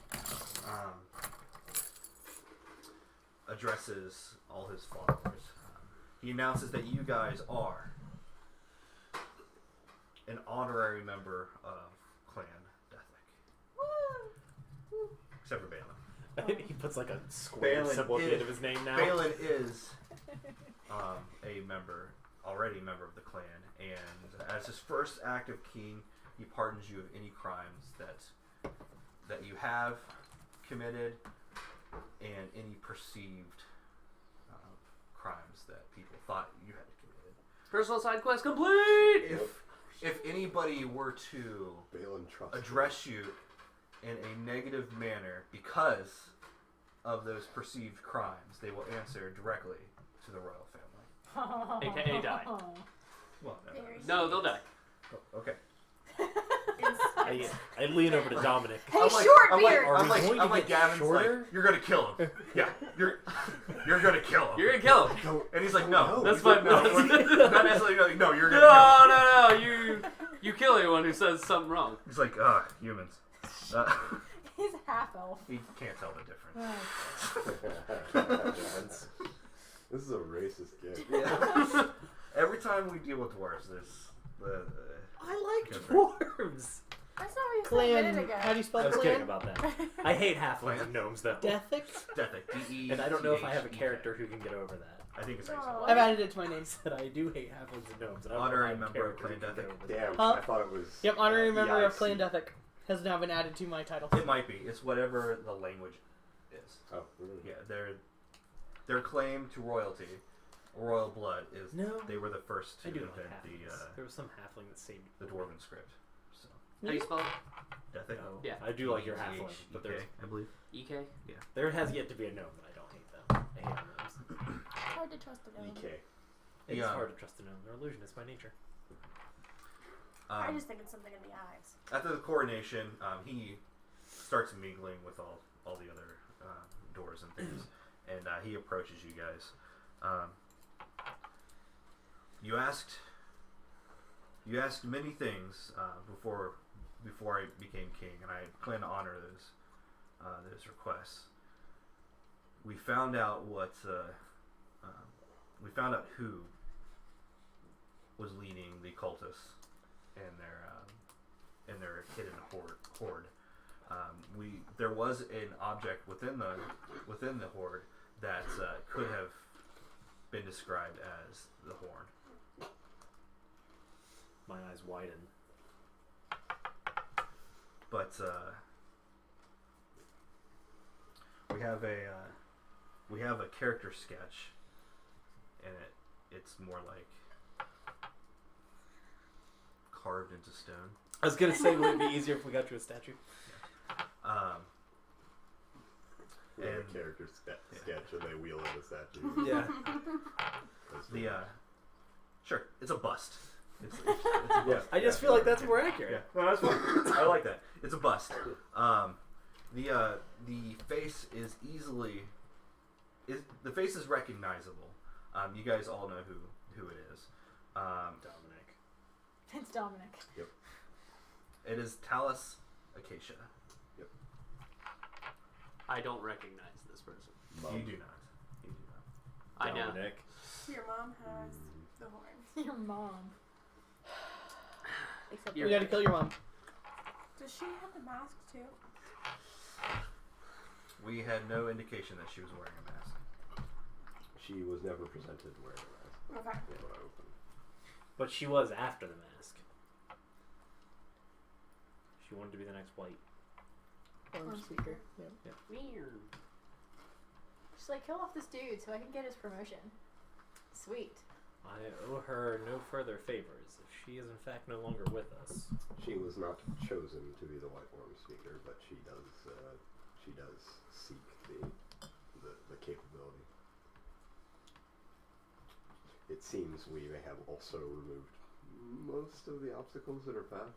[SPEAKER 5] addresses all his followers. He announces that you guys are an honorary member of Clan Dethic. Except for Balin.
[SPEAKER 4] He puts like a square
[SPEAKER 5] Balin
[SPEAKER 4] symbol at the
[SPEAKER 5] is-
[SPEAKER 4] end of his name now.
[SPEAKER 5] Balin is already a member of the clan, and as his first act of king, he pardons you of any crimes that you have committed and any perceived crimes that people thought you had committed.
[SPEAKER 1] Personal side quest complete!
[SPEAKER 5] If anybody were to
[SPEAKER 7] Balin trusts
[SPEAKER 5] address you in a negative manner because of those perceived crimes, they will answer directly to the royal family.
[SPEAKER 1] AKA die.
[SPEAKER 5] Well,
[SPEAKER 3] Very
[SPEAKER 1] No, they'll die.
[SPEAKER 5] okay.
[SPEAKER 4] I lean over to Dominic.
[SPEAKER 6] Hey,
[SPEAKER 5] I'm
[SPEAKER 6] short beard!
[SPEAKER 4] Are we going to
[SPEAKER 5] I'm like
[SPEAKER 4] get
[SPEAKER 5] Gavin's
[SPEAKER 4] shorter?
[SPEAKER 5] like, you're gonna kill him. Yeah, you're gonna kill him.
[SPEAKER 1] You're gonna kill him.
[SPEAKER 7] Don't,
[SPEAKER 5] And he's like, no.
[SPEAKER 1] That's
[SPEAKER 5] He's
[SPEAKER 1] my
[SPEAKER 5] like, no. Not necessarily, no, you're gonna
[SPEAKER 1] No, you kill anyone who says something wrong.
[SPEAKER 5] kill him. He's like, humans.
[SPEAKER 6] He's half elf.
[SPEAKER 5] He can't tell the difference.
[SPEAKER 7] this is a racist game.
[SPEAKER 5] Yeah. Every time we deal with dwarves, there's the
[SPEAKER 4] I like
[SPEAKER 5] Go
[SPEAKER 4] dwarves.
[SPEAKER 3] That's not what you said a
[SPEAKER 2] Clan.
[SPEAKER 3] minute ago.
[SPEAKER 2] How do you spell
[SPEAKER 4] I was kidding
[SPEAKER 2] clan?
[SPEAKER 4] about that. I hate halflings and gnomes though.
[SPEAKER 2] Dethic?
[SPEAKER 5] Dethic. D-E-T-H-E-K.
[SPEAKER 4] And I don't know if I have a character who can get over that.
[SPEAKER 5] I think it's
[SPEAKER 3] Oh.
[SPEAKER 5] actually
[SPEAKER 2] I've added it to my name.
[SPEAKER 4] That I do hate halflings and gnomes. And I don't know if I
[SPEAKER 5] Honorary
[SPEAKER 4] have a
[SPEAKER 5] member of
[SPEAKER 4] character who
[SPEAKER 5] Clan
[SPEAKER 4] can get
[SPEAKER 5] Dethic.
[SPEAKER 4] over that.
[SPEAKER 7] Damn,
[SPEAKER 2] Huh?
[SPEAKER 7] I thought it was.
[SPEAKER 2] Yep, honorary member of
[SPEAKER 7] EIC.
[SPEAKER 2] Clan Dethic has now been added to my title.
[SPEAKER 5] It might be. It's whatever the language is.
[SPEAKER 7] Oh, really?
[SPEAKER 5] Yeah, their claim to royalty, royal blood, is
[SPEAKER 4] No.
[SPEAKER 5] they were the first to
[SPEAKER 4] I do like
[SPEAKER 5] invent
[SPEAKER 4] halflings. There was some halfling that seemed
[SPEAKER 5] the dwarven script. So
[SPEAKER 1] How do you spell it?
[SPEAKER 5] Dethic.
[SPEAKER 4] No.
[SPEAKER 1] Yeah.
[SPEAKER 4] I do like your halfling, but there's
[SPEAKER 5] I believe.
[SPEAKER 1] EK?
[SPEAKER 4] there has yet to be a gnome that I don't hate though. I hate gnomes.
[SPEAKER 3] Hard to trust a gnome.
[SPEAKER 7] EK.
[SPEAKER 4] It's
[SPEAKER 5] Yeah.
[SPEAKER 4] hard to trust a gnome. They're illusionists by nature.
[SPEAKER 3] I just think it's something in the eyes.
[SPEAKER 5] After the coronation, he starts mingling with all the other doors and things, and he approaches you guys. You asked many things before I became king, and I plan to honor those requests. We found out who was leading the cultists and their hidden horde. There was an object within the horde that could have been described as the horn.
[SPEAKER 4] My eyes widen.
[SPEAKER 5] But we have a character sketch, and it's more like carved into stone.
[SPEAKER 4] I was gonna say, would it be easier if we got you a statue?
[SPEAKER 7] We have
[SPEAKER 5] And-
[SPEAKER 7] a character sketch and they wheel in a statue.
[SPEAKER 4] Yeah.
[SPEAKER 5] Sure, it's a bust. It's a
[SPEAKER 4] Yeah.
[SPEAKER 5] bust.
[SPEAKER 4] I just feel like that's more accurate.
[SPEAKER 5] Yeah, no, that's fine. I like that. It's a bust. The face is the face is recognizable. You guys all know who it is.
[SPEAKER 4] Dominic.
[SPEAKER 6] It's Dominic.
[SPEAKER 5] It is Talus Acacia.
[SPEAKER 1] I don't recognize this person.
[SPEAKER 7] Mom.
[SPEAKER 5] You do not.
[SPEAKER 1] I know.
[SPEAKER 4] Dominic.
[SPEAKER 3] Your mom has the horns.
[SPEAKER 6] Your mom. Except
[SPEAKER 2] You gotta kill your mom.
[SPEAKER 3] Does she have the mask too?
[SPEAKER 5] We had no indication that she was wearing a mask.
[SPEAKER 7] She was never presented wearing a mask.
[SPEAKER 3] Okay.
[SPEAKER 7] When I opened.
[SPEAKER 4] But she was after the mask. She wanted to be the next white.
[SPEAKER 2] Orange speaker. Yep.
[SPEAKER 1] Weird.
[SPEAKER 6] She's like, kill off this dude so I can get his promotion. Sweet.
[SPEAKER 4] I owe her no further favors. If she is in fact no longer with us,
[SPEAKER 7] She was not chosen to be the White Worm speaker, but she does seek the capability. It seems we may have also removed most of the obstacles in her path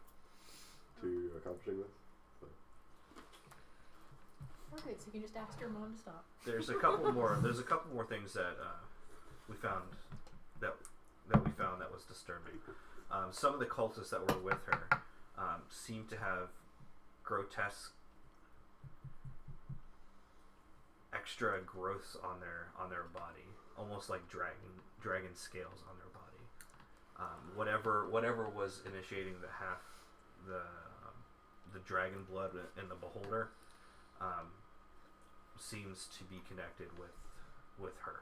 [SPEAKER 7] to accomplishing this.
[SPEAKER 6] Oh, good. So you can just ask your mom to stop.
[SPEAKER 5] There's a couple more things that we found that was disturbing. Some of the cultists that were with her seemed to have grotesque extra growths on their body, almost like dragon scales on their body. whatever was initiating the dragon blood in the beholder seems to be connected with her.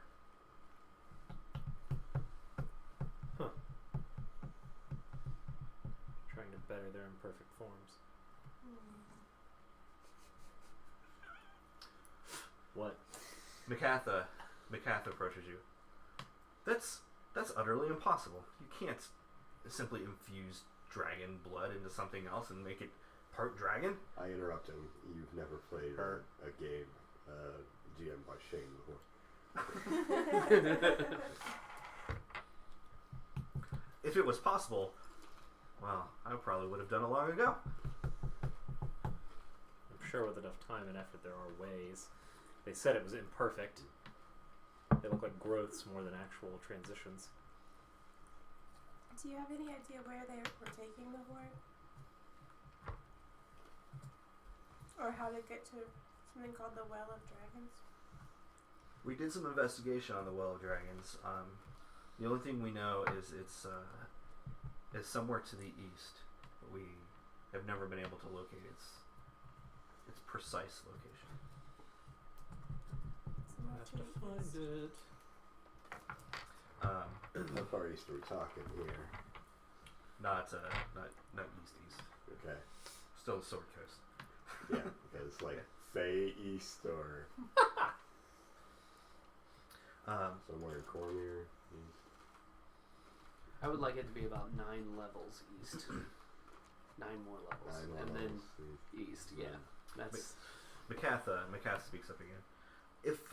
[SPEAKER 4] Trying to better their imperfect forms. What?
[SPEAKER 5] Mikatha approaches you. That's utterly impossible. You can't simply infuse dragon blood into something else and make it part dragon.
[SPEAKER 7] I interrupt him. You've never played a game GM by Shane before.
[SPEAKER 5] If it was possible, well, I probably would have done it long ago.
[SPEAKER 4] I'm sure with enough time and effort there are ways. They said it was imperfect. They look like growths more than actual transitions.
[SPEAKER 3] Do you have any idea where they were taking the horn? Or how to get to something called the Well of Dragons?
[SPEAKER 5] We did some investigation on the Well of Dragons. The only thing we know is it's somewhere to the east. We have never been able to locate its precise location.
[SPEAKER 4] I have to find it.
[SPEAKER 7] How far east are we talking here?
[SPEAKER 5] Not east.
[SPEAKER 7] Okay.
[SPEAKER 5] Still the Sword Coast.
[SPEAKER 7] Yeah, because like Fey East or somewhere in Cormier.
[SPEAKER 1] I would like it to be about 9 levels east. 9 more levels.
[SPEAKER 7] 9
[SPEAKER 1] and
[SPEAKER 7] levels
[SPEAKER 1] then east, yeah. That's
[SPEAKER 5] Mikatha speaks up again. If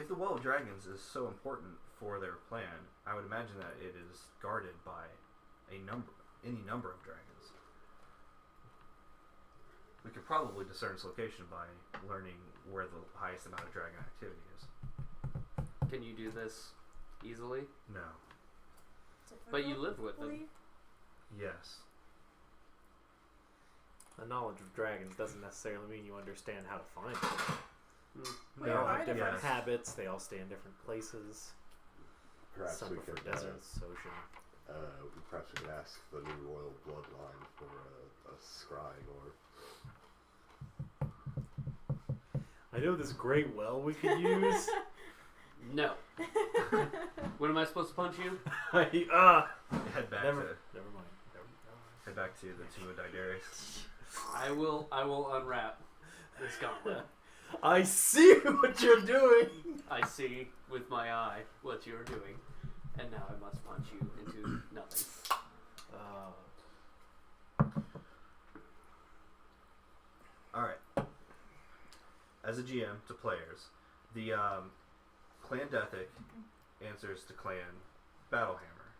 [SPEAKER 5] the Well of Dragons is so important for their plan, I would imagine that it is guarded by any number of dragons. We could probably discern its location by learning where the highest amount of dragon activity is.
[SPEAKER 1] Can you do this easily?
[SPEAKER 5] No.
[SPEAKER 1] But you live with them.
[SPEAKER 5] Yes.
[SPEAKER 4] The knowledge of dragons doesn't necessarily mean you understand how to find them. They
[SPEAKER 3] Where
[SPEAKER 4] all
[SPEAKER 3] are
[SPEAKER 4] have
[SPEAKER 3] the
[SPEAKER 4] different
[SPEAKER 5] dragons?
[SPEAKER 4] habits. They all stay in different places.
[SPEAKER 7] Perhaps
[SPEAKER 4] Some
[SPEAKER 7] we
[SPEAKER 4] prefer
[SPEAKER 7] could
[SPEAKER 4] deserts, ocean.
[SPEAKER 7] perhaps we could ask the new royal bloodline for a scrying or.
[SPEAKER 4] I know this great well we could use.
[SPEAKER 1] No. When am I supposed to punch you?
[SPEAKER 5] Head back
[SPEAKER 4] Never
[SPEAKER 5] to
[SPEAKER 4] mind.
[SPEAKER 5] head back to the Tomb of Daenerys.
[SPEAKER 1] I will unwrap this gauntlet.
[SPEAKER 4] I see what you're doing.
[SPEAKER 1] I see with my eye what you're doing, and now I must punch you into nothing.
[SPEAKER 5] Alright. As a GM to players, the Clan Dethic answers to Clan Battlehammer,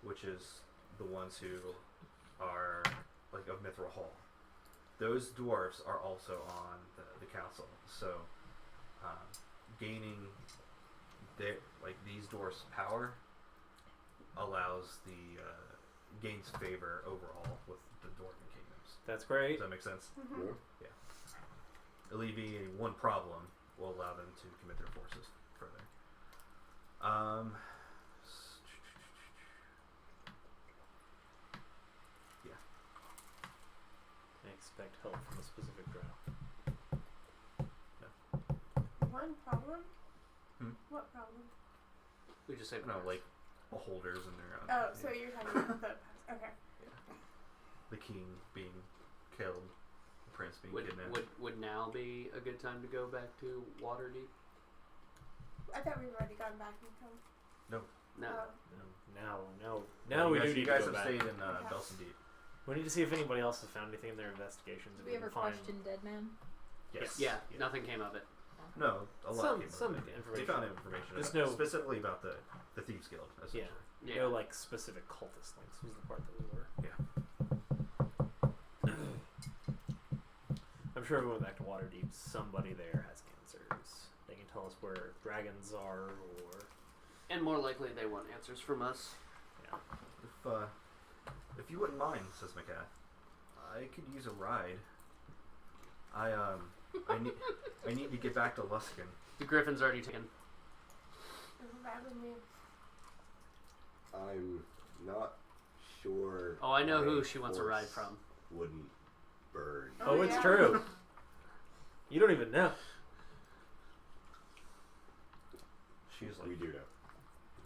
[SPEAKER 5] which is the ones who are like of Mithril Hall. Those dwarves are also on the council, so gaining these dwarves' power allows gains favor overall with the Dwarven kingdoms.
[SPEAKER 4] That's great.
[SPEAKER 5] Does that make sense?
[SPEAKER 3] Mm-hmm.
[SPEAKER 5] Yeah. Alleviating one problem will allow them to commit their forces further. Yeah.
[SPEAKER 4] I expect help from a specific drow.
[SPEAKER 3] One problem?
[SPEAKER 5] Hmm?
[SPEAKER 3] What problem?
[SPEAKER 1] We just say
[SPEAKER 5] No, like beholders and their
[SPEAKER 3] Oh, so you're talking about the past. Okay.
[SPEAKER 5] the king being killed, the prince being kidnapped.
[SPEAKER 1] Would now be a good time to go back to Waterdeep?
[SPEAKER 3] I thought we've already gone back and come.
[SPEAKER 1] No.
[SPEAKER 3] Oh.
[SPEAKER 4] Now we
[SPEAKER 5] you
[SPEAKER 4] do
[SPEAKER 5] guys,
[SPEAKER 4] need
[SPEAKER 5] you guys
[SPEAKER 4] to go
[SPEAKER 5] have
[SPEAKER 4] back.
[SPEAKER 5] stayed in Belson Deep.
[SPEAKER 4] We need to see if anybody else has found anything in their investigations.
[SPEAKER 6] Did
[SPEAKER 4] If
[SPEAKER 6] we ever
[SPEAKER 4] can find
[SPEAKER 6] question Dead Man?
[SPEAKER 5] Yes.
[SPEAKER 1] Yeah, nothing came of it.
[SPEAKER 5] No, a lot came
[SPEAKER 4] some
[SPEAKER 5] of it.
[SPEAKER 4] information.
[SPEAKER 5] They found information
[SPEAKER 4] Just
[SPEAKER 5] about,
[SPEAKER 4] no-
[SPEAKER 5] specifically about the Thieves Guild, essentially.
[SPEAKER 1] Yeah.
[SPEAKER 4] No, like specific cultist links was the part that we were.
[SPEAKER 5] Yeah.
[SPEAKER 4] I'm sure if we went back to Waterdeep, somebody there has answers. They can tell us where dragons are, or
[SPEAKER 1] And more likely they want answers from us.
[SPEAKER 5] If you wouldn't mind, says Macath, I could use a ride. I need to get back to Luskin.
[SPEAKER 1] The Griffin's already taken.
[SPEAKER 3] That would mean
[SPEAKER 7] I'm not sure.
[SPEAKER 1] Oh, I know
[SPEAKER 7] my
[SPEAKER 1] who she wants a ride
[SPEAKER 7] horse
[SPEAKER 1] from.
[SPEAKER 7] Wouldn't burn.
[SPEAKER 4] Oh, it's
[SPEAKER 3] yeah.
[SPEAKER 4] true. You don't even know.
[SPEAKER 5] She's like
[SPEAKER 7] We do know.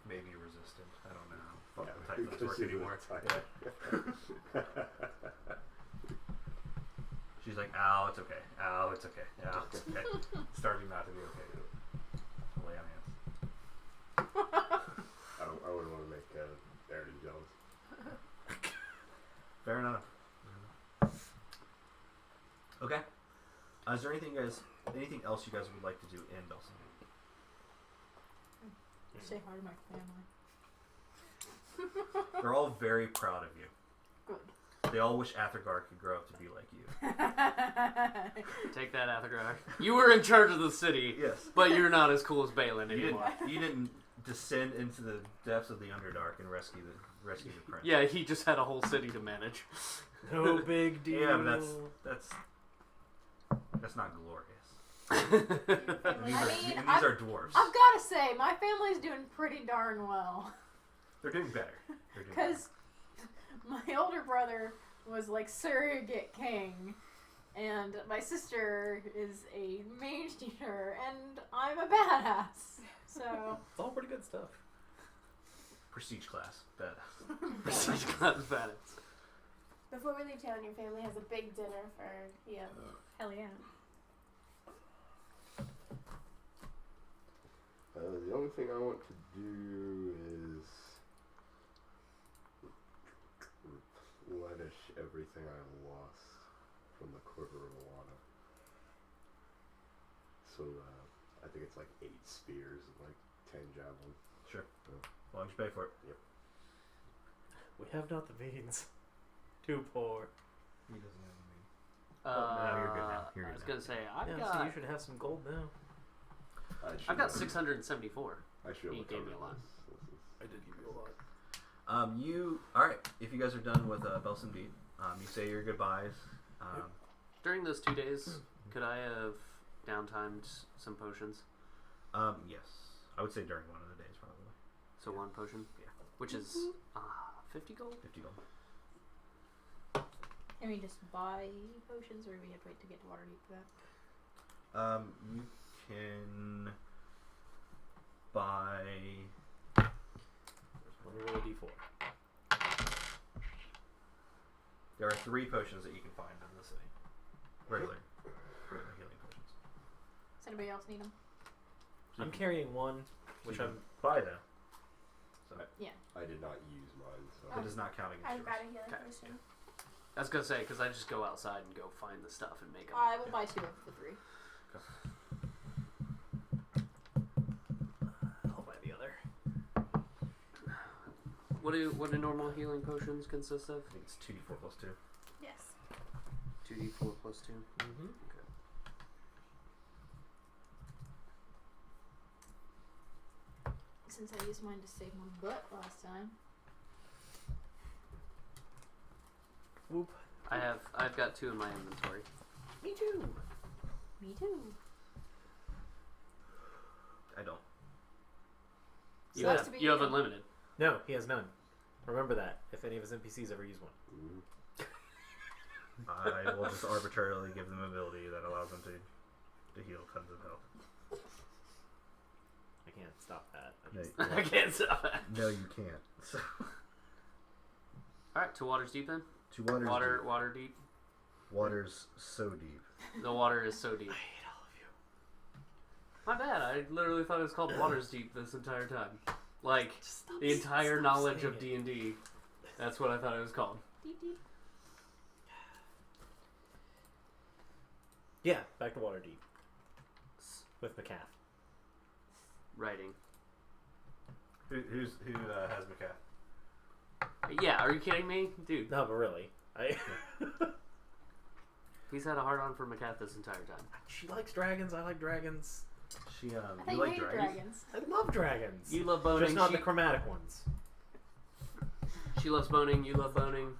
[SPEAKER 5] maybe resistant. I don't know. Fuck
[SPEAKER 7] Yeah,
[SPEAKER 5] the type doesn't work
[SPEAKER 7] she's a
[SPEAKER 5] anymore.
[SPEAKER 7] type.
[SPEAKER 5] She's like, ow, it's okay. Ow, it's okay. Ow, it's okay. Starting not to be okay. Lay on hands.
[SPEAKER 7] I wouldn't want to make Aaron jealous.
[SPEAKER 5] Fair enough. Okay. Is there anything else you guys would like to do in Belson?
[SPEAKER 6] Say hi to my family.
[SPEAKER 5] They're all very proud of you.
[SPEAKER 6] Good.
[SPEAKER 5] They all wish Athergard could grow up to be like you.
[SPEAKER 1] Take that, Athergar. You were in charge of the city,
[SPEAKER 5] Yes.
[SPEAKER 1] but you're not as cool as Balin
[SPEAKER 5] You
[SPEAKER 1] anymore.
[SPEAKER 5] didn't descend into the depths of the Underdark and rescue the prince.
[SPEAKER 1] Yeah, he just had a whole city to manage.
[SPEAKER 4] No big deal.
[SPEAKER 5] Yeah, but that's not glorious. These are dwarves.
[SPEAKER 6] I've got to say, my family's doing pretty darn well.
[SPEAKER 5] They're doing better. They're doing better.
[SPEAKER 6] Because my older brother was like surrogate king, and my sister is a mage teacher, and I'm a badass. So
[SPEAKER 4] It's all pretty good stuff.
[SPEAKER 5] Prestige class. Badass.
[SPEAKER 1] Prestige class badass.
[SPEAKER 3] Before we leave town, your family has a big dinner for Ian.
[SPEAKER 6] hell yeah.
[SPEAKER 7] The only thing I want to do is replenish everything I lost from the Quiver of Alana. So I think it's like 8 spears and like 10 javelins.
[SPEAKER 5] Sure.
[SPEAKER 7] Yeah.
[SPEAKER 5] As long as you pay for it.
[SPEAKER 7] Yep.
[SPEAKER 4] We have not the means. Too poor.
[SPEAKER 5] He doesn't have any.
[SPEAKER 1] Uh,
[SPEAKER 5] you're good now. You're
[SPEAKER 1] I
[SPEAKER 5] good
[SPEAKER 1] was
[SPEAKER 5] now.
[SPEAKER 1] gonna say I've
[SPEAKER 4] Yeah,
[SPEAKER 1] got
[SPEAKER 4] so you should have some gold now.
[SPEAKER 1] I've got 674.
[SPEAKER 7] I should
[SPEAKER 1] He
[SPEAKER 7] have
[SPEAKER 1] gave me
[SPEAKER 7] covered
[SPEAKER 1] a lot.
[SPEAKER 7] this.
[SPEAKER 4] I did give you a lot.
[SPEAKER 5] Alright, if you guys are done with Belson Deed, you say your goodbyes.
[SPEAKER 1] During those 2 days, could I have downtimed some potions?
[SPEAKER 5] Yes. I would say during one of the days, probably.
[SPEAKER 1] So 1 potion?
[SPEAKER 5] Yeah.
[SPEAKER 1] Which is 50 gold?
[SPEAKER 5] 50 gold.
[SPEAKER 6] Can we just buy potions, or do we have to wait to get to Waterdeep for that?
[SPEAKER 5] You can buy.
[SPEAKER 4] Let me roll a d4.
[SPEAKER 5] There are 3 potions that you can find in the city. Regular healing potions.
[SPEAKER 6] Does anybody else need them?
[SPEAKER 4] I'm carrying one, which
[SPEAKER 5] you
[SPEAKER 4] I'm.
[SPEAKER 5] can buy them. So
[SPEAKER 7] I did not use mine, so
[SPEAKER 5] that is not counting
[SPEAKER 3] I've
[SPEAKER 5] against
[SPEAKER 3] got
[SPEAKER 5] yours.
[SPEAKER 3] a healing
[SPEAKER 1] Okay,
[SPEAKER 3] potion.
[SPEAKER 1] I was gonna say, because I just go outside and go find the stuff and make them.
[SPEAKER 6] I will buy 2 of the 3.
[SPEAKER 4] I'll buy the other.
[SPEAKER 1] What do normal healing potions consist of?
[SPEAKER 5] I think it's 2d4 plus 2.
[SPEAKER 3] Yes.
[SPEAKER 1] 2d4 plus 2.
[SPEAKER 4] Mm-hmm.
[SPEAKER 6] Since I used mine to save my butt last time.
[SPEAKER 4] Whoop.
[SPEAKER 1] I've got 2 in my inventory.
[SPEAKER 4] Me too.
[SPEAKER 6] Me too.
[SPEAKER 5] I don't.
[SPEAKER 1] You
[SPEAKER 6] Sucks
[SPEAKER 1] have
[SPEAKER 6] to be
[SPEAKER 1] you have
[SPEAKER 6] you.
[SPEAKER 1] unlimited.
[SPEAKER 4] No, he has none. Remember that. If any of his NPCs ever use one.
[SPEAKER 7] mhm.
[SPEAKER 5] I will just arbitrarily give them ability that allows them to heal tons of health.
[SPEAKER 4] I can't stop that.
[SPEAKER 1] I can't stop that.
[SPEAKER 5] No, you can't. So,
[SPEAKER 1] All right, to Water's Deep then.
[SPEAKER 5] to water's
[SPEAKER 1] Water
[SPEAKER 5] deep.
[SPEAKER 1] deep.
[SPEAKER 5] Water's so deep.
[SPEAKER 1] The water is so deep.
[SPEAKER 4] I hate all of you.
[SPEAKER 1] My bad. I literally thought it was called Water's Deep this entire time. Like
[SPEAKER 4] Stop
[SPEAKER 1] the entire
[SPEAKER 4] stop
[SPEAKER 1] knowledge
[SPEAKER 4] saying
[SPEAKER 1] of
[SPEAKER 4] it.
[SPEAKER 1] D&D. That's what I thought it was called.
[SPEAKER 6] Deep, deep.
[SPEAKER 4] Yeah, back to Waterdeep. With McCath.
[SPEAKER 1] Writing.
[SPEAKER 5] Who has Macath?
[SPEAKER 1] Yeah, are you kidding me? Dude,
[SPEAKER 4] No, but really.
[SPEAKER 1] he's had a hard on for Macath this entire time.
[SPEAKER 4] She likes dragons, I like dragons.
[SPEAKER 5] She
[SPEAKER 6] I thought
[SPEAKER 5] you
[SPEAKER 6] you
[SPEAKER 5] like
[SPEAKER 6] hated
[SPEAKER 5] dragons?
[SPEAKER 6] dragons.
[SPEAKER 4] I love dragons.
[SPEAKER 1] You love boning.
[SPEAKER 4] Just not
[SPEAKER 1] she,
[SPEAKER 4] the chromatic ones.
[SPEAKER 1] she loves boning. You love boning.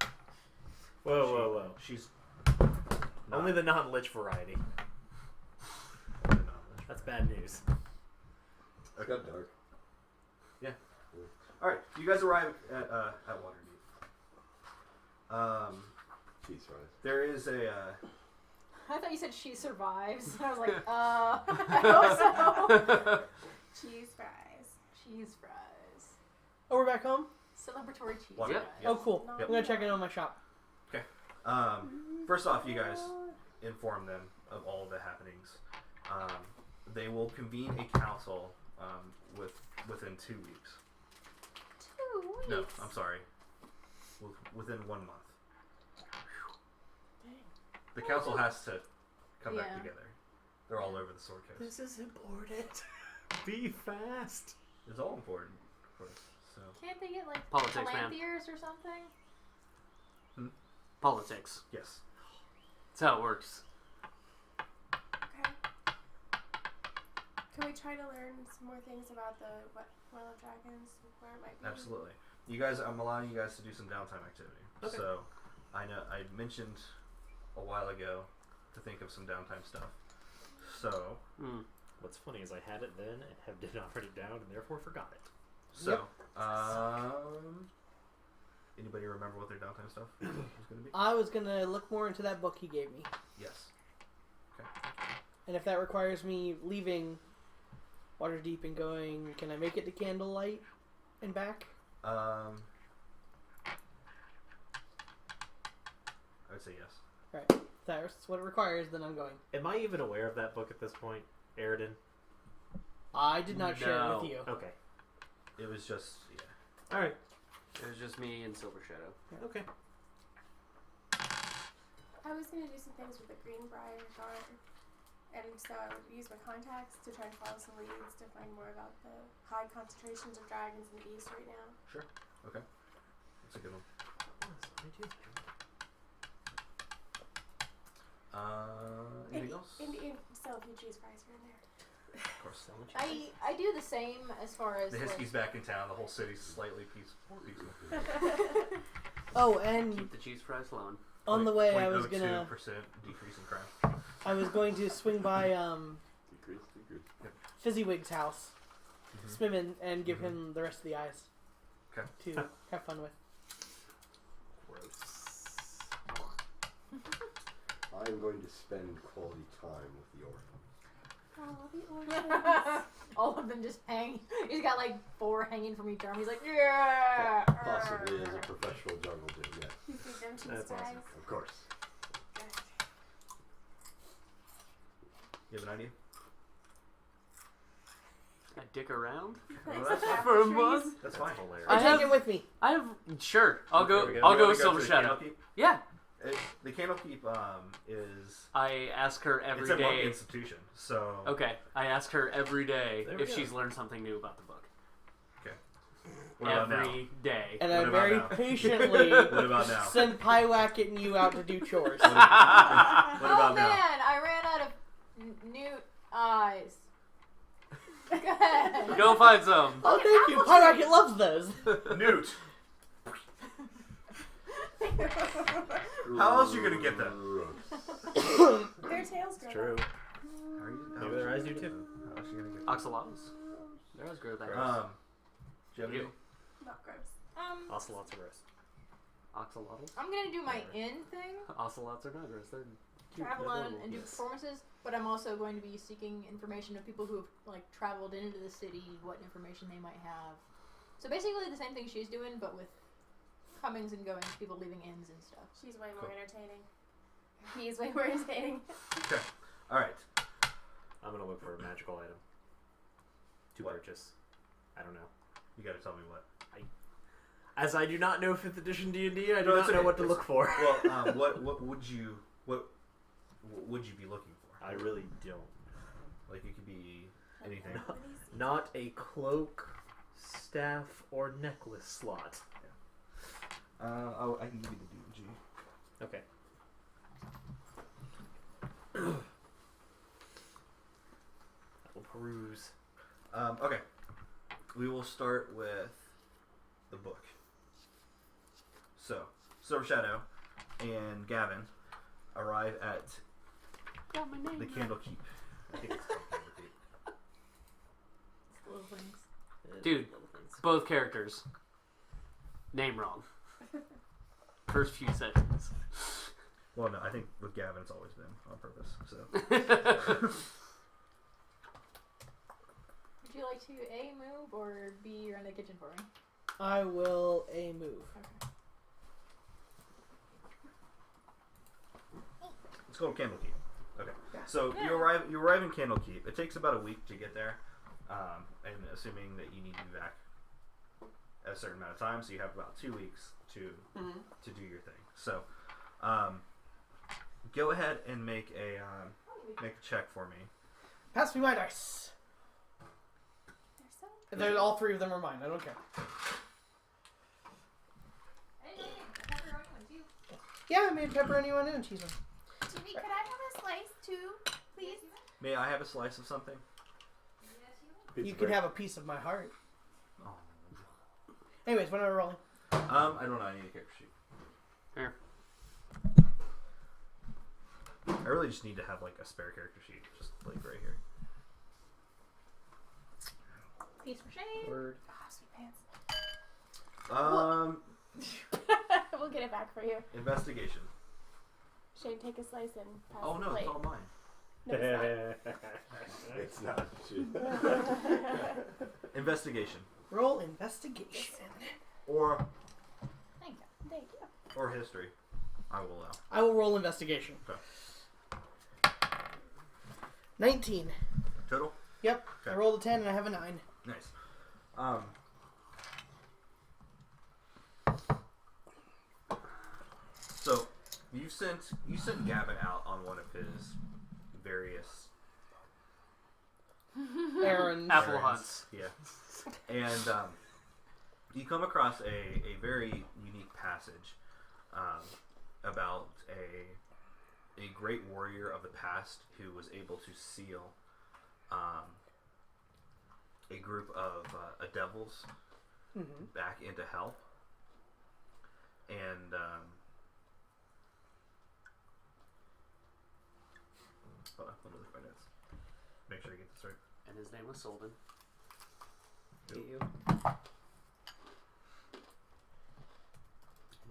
[SPEAKER 4] Whoa.
[SPEAKER 5] She's
[SPEAKER 4] Only the non-lich variety. That's bad news.
[SPEAKER 7] I got dark.
[SPEAKER 5] Yeah. All right, you guys arrive at Waterdeep.
[SPEAKER 7] Cheese fries.
[SPEAKER 5] There is a.
[SPEAKER 6] I thought you said she survives. I was like, I hope so.
[SPEAKER 3] Cheese fries.
[SPEAKER 6] Cheese fries.
[SPEAKER 2] Oh, we're back home?
[SPEAKER 6] Celebratory cheese
[SPEAKER 5] Water-
[SPEAKER 6] fries.
[SPEAKER 5] Yes.
[SPEAKER 2] Oh, cool.
[SPEAKER 3] No.
[SPEAKER 2] I'm going to check in on my shop.
[SPEAKER 5] First off, you guys inform them of all the happenings. They will convene a council within 2 weeks.
[SPEAKER 3] 2 weeks.
[SPEAKER 5] No, I'm sorry. Within 1 month. The council has to come back
[SPEAKER 6] Yeah.
[SPEAKER 5] together. They're all over the Sword Coast.
[SPEAKER 4] This is important. Be fast.
[SPEAKER 5] It's all important, of course. So
[SPEAKER 6] Can't they get like
[SPEAKER 1] Politics, man.
[SPEAKER 6] Palantirs or something?
[SPEAKER 1] Politics.
[SPEAKER 5] yes,
[SPEAKER 1] That's how it works.
[SPEAKER 3] Okay. Can we try to learn some more things about the Well of Dragons, where it might be?
[SPEAKER 5] absolutely. You guys, I'm allowing you guys to do some downtime activity.
[SPEAKER 4] Okay.
[SPEAKER 5] So I know I mentioned a while ago to think of some downtime stuff. So
[SPEAKER 1] Mm.
[SPEAKER 4] What's funny is I had it then and did not write it down and therefore forgot it.
[SPEAKER 5] Anybody remember what their downtime stuff was going to be?
[SPEAKER 2] I was going to look more into that book he gave me.
[SPEAKER 5] Yes.
[SPEAKER 2] And if that requires me leaving Waterdeep and going, can I make it to Candlelight and back?
[SPEAKER 5] I would say yes.
[SPEAKER 2] Alright. If that's what it requires, then I'm going.
[SPEAKER 4] Am I even aware of that book at this point, Aridin?
[SPEAKER 2] I did not share it
[SPEAKER 1] No.
[SPEAKER 2] with you.
[SPEAKER 4] Okay.
[SPEAKER 5] It was just
[SPEAKER 4] All right.
[SPEAKER 1] It was just me and Silver Shadow.
[SPEAKER 4] Okay.
[SPEAKER 3] I was going to do some things with the Greenbrier Guard, and so I would use my contacts to try to follow some leads to find more about the high concentrations of dragons in the east right now.
[SPEAKER 5] That's a good one. Anything else?
[SPEAKER 3] And sell a few cheese fries here and there.
[SPEAKER 5] Of course.
[SPEAKER 6] I do the same as far as
[SPEAKER 5] The
[SPEAKER 6] like,
[SPEAKER 5] Hiskey's back in town. The whole city's slightly peaceful.
[SPEAKER 2] Oh, and
[SPEAKER 1] Keep the cheese fries flowing.
[SPEAKER 2] on the way I was going to...
[SPEAKER 5] 0.02% decrease in crime.
[SPEAKER 2] I was going to swing by
[SPEAKER 7] Decrease.
[SPEAKER 2] Fizzywig's house,
[SPEAKER 5] Mm-hmm.
[SPEAKER 2] swim in, and give him the rest of the eyes.
[SPEAKER 5] Okay.
[SPEAKER 2] To have fun with.
[SPEAKER 4] Gross.
[SPEAKER 7] I'm going to spend quality time with the orphan.
[SPEAKER 3] Oh, the orphans.
[SPEAKER 6] all of them just hang. He's got like 4 hanging from each arm. He's like, yeah.
[SPEAKER 7] Possibly as a professional jungle dude, yes.
[SPEAKER 3] You feed them cheese
[SPEAKER 4] That's
[SPEAKER 3] fries.
[SPEAKER 4] awesome.
[SPEAKER 7] Of course.
[SPEAKER 5] You have an idea?
[SPEAKER 1] I dick around
[SPEAKER 5] Well, that's fine.
[SPEAKER 1] for a month.
[SPEAKER 5] That's fine.
[SPEAKER 4] Hilarious.
[SPEAKER 2] I
[SPEAKER 1] I
[SPEAKER 2] take
[SPEAKER 1] have-
[SPEAKER 2] him with me.
[SPEAKER 1] I have sure. I'll go.
[SPEAKER 4] There we go.
[SPEAKER 1] I'll
[SPEAKER 5] You
[SPEAKER 1] go
[SPEAKER 5] wanna
[SPEAKER 1] with Silver
[SPEAKER 5] to the
[SPEAKER 1] Shadow.
[SPEAKER 5] Candlekeep?
[SPEAKER 1] Yeah.
[SPEAKER 5] The Candlekeep is
[SPEAKER 1] I ask her every
[SPEAKER 5] it's a monk
[SPEAKER 1] day.
[SPEAKER 5] institution. So
[SPEAKER 1] Okay. I ask her every day
[SPEAKER 4] There we
[SPEAKER 1] if
[SPEAKER 4] go.
[SPEAKER 1] she's learned something new about the book.
[SPEAKER 5] what about now?
[SPEAKER 1] Every day.
[SPEAKER 2] And
[SPEAKER 5] What
[SPEAKER 2] I
[SPEAKER 5] about
[SPEAKER 2] very
[SPEAKER 5] now?
[SPEAKER 2] patiently
[SPEAKER 5] What about now?
[SPEAKER 2] send Pyewacket and you out to do chores.
[SPEAKER 5] What
[SPEAKER 6] Oh
[SPEAKER 5] about
[SPEAKER 6] man,
[SPEAKER 5] now?
[SPEAKER 6] I ran out of newt eyes. Go ahead.
[SPEAKER 1] Go find some.
[SPEAKER 2] Oh, thank you. Pyewacket loves those.
[SPEAKER 5] Newt. How else are you gonna get them?
[SPEAKER 3] Their tails grow.
[SPEAKER 4] It's true. Maybe their eyes do too.
[SPEAKER 5] How else are you gonna get them?
[SPEAKER 1] Oxalotls. Their eyes grow that.
[SPEAKER 5] Do you have
[SPEAKER 1] You.
[SPEAKER 5] any?
[SPEAKER 3] Not gross.
[SPEAKER 4] Ocelots are gross.
[SPEAKER 1] Oxalotls.
[SPEAKER 6] I'm gonna do my in thing,
[SPEAKER 1] Ocelots are not gross. They're cute.
[SPEAKER 6] travel
[SPEAKER 1] They're
[SPEAKER 6] on
[SPEAKER 1] adorable.
[SPEAKER 6] and do performances. But I'm also going to be seeking information of people who have like traveled into the city, what information they might have. So basically the same thing she's doing, but with comings and goings, people leaving inns and stuff.
[SPEAKER 3] She's way more
[SPEAKER 5] Cool.
[SPEAKER 3] entertaining. He is way more entertaining.
[SPEAKER 5] All right.
[SPEAKER 4] I'm gonna look for a magical item to
[SPEAKER 5] What?
[SPEAKER 4] purchase. I don't know.
[SPEAKER 5] You gotta tell me what.
[SPEAKER 4] As I do not know 5th edition D&D, I do
[SPEAKER 5] No,
[SPEAKER 4] not
[SPEAKER 5] it's
[SPEAKER 4] know
[SPEAKER 5] okay.
[SPEAKER 4] what to look for.
[SPEAKER 5] Well, what would you be looking for?
[SPEAKER 4] I really don't.
[SPEAKER 5] Like it could be anything.
[SPEAKER 4] Not a cloak, staff, or necklace slot.
[SPEAKER 5] I can give you the D&G.
[SPEAKER 4] Okay. I will peruse.
[SPEAKER 5] Okay. We will start with the book. So, Silver Shadow and Gavin arrive at
[SPEAKER 1] Got my name.
[SPEAKER 5] the Candlekeep. I think it's called Candlekeep.
[SPEAKER 6] Little things.
[SPEAKER 1] Dude. Both characters. Name wrong. First few seconds.
[SPEAKER 5] Well, no, I think with Gavin it's always been on purpose. So
[SPEAKER 6] Would you like to A, move, or B, run the kitchen for me?
[SPEAKER 2] I will A move.
[SPEAKER 6] Okay.
[SPEAKER 5] let's go to Candlekeep. Okay.
[SPEAKER 2] Yeah.
[SPEAKER 5] So
[SPEAKER 6] Yeah.
[SPEAKER 5] you arrive in Candlekeep. It takes about a week to get there, and assuming that you need to be back at a certain amount of time, so you have about 2 weeks to do your thing. So, go ahead and make a check for me.
[SPEAKER 2] Pass me my dice. All 3 of them are mine. I don't care. Yeah, I made pepperoni one and cheese one.
[SPEAKER 3] Jimmy, could I have a slice too, please?
[SPEAKER 5] May I have a slice of something?
[SPEAKER 2] You can have a piece of my heart.
[SPEAKER 5] Oh.
[SPEAKER 2] Anyways, when are we rolling?
[SPEAKER 5] I don't know. I need a character sheet.
[SPEAKER 1] Here.
[SPEAKER 5] I really just need to have like a spare character sheet, just like right here.
[SPEAKER 6] Piece for Shane.
[SPEAKER 2] Word.
[SPEAKER 3] Ah, sweet pants. We'll get it back for you.
[SPEAKER 5] Investigation.
[SPEAKER 3] Shane, take a slice and pass
[SPEAKER 5] Oh
[SPEAKER 3] the
[SPEAKER 5] no,
[SPEAKER 3] plate.
[SPEAKER 5] it's all mine.
[SPEAKER 3] No, it's not.
[SPEAKER 7] It's not.
[SPEAKER 5] Investigation.
[SPEAKER 2] Roll investigation.
[SPEAKER 5] Or
[SPEAKER 6] Thank you.
[SPEAKER 3] Thank you.
[SPEAKER 5] or history. I will allow.
[SPEAKER 2] I will roll investigation.
[SPEAKER 5] Okay.
[SPEAKER 2] 19.
[SPEAKER 5] Total?
[SPEAKER 2] Yep.
[SPEAKER 5] Okay.
[SPEAKER 2] I rolled a 10 and I have a 9.
[SPEAKER 5] Nice. So you sent Gavin out on one of his various
[SPEAKER 2] Aaron.
[SPEAKER 1] Apple
[SPEAKER 5] errands.
[SPEAKER 1] hunts.
[SPEAKER 5] Yeah. And you come across a very unique passage about a great warrior of the past who was able to seal a group of devils back into hell. And hold on, let me look at my notes. Make sure I get this right.
[SPEAKER 1] And his name was Solden.
[SPEAKER 5] Yep.
[SPEAKER 1] You. And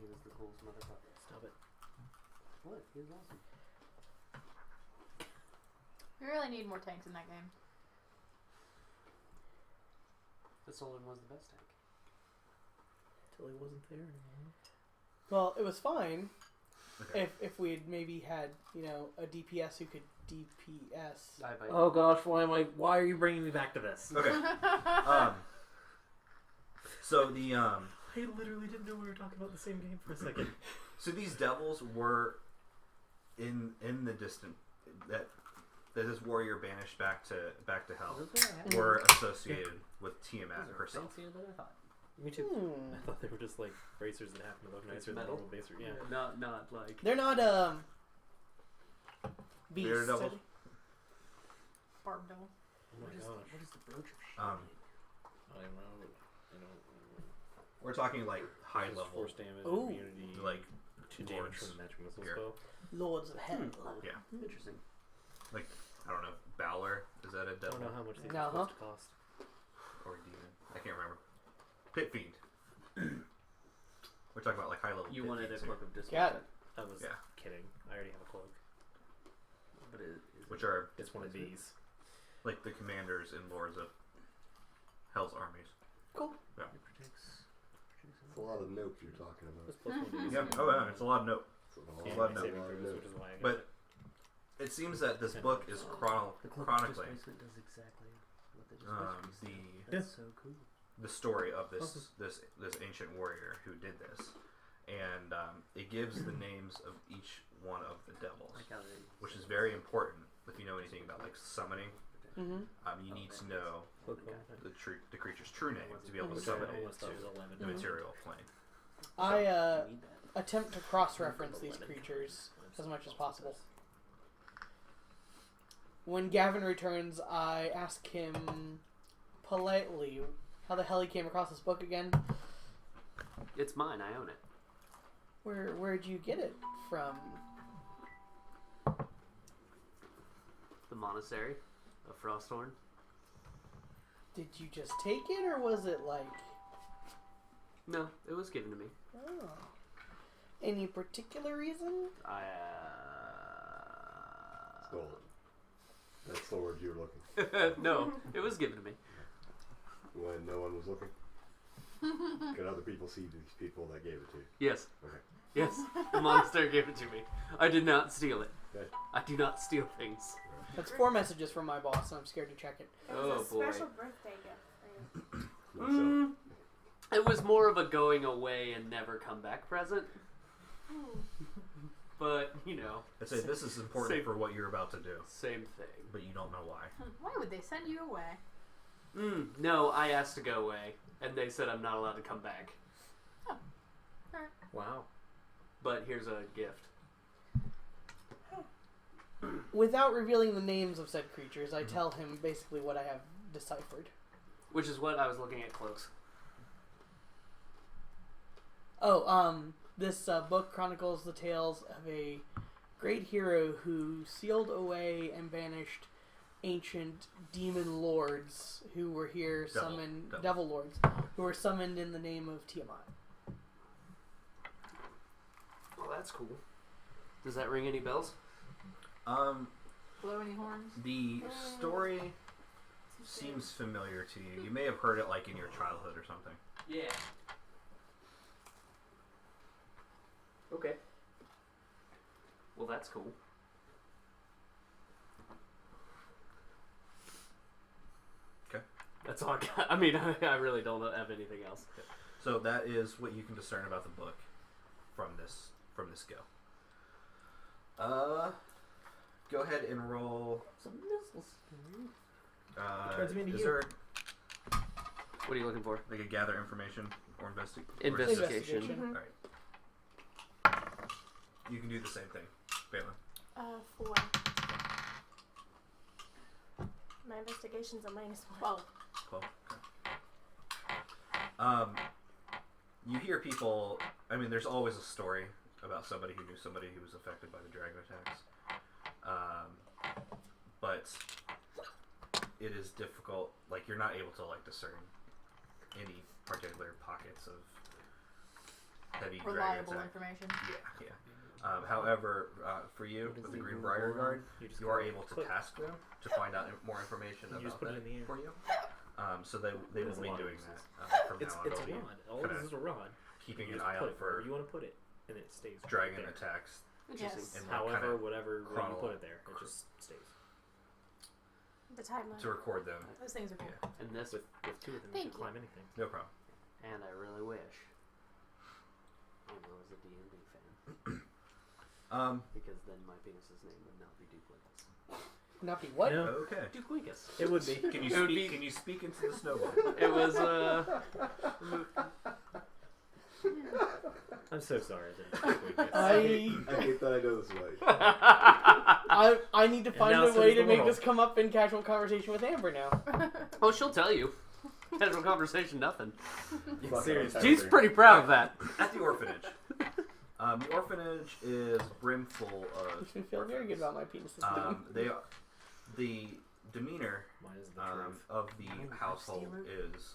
[SPEAKER 1] he was the coolest motherfucker.
[SPEAKER 2] Stop it.
[SPEAKER 1] What? He was awesome.
[SPEAKER 6] We really need more tanks in that game.
[SPEAKER 1] But Solden was the best tank.
[SPEAKER 2] Till he wasn't there anymore. Well, it was fine
[SPEAKER 5] Okay.
[SPEAKER 2] if we had maybe had, a DPS who could DPS.
[SPEAKER 4] Oh gosh, why are you bringing me back to this?
[SPEAKER 5] Okay. So the
[SPEAKER 4] I literally didn't know we were talking about the same game for a second.
[SPEAKER 5] so these devils were in the distant that this warrior banished back to hell were associated with Tiamat herself.
[SPEAKER 1] Fancier than I thought.
[SPEAKER 4] Me too. I thought they were just like bracers that happen to look nicer than
[SPEAKER 1] metal.
[SPEAKER 4] normal baser. Yeah.
[SPEAKER 1] Not like.
[SPEAKER 2] They're not, beasts.
[SPEAKER 5] They're devils?
[SPEAKER 6] Barb devil.
[SPEAKER 4] Oh my gosh.
[SPEAKER 1] What is the brooch of shit?
[SPEAKER 4] I don't know.
[SPEAKER 5] We're talking like high level,
[SPEAKER 4] force damage,
[SPEAKER 2] Ooh.
[SPEAKER 4] immunity,
[SPEAKER 5] like
[SPEAKER 4] 2 damage
[SPEAKER 5] lords.
[SPEAKER 4] from the magic missile
[SPEAKER 5] Here.
[SPEAKER 4] spell.
[SPEAKER 2] Lords of Hell.
[SPEAKER 5] Yeah.
[SPEAKER 1] Interesting.
[SPEAKER 5] Like I don't know, Balor, is that a
[SPEAKER 4] I
[SPEAKER 5] devil
[SPEAKER 4] don't know how much these
[SPEAKER 2] No,
[SPEAKER 4] are supposed to cost.
[SPEAKER 5] or a demon? I can't remember. Pit fiend. We're talking about like high level.
[SPEAKER 1] You
[SPEAKER 5] pit
[SPEAKER 1] wanted a
[SPEAKER 5] fiends here,
[SPEAKER 1] cloak of discord.
[SPEAKER 2] Got it.
[SPEAKER 4] I was
[SPEAKER 5] Yeah.
[SPEAKER 4] kidding. I already have a cloak.
[SPEAKER 1] But
[SPEAKER 5] which are
[SPEAKER 4] It's one of these.
[SPEAKER 5] like the commanders and lords of Hell's armies.
[SPEAKER 2] Cool.
[SPEAKER 1] It protects
[SPEAKER 7] It's a lot of notes you're talking about.
[SPEAKER 4] It's plus 1 to
[SPEAKER 5] Yeah. Oh yeah, it's a lot of note.
[SPEAKER 7] It's a
[SPEAKER 4] Yeah,
[SPEAKER 5] Blood
[SPEAKER 7] lot
[SPEAKER 4] saving
[SPEAKER 7] of
[SPEAKER 4] throws,
[SPEAKER 7] notes.
[SPEAKER 4] which is why I got
[SPEAKER 5] But it seems that this book is
[SPEAKER 1] the cloak of
[SPEAKER 5] chronicling
[SPEAKER 1] displacement does exactly what they just
[SPEAKER 5] the
[SPEAKER 1] That's so cool.
[SPEAKER 5] the story of this ancient warrior who did this, and it gives the names of each one of the devils,
[SPEAKER 1] Like how they
[SPEAKER 5] which is very important if you know anything about like summoning.
[SPEAKER 2] Mm-hmm.
[SPEAKER 5] You need to know
[SPEAKER 4] cloak
[SPEAKER 5] the creature's true name to be able to
[SPEAKER 4] which I
[SPEAKER 5] summon it
[SPEAKER 4] almost thought was
[SPEAKER 5] into
[SPEAKER 4] 11.
[SPEAKER 5] the material plane.
[SPEAKER 2] I
[SPEAKER 1] you need that.
[SPEAKER 2] attempt to cross-reference these creatures as much as possible. When Gavin returns, I ask him politely how the hell he came across this book again.
[SPEAKER 1] It's mine. I own it.
[SPEAKER 2] Where'd you get it from?
[SPEAKER 1] The monastery of Frosthorn.
[SPEAKER 2] Did you just take it, or was it like
[SPEAKER 1] No, it was given to me.
[SPEAKER 2] Oh. Any particular reason?
[SPEAKER 1] I
[SPEAKER 7] Stole it. That's the word you were looking.
[SPEAKER 1] no, it was given to me.
[SPEAKER 7] When no one was looking. Could other people see these people that gave it to you?
[SPEAKER 1] Yes.
[SPEAKER 7] Okay.
[SPEAKER 1] Yes, the monastery gave it to me. I did not steal it.
[SPEAKER 7] Okay.
[SPEAKER 1] I do not steal things.
[SPEAKER 2] That's 4 messages from my boss, and I'm scared to check it.
[SPEAKER 3] It was
[SPEAKER 1] Oh,
[SPEAKER 3] a
[SPEAKER 1] boy.
[SPEAKER 3] special birthday gift for you.
[SPEAKER 7] Not so.
[SPEAKER 1] It was more of a going away and never come back present. But, you know,
[SPEAKER 5] I'd say this is important
[SPEAKER 1] Same.
[SPEAKER 5] for what you're about to do,
[SPEAKER 1] same thing.
[SPEAKER 5] but you don't know why.
[SPEAKER 6] Why would they send you away?
[SPEAKER 1] No, I asked to go away, and they said I'm not allowed to come back.
[SPEAKER 4] Wow.
[SPEAKER 1] But here's a gift.
[SPEAKER 2] Without revealing the names of said creatures, I tell him basically what I have deciphered.
[SPEAKER 1] Which is what I was looking at cloaks.
[SPEAKER 2] Oh, this book chronicles the tales of a great hero who sealed away and banished ancient demon lords who were here devil lords, who were summoned in the name of Tiamat.
[SPEAKER 1] Oh, that's cool. Does that ring any bells?
[SPEAKER 6] Blow any horns?
[SPEAKER 5] The story seems familiar to you. You may have heard it like in your childhood or something.
[SPEAKER 1] Yeah. Okay. Well, that's cool.
[SPEAKER 5] Okay.
[SPEAKER 1] That's all I got. I mean, I really don't have anything else.
[SPEAKER 5] So that is what you can discern about the book from this go. Go ahead and roll.
[SPEAKER 1] Some missiles.
[SPEAKER 4] turns me into
[SPEAKER 5] is
[SPEAKER 4] you.
[SPEAKER 5] there
[SPEAKER 1] What are you looking for?
[SPEAKER 5] like a gather information or investigation?
[SPEAKER 1] Investigation.
[SPEAKER 2] Investigation.
[SPEAKER 5] All right. You can do the same thing, Balin.
[SPEAKER 3] 4. My investigation's a -1.
[SPEAKER 6] 12.
[SPEAKER 5] 12. You hear people. I mean, there's always a story about somebody who knew somebody who was affected by the dragon attacks. But it is difficult. Like, you're not able to discern any particular pockets of heavy dragon
[SPEAKER 6] Reliable
[SPEAKER 5] attack.
[SPEAKER 6] information.
[SPEAKER 5] Yeah. However, for you with the Green Briar Guard, you are able to task them to find out more information
[SPEAKER 4] You just
[SPEAKER 5] about
[SPEAKER 4] put it
[SPEAKER 5] that
[SPEAKER 4] in the air.
[SPEAKER 5] for you. So they
[SPEAKER 4] What
[SPEAKER 5] will
[SPEAKER 4] is
[SPEAKER 5] be
[SPEAKER 4] a rod?
[SPEAKER 5] doing that from
[SPEAKER 4] It's
[SPEAKER 5] now on.
[SPEAKER 4] a
[SPEAKER 5] They'll be
[SPEAKER 4] rod. All
[SPEAKER 5] kinda
[SPEAKER 4] this is a rod.
[SPEAKER 5] keeping
[SPEAKER 4] You
[SPEAKER 5] an
[SPEAKER 4] just
[SPEAKER 5] eye
[SPEAKER 4] put
[SPEAKER 5] out
[SPEAKER 4] it wherever
[SPEAKER 5] for
[SPEAKER 4] you want to put it, and it stays. right
[SPEAKER 5] dragon
[SPEAKER 4] there.
[SPEAKER 5] attacks.
[SPEAKER 6] Yes.
[SPEAKER 5] And
[SPEAKER 4] However,
[SPEAKER 5] kinda
[SPEAKER 4] whatever way you
[SPEAKER 5] chronolo-
[SPEAKER 4] put it there, it just stays.
[SPEAKER 3] The timeline.
[SPEAKER 5] to record them.
[SPEAKER 6] Those things are cool.
[SPEAKER 5] Yeah,
[SPEAKER 1] And this,
[SPEAKER 4] With 2 of them,
[SPEAKER 3] Thank
[SPEAKER 4] you can
[SPEAKER 3] you.
[SPEAKER 4] climb anything.
[SPEAKER 5] no problem.
[SPEAKER 1] and I really wish I was a D&D fan. Because then my penis's name would not be Duquinkus.
[SPEAKER 2] Not be what?
[SPEAKER 4] No.
[SPEAKER 5] Okay.
[SPEAKER 1] Duquinkus.
[SPEAKER 4] It would be.
[SPEAKER 5] Can you
[SPEAKER 1] It would
[SPEAKER 5] speak?
[SPEAKER 1] be-
[SPEAKER 5] Can you speak into the snowball?
[SPEAKER 1] It was,
[SPEAKER 4] I'm so sorry. That
[SPEAKER 2] I
[SPEAKER 7] hate that I know this way.
[SPEAKER 2] I need to find
[SPEAKER 4] now
[SPEAKER 2] a
[SPEAKER 4] so
[SPEAKER 2] way
[SPEAKER 4] does
[SPEAKER 2] to
[SPEAKER 4] the
[SPEAKER 2] make
[SPEAKER 4] world.
[SPEAKER 2] this come up in casual conversation with Amber now.
[SPEAKER 1] oh, she'll tell you. Casual conversation, nothing.
[SPEAKER 7] Fuck,
[SPEAKER 4] Seriously.
[SPEAKER 1] She's pretty proud of that.
[SPEAKER 5] At the orphanage. The orphanage is brimful
[SPEAKER 2] Makes me feel very good about my penis.
[SPEAKER 5] They are, the demeanor
[SPEAKER 4] Mine is the truth.
[SPEAKER 5] of the household is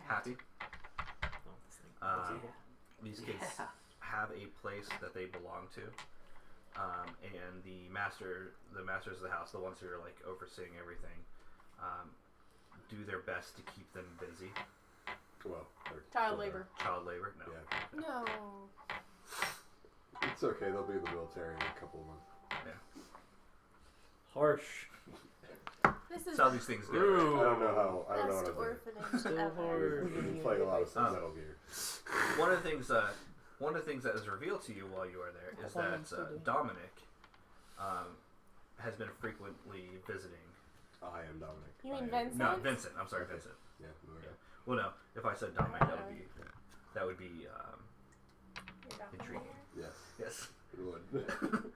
[SPEAKER 5] happy.
[SPEAKER 4] Oh, this thing.
[SPEAKER 5] These kids
[SPEAKER 1] Yeah.
[SPEAKER 5] have a place that they belong to, and the masters of the house, the ones who are overseeing everything, do their best to keep them busy.
[SPEAKER 7] Well, they're-
[SPEAKER 6] Child labor.
[SPEAKER 5] Child labor, no.
[SPEAKER 7] Yeah.
[SPEAKER 3] No.
[SPEAKER 7] It's okay. They'll be in the military in a couple of months.
[SPEAKER 4] Harsh.
[SPEAKER 3] This is
[SPEAKER 5] That's how these things go.
[SPEAKER 1] Ooh.
[SPEAKER 7] I don't know how. I don't know
[SPEAKER 3] best
[SPEAKER 7] what I'm doing.
[SPEAKER 3] orphanage
[SPEAKER 4] So
[SPEAKER 3] ever.
[SPEAKER 4] hard.
[SPEAKER 7] We've been playing a lot of Metal Gear.
[SPEAKER 5] One of the things that is revealed to you while you are there is that Dominic has been frequently visiting.
[SPEAKER 7] I am Dominic.
[SPEAKER 3] You mean
[SPEAKER 7] I am-
[SPEAKER 3] Vincent?
[SPEAKER 5] No, Vincent. I'm sorry, Vincent.
[SPEAKER 7] Yeah. no,
[SPEAKER 5] Yeah. Well, no. If I said Dominic, that would be
[SPEAKER 3] Your
[SPEAKER 5] intriguing.
[SPEAKER 3] doppelganger?
[SPEAKER 7] Yes.
[SPEAKER 5] Yes.
[SPEAKER 7] It would.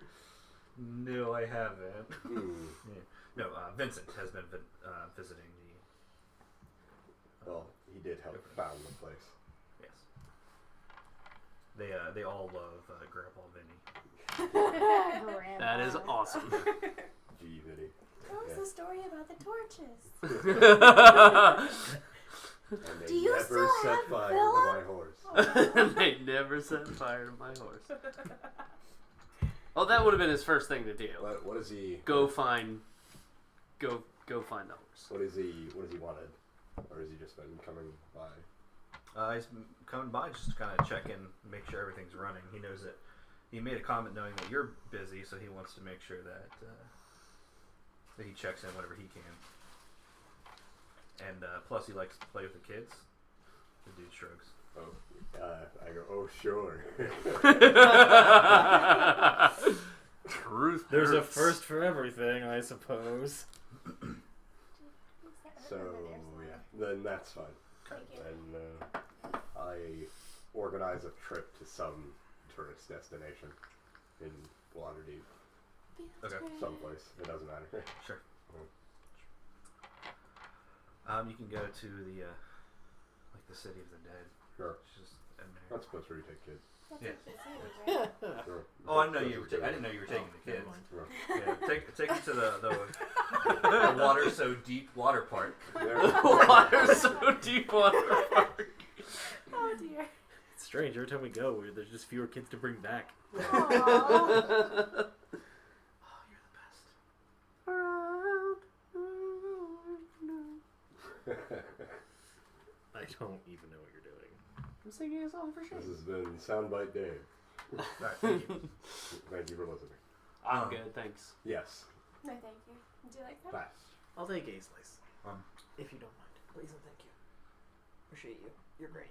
[SPEAKER 5] No, I haven't.
[SPEAKER 7] Ooh.
[SPEAKER 5] No, Vincent has been visiting the.
[SPEAKER 7] Well, he did help found the place.
[SPEAKER 5] Yes. They all love Grandpa Vinny.
[SPEAKER 1] That is awesome.
[SPEAKER 7] Gee, Vinny.
[SPEAKER 3] What was
[SPEAKER 7] Yeah.
[SPEAKER 3] the story about the torches?
[SPEAKER 7] And they
[SPEAKER 3] Do you
[SPEAKER 7] never
[SPEAKER 3] still
[SPEAKER 7] set
[SPEAKER 3] have
[SPEAKER 7] fire
[SPEAKER 3] Philip?
[SPEAKER 7] to my horse.
[SPEAKER 3] Oh
[SPEAKER 1] They never set fire to my horse. Well, that would have been his first thing to do.
[SPEAKER 7] What is he?
[SPEAKER 1] Go find the horse.
[SPEAKER 7] What is he wanted? Or has he just been coming by?
[SPEAKER 5] He's coming by just to kind of check in, make sure everything's running. He knows that he made a comment knowing that you're busy, so he wants to make sure that that he checks in whenever he can. And plus, he likes to play with the kids. The dude shrugs.
[SPEAKER 7] Oh, I go. Oh, sure.
[SPEAKER 1] Truth.
[SPEAKER 4] There's a
[SPEAKER 1] hurts.
[SPEAKER 4] first for everything, I suppose.
[SPEAKER 7] So yeah, then that's fine.
[SPEAKER 3] Thank you.
[SPEAKER 7] And I organize a trip to some tourist destination in Waterdeep,
[SPEAKER 5] Okay.
[SPEAKER 7] someplace. It doesn't matter.
[SPEAKER 5] Sure. You can go to the like the City of the Dead.
[SPEAKER 7] Sure.
[SPEAKER 5] It's just in there.
[SPEAKER 7] That's supposed to take kids.
[SPEAKER 3] That's
[SPEAKER 5] Yeah.
[SPEAKER 3] what she said, right?
[SPEAKER 7] Sure.
[SPEAKER 5] Oh, I didn't know you were. I didn't know you were taking the kids.
[SPEAKER 7] Sure.
[SPEAKER 5] Yeah, take them to the water so deep water park.
[SPEAKER 7] There.
[SPEAKER 1] Water so deep water park.
[SPEAKER 3] Oh dear.
[SPEAKER 4] It's strange. Every time we go, there's just fewer kids to bring back.
[SPEAKER 6] Aww.
[SPEAKER 5] Oh, you're the best.
[SPEAKER 4] I don't even know what you're doing.
[SPEAKER 1] I'm singing a song for sure.
[SPEAKER 7] This has been Soundbite Dave.
[SPEAKER 5] All right, thank you.
[SPEAKER 7] Thank you for listening.
[SPEAKER 1] I'm good, thanks.
[SPEAKER 7] Yes.
[SPEAKER 3] No, thank you. Would you like that?
[SPEAKER 7] Bye.
[SPEAKER 4] I'll take a slice.
[SPEAKER 5] Um,
[SPEAKER 4] If you don't mind. Please and thank you. Appreciate you. You're great.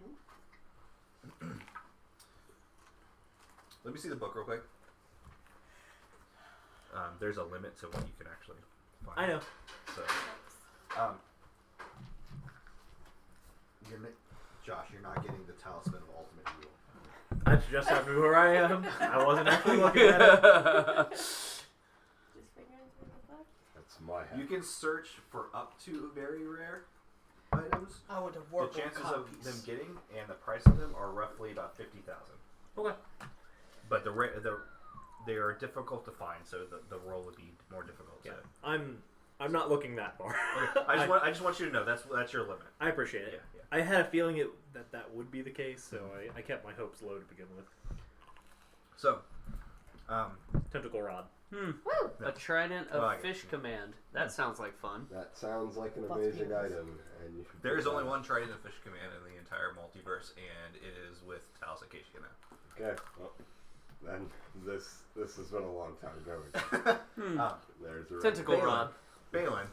[SPEAKER 5] Let me see the book real quick. There's a limit to what you can actually find.
[SPEAKER 4] I know.
[SPEAKER 5] So,
[SPEAKER 3] Thanks.
[SPEAKER 8] Josh, you're not getting the Talisman of Ultimate Evil.
[SPEAKER 4] That's just how where I am. I wasn't actually looking at it.
[SPEAKER 3] Just figuring through the book.
[SPEAKER 7] That's my hat.
[SPEAKER 5] you can search for up to very rare items.
[SPEAKER 2] I would have
[SPEAKER 5] The
[SPEAKER 2] worked
[SPEAKER 5] chances
[SPEAKER 2] on
[SPEAKER 5] of
[SPEAKER 2] copies.
[SPEAKER 5] them getting and the price of them are roughly about 50,000.
[SPEAKER 4] Okay.
[SPEAKER 5] But they are difficult to find, so the roll would be more difficult.
[SPEAKER 4] Yeah.
[SPEAKER 5] So.
[SPEAKER 4] I'm not looking that far.
[SPEAKER 5] Okay. I just want you to know that's your limit.
[SPEAKER 4] I appreciate it.
[SPEAKER 5] Yeah, yeah.
[SPEAKER 4] I had a feeling that would be the case, so I kept my hopes low to begin with.
[SPEAKER 5] So,
[SPEAKER 4] Tentacle rod.
[SPEAKER 6] Woo!
[SPEAKER 1] A trident of
[SPEAKER 5] Oh, I get
[SPEAKER 1] fish
[SPEAKER 5] you.
[SPEAKER 1] command. That sounds like fun.
[SPEAKER 7] That sounds like an
[SPEAKER 2] Lots of
[SPEAKER 7] amazing
[SPEAKER 2] penis.
[SPEAKER 7] item, and you should.
[SPEAKER 5] there is
[SPEAKER 7] put
[SPEAKER 5] only
[SPEAKER 7] that-
[SPEAKER 5] one Trident of Fish Command in the entire multiverse, and it is with Talos Acacia now.
[SPEAKER 7] Okay. Well, then this has been a long time going. There's a
[SPEAKER 1] Tentacle
[SPEAKER 5] Balin.
[SPEAKER 1] rod.
[SPEAKER 5] Balin,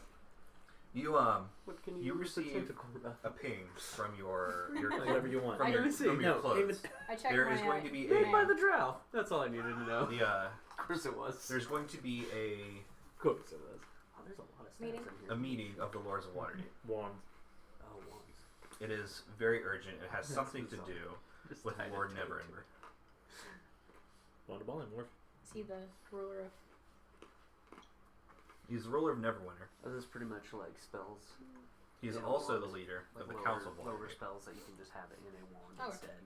[SPEAKER 5] you
[SPEAKER 1] What can
[SPEAKER 5] You
[SPEAKER 1] use for
[SPEAKER 5] receive-
[SPEAKER 1] tentacle rod?
[SPEAKER 5] a ping from your
[SPEAKER 4] Whatever you want.
[SPEAKER 5] from
[SPEAKER 6] I
[SPEAKER 5] your,
[SPEAKER 6] didn't
[SPEAKER 5] from your clothes.
[SPEAKER 6] I checked
[SPEAKER 5] There
[SPEAKER 6] my,
[SPEAKER 5] is going to be
[SPEAKER 1] Made by
[SPEAKER 5] a
[SPEAKER 1] the drow. That's all I needed to know.
[SPEAKER 5] the
[SPEAKER 1] Of course it was.
[SPEAKER 5] there's going to be
[SPEAKER 1] Of course it was. Oh, there's a lot of stats
[SPEAKER 6] Meeting?
[SPEAKER 1] in here.
[SPEAKER 5] a meeting of the Lords of Waterdeep.
[SPEAKER 4] Wand.
[SPEAKER 1] Oh, wands.
[SPEAKER 5] It is very urgent. It has
[SPEAKER 1] That
[SPEAKER 5] something to
[SPEAKER 1] seems
[SPEAKER 5] do
[SPEAKER 1] Just
[SPEAKER 5] with
[SPEAKER 1] tied it
[SPEAKER 5] Lord
[SPEAKER 1] to it.
[SPEAKER 5] Neverember.
[SPEAKER 4] Wand of Ballimore.
[SPEAKER 6] See the ruler of.
[SPEAKER 5] He's the ruler of Neverwinter.
[SPEAKER 1] This is pretty much like spells.
[SPEAKER 5] He's
[SPEAKER 1] Yeah,
[SPEAKER 5] also
[SPEAKER 1] wands.
[SPEAKER 5] the leader
[SPEAKER 1] Like
[SPEAKER 5] of the
[SPEAKER 1] lower,
[SPEAKER 5] Council of
[SPEAKER 1] lower
[SPEAKER 5] Waterdeep.
[SPEAKER 1] spells that you can just have it in a wand
[SPEAKER 6] Oh, okay.
[SPEAKER 1] instead.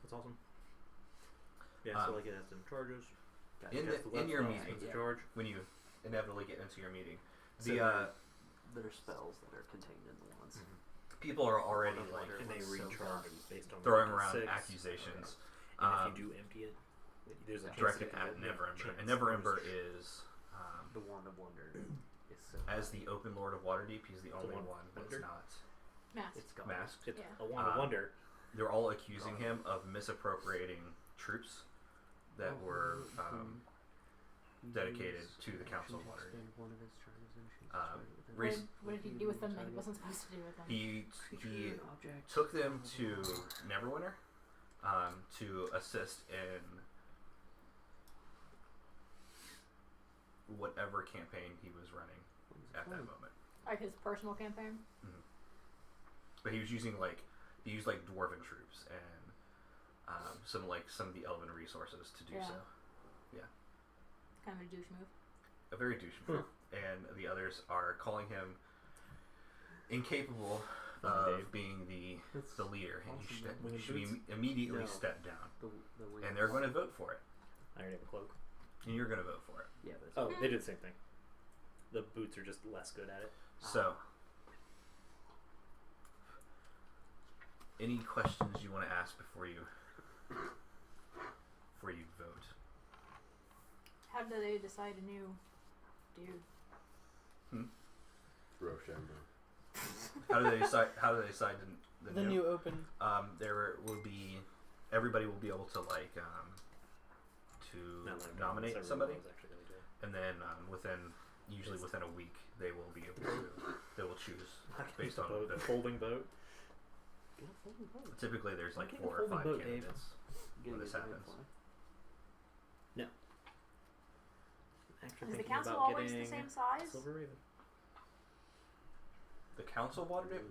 [SPEAKER 4] That's awesome. Yeah, so
[SPEAKER 5] Um,
[SPEAKER 4] like it has some charges.
[SPEAKER 1] Gotcha.
[SPEAKER 5] In
[SPEAKER 4] Cast the
[SPEAKER 5] in
[SPEAKER 4] left
[SPEAKER 5] your
[SPEAKER 4] spell,
[SPEAKER 5] meeting,
[SPEAKER 4] spends a
[SPEAKER 1] yeah.
[SPEAKER 4] charge.
[SPEAKER 5] when you inevitably get into your meeting,
[SPEAKER 1] So
[SPEAKER 5] the
[SPEAKER 1] there are spells that are contained in the wands.
[SPEAKER 5] people are already
[SPEAKER 1] Wand of
[SPEAKER 5] like
[SPEAKER 1] Wonder
[SPEAKER 4] And they
[SPEAKER 1] was so
[SPEAKER 4] recharge
[SPEAKER 1] good.
[SPEAKER 4] based on
[SPEAKER 5] throwing
[SPEAKER 4] level
[SPEAKER 5] around
[SPEAKER 4] 6.
[SPEAKER 5] accusations.
[SPEAKER 4] And
[SPEAKER 5] Um,
[SPEAKER 4] if you do empty it, there's a chance
[SPEAKER 5] directed
[SPEAKER 4] that you
[SPEAKER 5] at
[SPEAKER 4] get
[SPEAKER 5] Neverember.
[SPEAKER 4] chance
[SPEAKER 5] And Neverember
[SPEAKER 4] bonus.
[SPEAKER 5] is
[SPEAKER 1] The Wand of Wonder is so
[SPEAKER 5] as the Open Lord of Waterdeep. He's the only
[SPEAKER 4] Wand of
[SPEAKER 5] one that's
[SPEAKER 4] Wonder?
[SPEAKER 5] not
[SPEAKER 6] Mask.
[SPEAKER 1] it's gone.
[SPEAKER 5] masked.
[SPEAKER 4] It's
[SPEAKER 6] Yeah.
[SPEAKER 4] a wand of wonder.
[SPEAKER 5] They're all accusing him of misappropriating troops that were dedicated to the Council of Waterdeep.
[SPEAKER 6] What did he do with them that he wasn't supposed to do with them?
[SPEAKER 5] He took them to Neverwinter to assist in whatever campaign he was running at that moment.
[SPEAKER 6] Like his personal campaign?
[SPEAKER 5] But he was using he used dwarven troops and some of the elven resources to do
[SPEAKER 6] Yeah.
[SPEAKER 5] so.
[SPEAKER 6] Kind of a douche move.
[SPEAKER 5] A very douche move. And the others are calling him incapable of being the leader, and he
[SPEAKER 1] Awesome.
[SPEAKER 5] should be immediately
[SPEAKER 1] No.
[SPEAKER 5] stepped down.
[SPEAKER 1] The wings.
[SPEAKER 5] And they're going to vote for it,
[SPEAKER 4] I already have a cloak.
[SPEAKER 5] and you're going to vote for it.
[SPEAKER 1] Yeah, but it's
[SPEAKER 4] Oh, they did the same thing. The boots are just less good at it.
[SPEAKER 5] So Any questions you want to ask before you vote?
[SPEAKER 6] How do they decide a new dude?
[SPEAKER 7] Rochambeau.
[SPEAKER 5] How do they decide? How do they decide
[SPEAKER 2] The new open.
[SPEAKER 5] There will be everybody will be able to to nominate somebody, and then usually within a week they will be able to choose based on
[SPEAKER 4] the folding vote.
[SPEAKER 5] Typically there's like
[SPEAKER 4] Get a
[SPEAKER 5] 4 or
[SPEAKER 4] folding
[SPEAKER 5] 5
[SPEAKER 4] vote,
[SPEAKER 5] candidates when this happens.
[SPEAKER 6] Is the council always the same size?
[SPEAKER 4] Silver Raven.
[SPEAKER 5] The Council of Waterdeep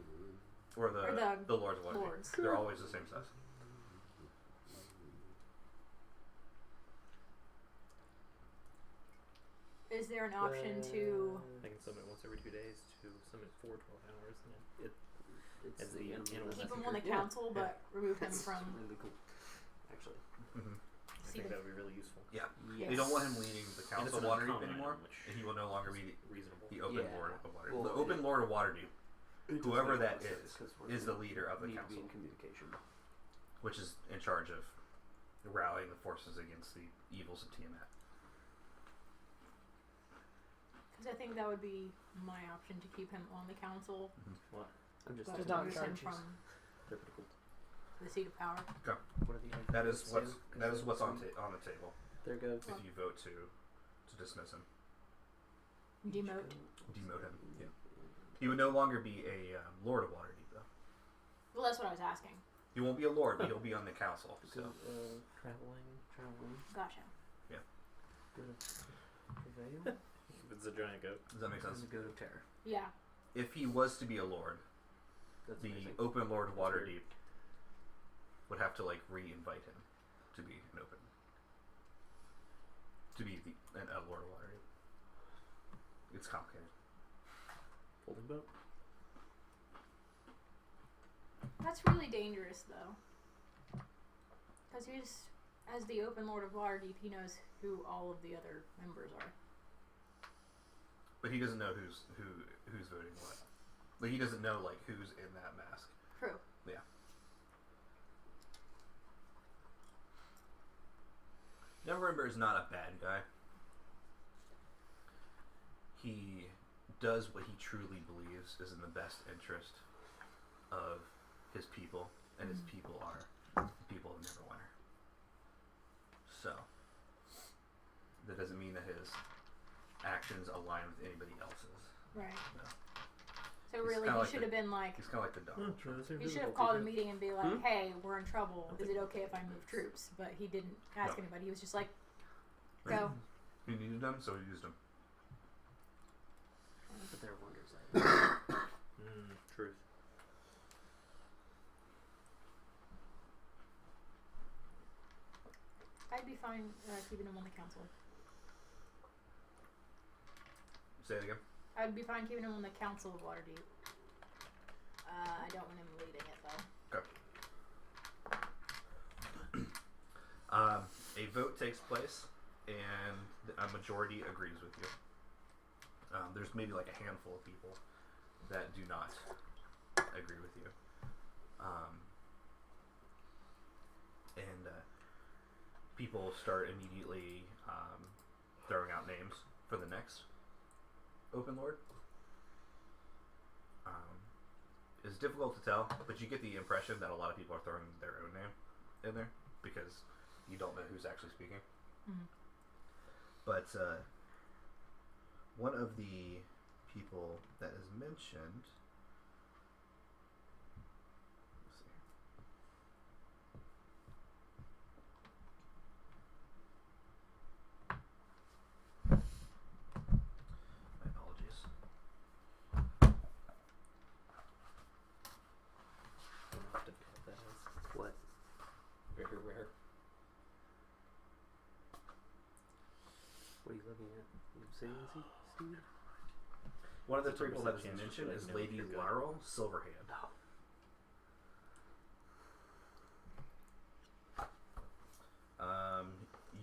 [SPEAKER 5] or the Lords of Waterdeep?
[SPEAKER 6] Lords.
[SPEAKER 5] They're always the same size.
[SPEAKER 6] Is there an option to?
[SPEAKER 4] I can summon it once every 2 days to summon it for 12 hours, and then
[SPEAKER 1] It's
[SPEAKER 4] as the animal
[SPEAKER 6] Keep him
[SPEAKER 4] messenger.
[SPEAKER 6] on the council, but remove him
[SPEAKER 1] It's
[SPEAKER 6] from.
[SPEAKER 1] really cool, actually.
[SPEAKER 5] Mm-hmm.
[SPEAKER 4] I think that would be really useful.
[SPEAKER 5] Yeah.
[SPEAKER 1] Yes.
[SPEAKER 5] You don't want him leading the
[SPEAKER 4] And it's
[SPEAKER 5] Council of
[SPEAKER 4] an
[SPEAKER 5] Waterdeep
[SPEAKER 4] uncommon
[SPEAKER 5] anymore,
[SPEAKER 4] item, which
[SPEAKER 5] and he will no longer be
[SPEAKER 4] is reasonable.
[SPEAKER 5] the Open
[SPEAKER 1] Yeah.
[SPEAKER 5] Lord of Waterdeep.
[SPEAKER 1] Well,
[SPEAKER 5] The Open Lord of Waterdeep,
[SPEAKER 1] It does
[SPEAKER 5] whoever
[SPEAKER 1] make
[SPEAKER 5] that
[SPEAKER 1] more sense 'cause we're
[SPEAKER 5] is the leader of the
[SPEAKER 1] need to be
[SPEAKER 5] council,
[SPEAKER 1] in communication.
[SPEAKER 5] which is in charge of rallying the forces against the evils of Tiamat.
[SPEAKER 6] Because I think that would be my option to keep him on the council,
[SPEAKER 4] What?
[SPEAKER 1] I'm just
[SPEAKER 6] but
[SPEAKER 2] Just not
[SPEAKER 6] remove him
[SPEAKER 2] charges.
[SPEAKER 6] from
[SPEAKER 1] they're pretty cool.
[SPEAKER 6] the seat of power.
[SPEAKER 1] What are the
[SPEAKER 5] That is
[SPEAKER 1] ideas,
[SPEAKER 5] what's
[SPEAKER 1] Sue?
[SPEAKER 5] on the table.
[SPEAKER 1] There goes.
[SPEAKER 5] If you vote to dismiss him,
[SPEAKER 6] Demote.
[SPEAKER 5] demote him. Yeah. He would no longer be a Lord of Waterdeep, though.
[SPEAKER 6] Well, that's what I was asking.
[SPEAKER 5] He won't be a Lord, but he'll be on the council. So
[SPEAKER 1] Traveling.
[SPEAKER 6] Gotcha.
[SPEAKER 1] Good prevail.
[SPEAKER 4] It's a giant goat.
[SPEAKER 5] does that make sense?
[SPEAKER 1] And the good of terror.
[SPEAKER 6] Yeah.
[SPEAKER 5] If he was to be a Lord,
[SPEAKER 1] That's
[SPEAKER 5] the
[SPEAKER 1] amazing.
[SPEAKER 5] Open Lord of
[SPEAKER 1] That's weird.
[SPEAKER 5] Waterdeep would have to re-invite him to be an open, to be a Lord of Waterdeep. It's complicated.
[SPEAKER 4] Folding boat.
[SPEAKER 6] That's really dangerous, though. Because he's, as the Open Lord of Waterdeep, he knows who all of the other members are.
[SPEAKER 5] But he doesn't know who's voting what. Like he doesn't know who's in that mask.
[SPEAKER 6] True.
[SPEAKER 5] Yeah. Neverember is not a bad guy. He does what he truly believes is in the best interest of his people, and his people are the people of Neverwinter. So that doesn't mean that his actions align with anybody else's.
[SPEAKER 6] Right.
[SPEAKER 5] No.
[SPEAKER 6] So
[SPEAKER 5] He's
[SPEAKER 6] really,
[SPEAKER 5] kinda
[SPEAKER 6] he
[SPEAKER 5] like
[SPEAKER 6] should
[SPEAKER 5] the-
[SPEAKER 6] have been like,
[SPEAKER 5] He's kind of like the dog.
[SPEAKER 6] he should have called a meeting and be like,
[SPEAKER 1] Hmm?
[SPEAKER 6] hey, we're in trouble. Is it okay if I move troops? But he didn't ask
[SPEAKER 5] No.
[SPEAKER 6] anybody. He was just like, go.
[SPEAKER 5] He needed them, so he used them.
[SPEAKER 1] But they're wonders. Like
[SPEAKER 4] Truth.
[SPEAKER 6] I'd be fine keeping him on the council.
[SPEAKER 5] Say it again.
[SPEAKER 6] I'd be fine keeping him on the council of Waterdeep. I don't want him leading it, though.
[SPEAKER 5] A vote takes place, and a majority agrees with you. There's maybe a handful of people that do not agree with you. And people start immediately throwing out names for the next Open Lord. It's difficult to tell, but you get the impression that a lot of people are throwing their own name in there because you don't know who's actually speaking.
[SPEAKER 6] Mhm.
[SPEAKER 5] But one of the people that is mentioned. Let's see. My apologies.
[SPEAKER 4] How difficult that is.
[SPEAKER 1] what?
[SPEAKER 4] Very rare.
[SPEAKER 1] What are you looking at? You saying, Steve?
[SPEAKER 5] One of the
[SPEAKER 4] It's a
[SPEAKER 5] people that is
[SPEAKER 4] 3% chance
[SPEAKER 5] mentioned
[SPEAKER 4] to
[SPEAKER 5] is
[SPEAKER 4] know
[SPEAKER 5] Lady
[SPEAKER 4] if you're good.
[SPEAKER 5] Laurel Silverhand.
[SPEAKER 1] No.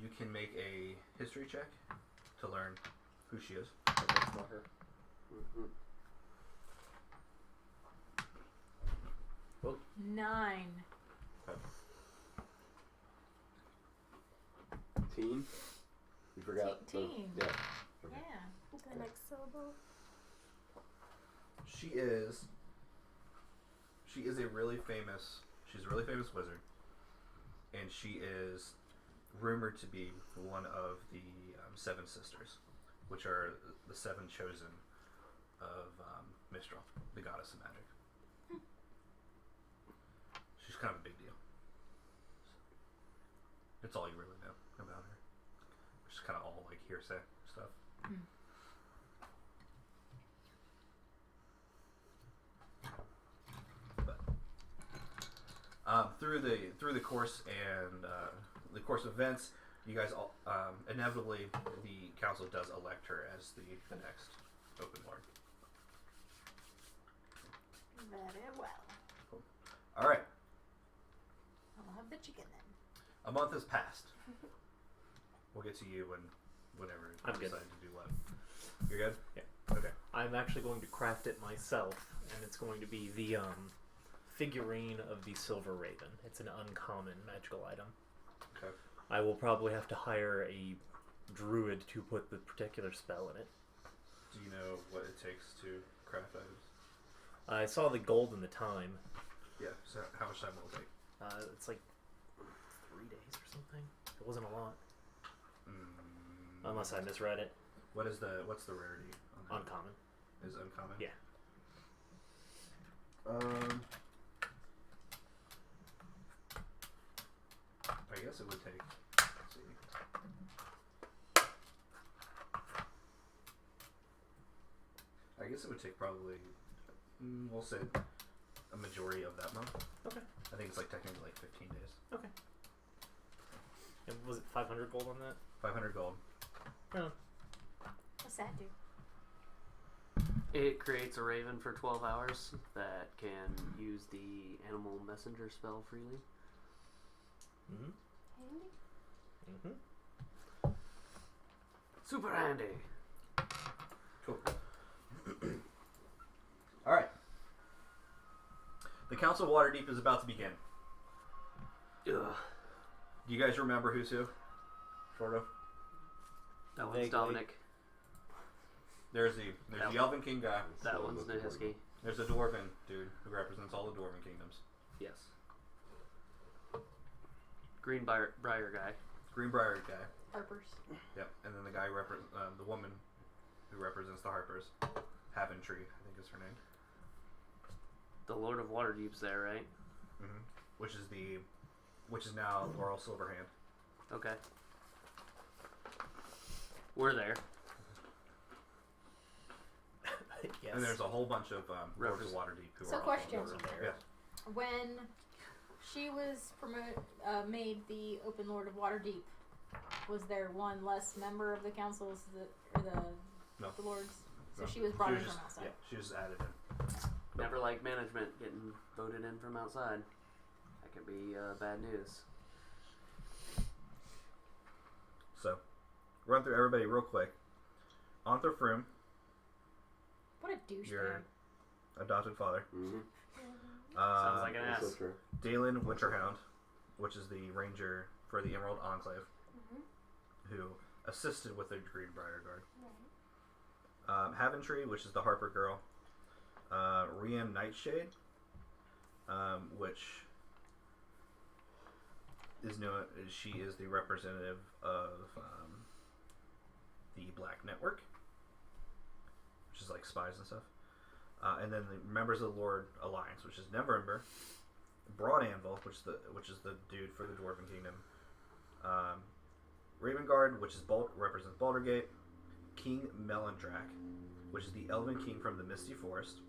[SPEAKER 5] You can make a history check to learn who she is.
[SPEAKER 4] That's not her.
[SPEAKER 1] Mm-hmm.
[SPEAKER 6] 29.
[SPEAKER 7] Teen? You forgot.
[SPEAKER 6] Teen.
[SPEAKER 7] Yeah.
[SPEAKER 6] Yeah.
[SPEAKER 3] The next syllable.
[SPEAKER 5] She is a really famous. She's a really famous wizard, and she is rumored to be one of the seven sisters, which are the seven chosen of Mistral, the goddess of magic. She's kind of a big deal. That's all you really know about her. It's kind of all like hearsay stuff. But through the course and the course of events, you guys all inevitably the council does elect her as the next open lord.
[SPEAKER 6] Very well.
[SPEAKER 5] All right.
[SPEAKER 6] I'll have the chicken then.
[SPEAKER 5] A month has passed. We'll get to you whenever
[SPEAKER 4] I'm
[SPEAKER 5] you
[SPEAKER 4] good.
[SPEAKER 5] decide to do what. You're good?
[SPEAKER 4] Yeah.
[SPEAKER 5] Okay.
[SPEAKER 4] I'm actually going to craft it myself, and it's going to be the figurine of the Silver Raven. It's an uncommon magical item.
[SPEAKER 5] Okay.
[SPEAKER 4] I will probably have to hire a druid to put the particular spell in it.
[SPEAKER 5] Do you know what it takes to craft items?
[SPEAKER 4] I saw the gold and the time.
[SPEAKER 5] Yeah. So how much time will it take?
[SPEAKER 4] It's like 3 days or something. It wasn't a lot, unless I misread it.
[SPEAKER 5] What's the rarity on that?
[SPEAKER 4] Uncommon.
[SPEAKER 5] Is it uncommon?
[SPEAKER 4] Yeah.
[SPEAKER 5] I guess it would take. Let's see. I guess it would take probably. We'll say a majority of that month.
[SPEAKER 4] Okay.
[SPEAKER 5] I think it's like technically like 15 days.
[SPEAKER 4] Okay. And was it 500 gold on that?
[SPEAKER 5] 500 gold.
[SPEAKER 6] What's that do?
[SPEAKER 1] It creates a raven for 12 hours that can use the animal messenger spell freely.
[SPEAKER 4] Mm-hmm.
[SPEAKER 3] Handy.
[SPEAKER 4] Mm-hmm.
[SPEAKER 1] Super handy.
[SPEAKER 5] Cool. All right. The Council of Waterdeep is about to begin.
[SPEAKER 1] Ugh.
[SPEAKER 5] Do you guys remember who's who? Sort of.
[SPEAKER 1] That one's
[SPEAKER 4] Vaguely.
[SPEAKER 1] Dominic.
[SPEAKER 5] There's the Elven King guy.
[SPEAKER 1] That one's Nihiski.
[SPEAKER 5] There's a Dwarven dude who represents all the Dwarven kingdoms.
[SPEAKER 1] Yes. Greenbriar guy.
[SPEAKER 5] Greenbriar guy.
[SPEAKER 6] Harper's.
[SPEAKER 5] Yep. And then the guy the woman who represents the Harpers. Haventree, I think is her name.
[SPEAKER 1] The Lord of Waterdeep's there, right?
[SPEAKER 5] Mm-hmm. Which is now Laurel Silverhand.
[SPEAKER 1] Okay. We're there.
[SPEAKER 4] Yes.
[SPEAKER 5] And there's a whole bunch of Lords of Waterdeep who
[SPEAKER 6] So
[SPEAKER 5] are
[SPEAKER 6] question.
[SPEAKER 5] also there. Yeah.
[SPEAKER 6] When she was made the Open Lord of Waterdeep, was there one less member of the councils
[SPEAKER 5] No.
[SPEAKER 6] the lords? So
[SPEAKER 5] No.
[SPEAKER 6] she was brought
[SPEAKER 5] She
[SPEAKER 6] in
[SPEAKER 5] was
[SPEAKER 6] from
[SPEAKER 5] just-
[SPEAKER 6] outside.
[SPEAKER 5] Yeah, she was added in.
[SPEAKER 1] Never like management getting voted in from outside. That could be bad news.
[SPEAKER 5] So, run through everybody real quick. Arthur Froome,
[SPEAKER 6] What a douchebag.
[SPEAKER 5] your adopted father.
[SPEAKER 7] Mm-hmm.
[SPEAKER 1] Sounds like an
[SPEAKER 7] That's so
[SPEAKER 1] ass.
[SPEAKER 7] true.
[SPEAKER 5] Dalen Winterhound, which is the ranger for the Emerald Enclave, who assisted with the Greenbriar Guard. Haventree, which is the Harper girl. Rian Nightshade, which is known. She is the representative of the Black Network, which is like spies and stuff. And then the members of the Lord Alliance, which is Neverember, Broad Anvil, which is the dude for the Dwarven Kingdom. Ravenguard, which is represents Baldurgate. King Melindrak, which is the Elven King from the Misty Forest.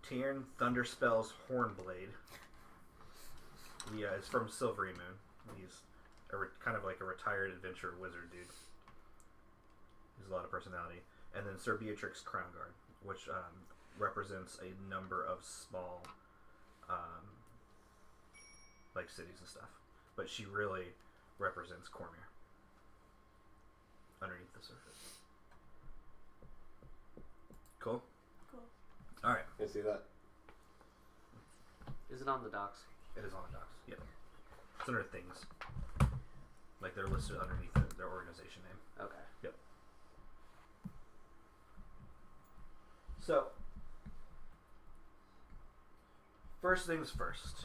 [SPEAKER 5] Tyrn Thunderspell's Hornblade. It's from Silvery Moon. He's kind of like a retired adventure wizard dude. He has a lot of personality. And then Sir Beatrix Crownguard, which represents a number of small like cities and stuff. But she really represents Cormyr underneath the surface. Cool?
[SPEAKER 3] Cool.
[SPEAKER 5] Alright.
[SPEAKER 7] You see that?
[SPEAKER 1] Is it on the docks?
[SPEAKER 5] It is on the docks. Yep. It's under things. Like they're listed underneath their organization name.
[SPEAKER 1] Okay.
[SPEAKER 5] Yep. So, first things first.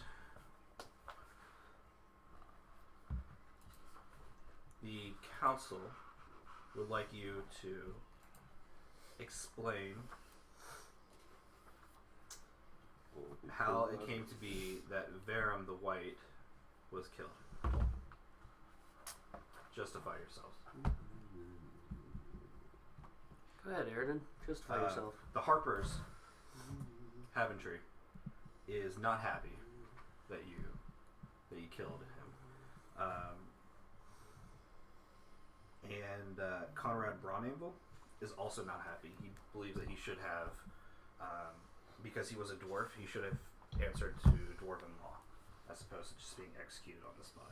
[SPEAKER 5] The council would like you to explain how it came to be that Verum the White was killed. Justify yourselves.
[SPEAKER 1] Go ahead, Aridin. Justify yourself.
[SPEAKER 5] The Harpers Haventry is not happy that you killed him. And Conrad Braunanvil is also not happy. He believes that he should have, because he was a dwarf, he should have answered to dwarven law, as opposed to just being executed on the spot.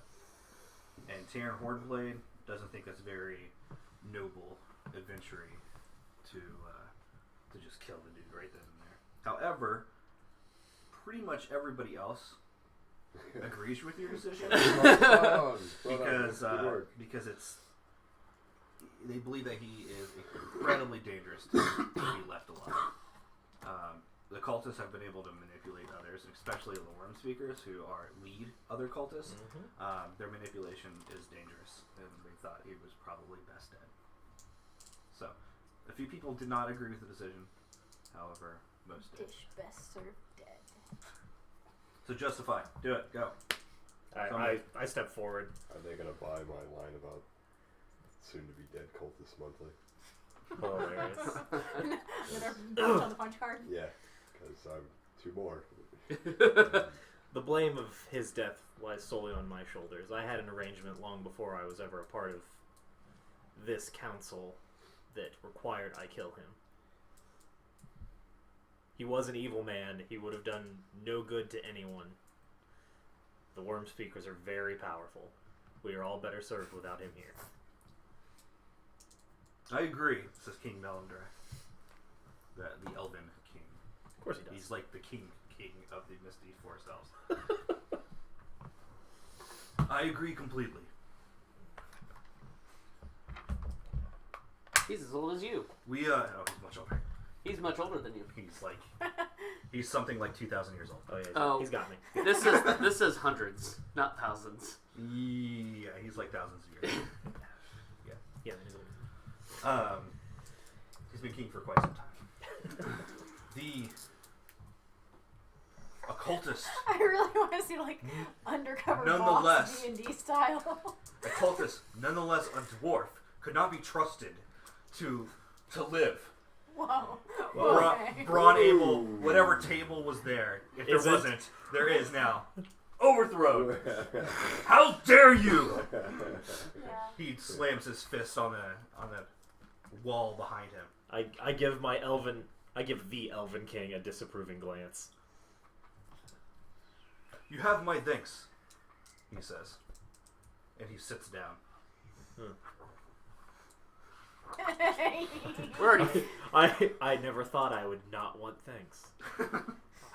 [SPEAKER 5] And Taryn Hornblade doesn't think that's very noble adventuring to just kill the dude right then and there. However, pretty much everybody else agrees with your decision because it's they believe that he is incredibly dangerous to be left alone. The cultists have been able to manipulate others, especially the worm speakers who lead other cultists. Their manipulation is dangerous, and they thought he was probably best dead. So, a few people did not agree with the decision. However, most did.
[SPEAKER 6] Dish best served dead.
[SPEAKER 5] So justify. Do it. Go.
[SPEAKER 4] I step forward.
[SPEAKER 7] Are they gonna buy my line about soon to be dead cultist monthly?
[SPEAKER 4] Hilarious.
[SPEAKER 6] Punch on the punch card.
[SPEAKER 7] Yeah, because I'm two more.
[SPEAKER 4] The blame of his death lies solely on my shoulders. I had an arrangement long before I was ever a part of this council that required I kill him. He was an evil man. He would have done no good to anyone. The worm speakers are very powerful. We are all better served without him here.
[SPEAKER 5] I agree, says King Melandra. The Elven King.
[SPEAKER 4] Of course he does.
[SPEAKER 5] He's like the king of the Misty Forest Elves. I agree completely.
[SPEAKER 1] He's as old as you.
[SPEAKER 5] He's much older.
[SPEAKER 1] He's much older than you.
[SPEAKER 5] He's something like 2,000 years old.
[SPEAKER 4] Oh yeah,
[SPEAKER 1] Oh.
[SPEAKER 4] he's got me.
[SPEAKER 1] This is hundreds, not thousands.
[SPEAKER 5] Yeah, he's like thousands of years.
[SPEAKER 4] Yeah, he's old.
[SPEAKER 5] He's been king for quite some time. The occultist.
[SPEAKER 6] I really want to see like undercover
[SPEAKER 5] Nonetheless.
[SPEAKER 6] boss D&D style.
[SPEAKER 5] Occultist, nonetheless a dwarf, could not be trusted to live.
[SPEAKER 6] Whoa. Okay.
[SPEAKER 5] Braunanvil, whatever table was there, if there wasn't, there is now. Overthrown. How dare you!
[SPEAKER 6] Yeah.
[SPEAKER 5] He slams his fist on the wall behind him.
[SPEAKER 4] I give the Elven King a disapproving glance.
[SPEAKER 5] You have my thanks, he says. And he sits down.
[SPEAKER 1] We're already
[SPEAKER 4] I never thought I would not want thanks.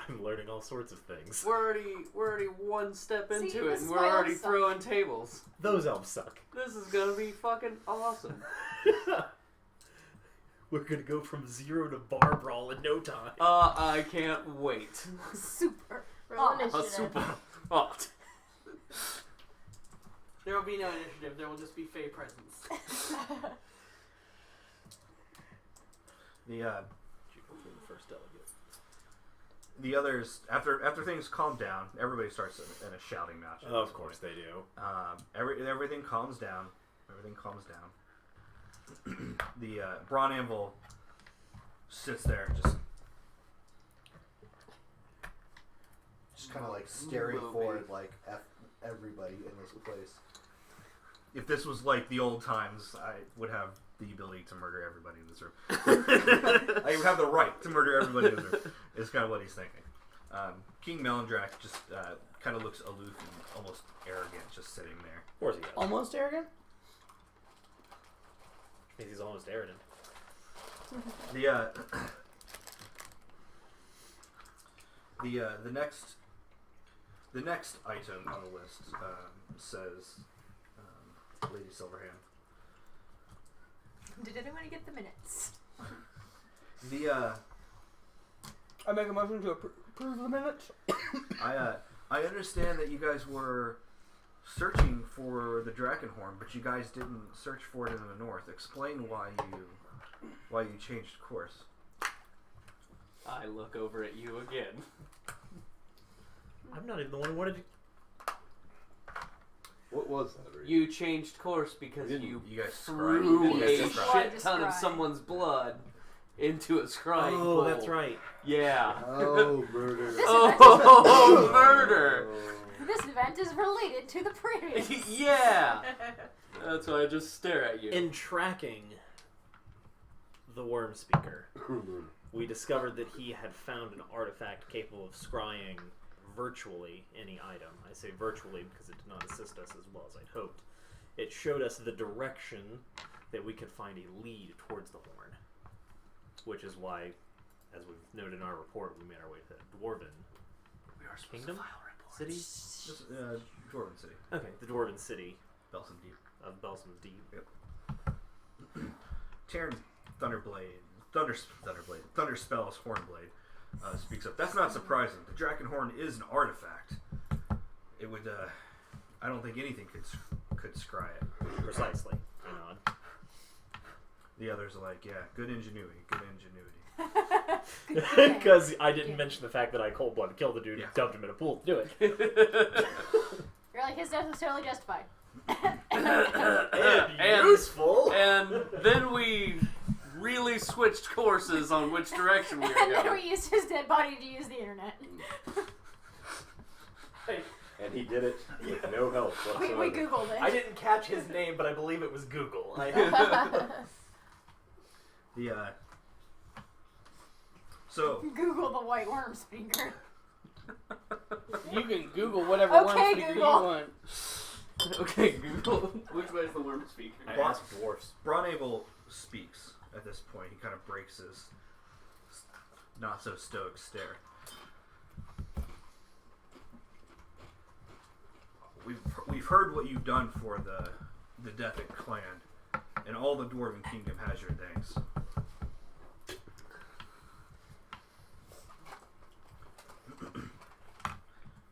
[SPEAKER 4] I'm learning all sorts of things.
[SPEAKER 1] we're already one step
[SPEAKER 6] See,
[SPEAKER 1] into it,
[SPEAKER 6] this
[SPEAKER 1] and
[SPEAKER 6] is
[SPEAKER 1] we're
[SPEAKER 6] why
[SPEAKER 1] already
[SPEAKER 6] elves suck.
[SPEAKER 1] throwing tables.
[SPEAKER 4] Those elves suck.
[SPEAKER 1] This is gonna be fucking awesome.
[SPEAKER 4] We're gonna go from 0 to bar brawl in no time.
[SPEAKER 1] I can't wait.
[SPEAKER 6] Super.
[SPEAKER 3] Roll
[SPEAKER 1] A
[SPEAKER 3] initiative.
[SPEAKER 1] super. Oh.
[SPEAKER 2] There will be no initiative. There will just be Fey presence.
[SPEAKER 4] First delegate.
[SPEAKER 5] The others, after things calm down, everybody starts in a shouting match. at
[SPEAKER 4] Of
[SPEAKER 5] this
[SPEAKER 4] course
[SPEAKER 5] point.
[SPEAKER 4] they do.
[SPEAKER 5] Everything calms down. Everything calms down. The Braunanvil sits there,
[SPEAKER 8] Just kind of like staring forward, like F everybody in this place.
[SPEAKER 5] If this was like the old times, I would have the ability to murder everybody in this room. I would have the right to murder everybody in this room. Is kind of what he's thinking. King Melandrak just kind of looks aloof and almost arrogant, just sitting there.
[SPEAKER 4] Of course he does.
[SPEAKER 2] Almost arrogant?
[SPEAKER 4] Means he's almost arrogant.
[SPEAKER 5] The next The next item on the list says Lady Silverhand.
[SPEAKER 6] Did anyone get the minutes?
[SPEAKER 2] I make a motion to approve the minutes.
[SPEAKER 5] I understand that you guys were searching for the Drakenhorn, but you guys didn't search for it in the north. Explain why you changed course.
[SPEAKER 1] I look over at you again.
[SPEAKER 4] I'm not even the one who wanted to.
[SPEAKER 7] What was that? Reed?
[SPEAKER 1] You changed course because
[SPEAKER 7] You
[SPEAKER 5] You guys
[SPEAKER 1] threw
[SPEAKER 5] scried.
[SPEAKER 1] a
[SPEAKER 5] You guys
[SPEAKER 1] shit ton of
[SPEAKER 6] Scry.
[SPEAKER 1] someone's blood into a scrying
[SPEAKER 4] Oh,
[SPEAKER 1] bowl.
[SPEAKER 4] that's right.
[SPEAKER 1] Yeah.
[SPEAKER 7] Oh, murder.
[SPEAKER 6] This
[SPEAKER 1] Oh, murder!
[SPEAKER 6] This event is related to the previous.
[SPEAKER 1] Yeah. That's why I just stare at you.
[SPEAKER 4] In tracking the Worm Speaker, we discovered that he had found an artifact capable of scrying virtually any item. I say virtually because it did not assist us as well as I'd hoped. It showed us the direction that we could find a lead towards the horn, which is why, as we've noted in our report, we made our way to Dwarven
[SPEAKER 1] We are supposed
[SPEAKER 4] Kingdom?
[SPEAKER 1] to file reports.
[SPEAKER 4] City.
[SPEAKER 5] This, Dwarven City.
[SPEAKER 4] Okay, the Dwarven City
[SPEAKER 5] Belson Deep.
[SPEAKER 4] of Balsam's Deep.
[SPEAKER 5] Taryn Thunderspell's Hornblade speaks up. That's not surprising. The Drakenhorn is an artifact. It would, I don't think anything could scry it.
[SPEAKER 4] Precisely. I nod.
[SPEAKER 5] The others are like, yeah, good ingenuity.
[SPEAKER 4] Because I didn't mention the fact that I cold blooded killed the dude
[SPEAKER 5] Yeah.
[SPEAKER 4] and dumped him in a pool to do it.
[SPEAKER 6] You're like, his death was totally justified.
[SPEAKER 1] And
[SPEAKER 4] useful.
[SPEAKER 1] And then we really switched courses on which direction we were
[SPEAKER 6] And then
[SPEAKER 1] going.
[SPEAKER 6] we used his dead body to use the internet.
[SPEAKER 7] And he did it with no help
[SPEAKER 6] We
[SPEAKER 7] whatsoever.
[SPEAKER 6] googled it.
[SPEAKER 4] I didn't catch his name, but I believe it was Google.
[SPEAKER 5] So,
[SPEAKER 6] Google the white worm speaker.
[SPEAKER 2] You can Google whatever
[SPEAKER 6] Okay,
[SPEAKER 2] worm speaker you
[SPEAKER 6] Google.
[SPEAKER 2] want.
[SPEAKER 1] Okay, Google. Which way is the worm speaker?
[SPEAKER 4] I asked dwarfs.
[SPEAKER 5] Braunabel speaks at this point. He kind of breaks his not so stoic stare. We've heard what you've done for the Dethic clan, and all the Dwarven Kingdom has your thanks.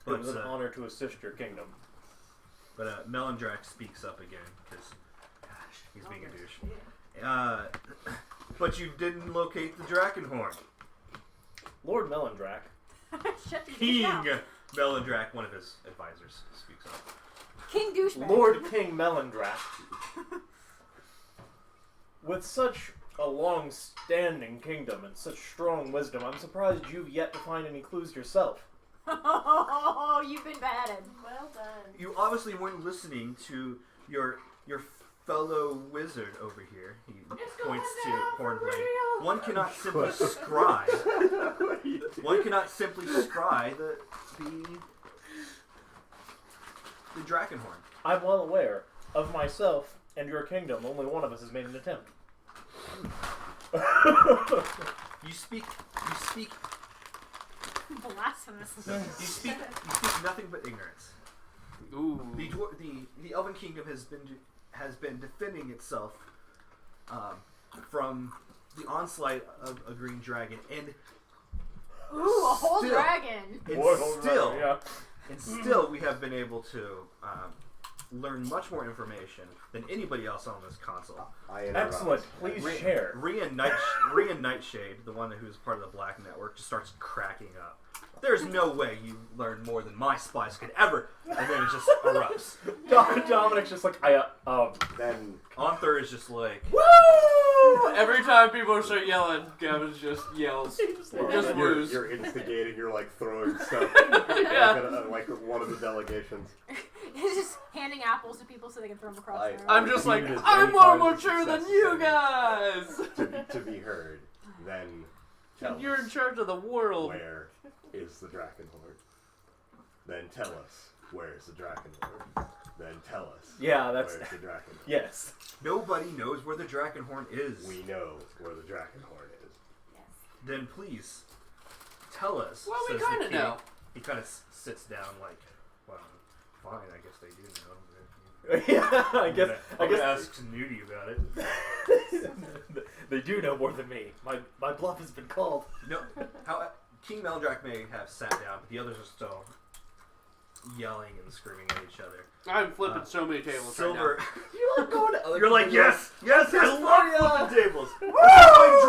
[SPEAKER 4] It was an honor to assist your kingdom.
[SPEAKER 5] But Melindrak speaks up again because he's being a douche. But you didn't locate the Drakenhorn.
[SPEAKER 4] Lord Melindrak.
[SPEAKER 6] Shut your
[SPEAKER 5] King
[SPEAKER 6] mouth.
[SPEAKER 5] Melindrak, one of his advisors, speaks up.
[SPEAKER 6] King douchebag.
[SPEAKER 4] Lord King Melindrak. With such a long-standing kingdom and such strong wisdom, I'm surprised you've yet to find any clues yourself.
[SPEAKER 6] Oh, you've been batted.
[SPEAKER 3] Well done.
[SPEAKER 5] You obviously weren't listening to your fellow wizard over here. He points to Hornblade. One cannot simply scry. One cannot simply scry the Drakenhorn.
[SPEAKER 4] I'm well aware of myself and your kingdom. Only one of us has made an attempt.
[SPEAKER 5] You speak
[SPEAKER 6] Blasphemous.
[SPEAKER 5] you speak nothing but ignorance.
[SPEAKER 1] Ooh.
[SPEAKER 5] The Elven Kingdom has been defending itself from the onslaught of a green dragon, and
[SPEAKER 6] Ooh, a whole
[SPEAKER 5] Still.
[SPEAKER 6] dragon.
[SPEAKER 5] and still we have been able to learn much more information than anybody else on this console.
[SPEAKER 7] I interrupt.
[SPEAKER 4] Excellent. Please share.
[SPEAKER 5] Rhea Nightshade, the one who's part of the Black Network, just starts cracking up. There's no way you learned more than my spies could ever, and then it just erupts.
[SPEAKER 4] Dominic's just like,
[SPEAKER 7] Then
[SPEAKER 5] Onther is just like,
[SPEAKER 1] Woo! Every time people start yelling, Gavin just yells. Just
[SPEAKER 7] you're,
[SPEAKER 1] woos.
[SPEAKER 7] you're instigating, you're like throwing stuff
[SPEAKER 1] Yeah.
[SPEAKER 7] like one of the delegations.
[SPEAKER 6] He's just handing apples to people so they can throw them across the room.
[SPEAKER 1] I'm just like,
[SPEAKER 7] Viewed as
[SPEAKER 1] I'm
[SPEAKER 7] many
[SPEAKER 1] more
[SPEAKER 7] times as
[SPEAKER 1] mature than
[SPEAKER 7] success
[SPEAKER 1] you
[SPEAKER 7] is
[SPEAKER 1] guys!
[SPEAKER 7] to be heard, then tell
[SPEAKER 1] You're in
[SPEAKER 7] us
[SPEAKER 1] charge of the world.
[SPEAKER 7] where is the Drakenhorn. Then tell us where's the Drakenhorn. Then tell us
[SPEAKER 4] yeah, that's
[SPEAKER 7] where's the Drakenhorn.
[SPEAKER 4] yes.
[SPEAKER 5] nobody knows where the Drakenhorn is.
[SPEAKER 7] We know where the Drakenhorn is.
[SPEAKER 3] Yes.
[SPEAKER 5] Then please tell us.
[SPEAKER 1] Well, we
[SPEAKER 5] says the
[SPEAKER 1] kind of
[SPEAKER 5] king.
[SPEAKER 1] know.
[SPEAKER 5] he kind of sits down like, well, fine, I guess they do know.
[SPEAKER 4] Yeah, I
[SPEAKER 5] I'm
[SPEAKER 4] guess
[SPEAKER 5] gonna ask Snooty about it.
[SPEAKER 4] they do know more than me. My bluff has been called.
[SPEAKER 5] No, how King Meldrak may have sat down, but the others are still yelling and screaming at each other.
[SPEAKER 1] I'm flipping so many tables
[SPEAKER 5] Silver,
[SPEAKER 4] You like going to other
[SPEAKER 5] you're like, yes, I love flipping tables.
[SPEAKER 7] Oh.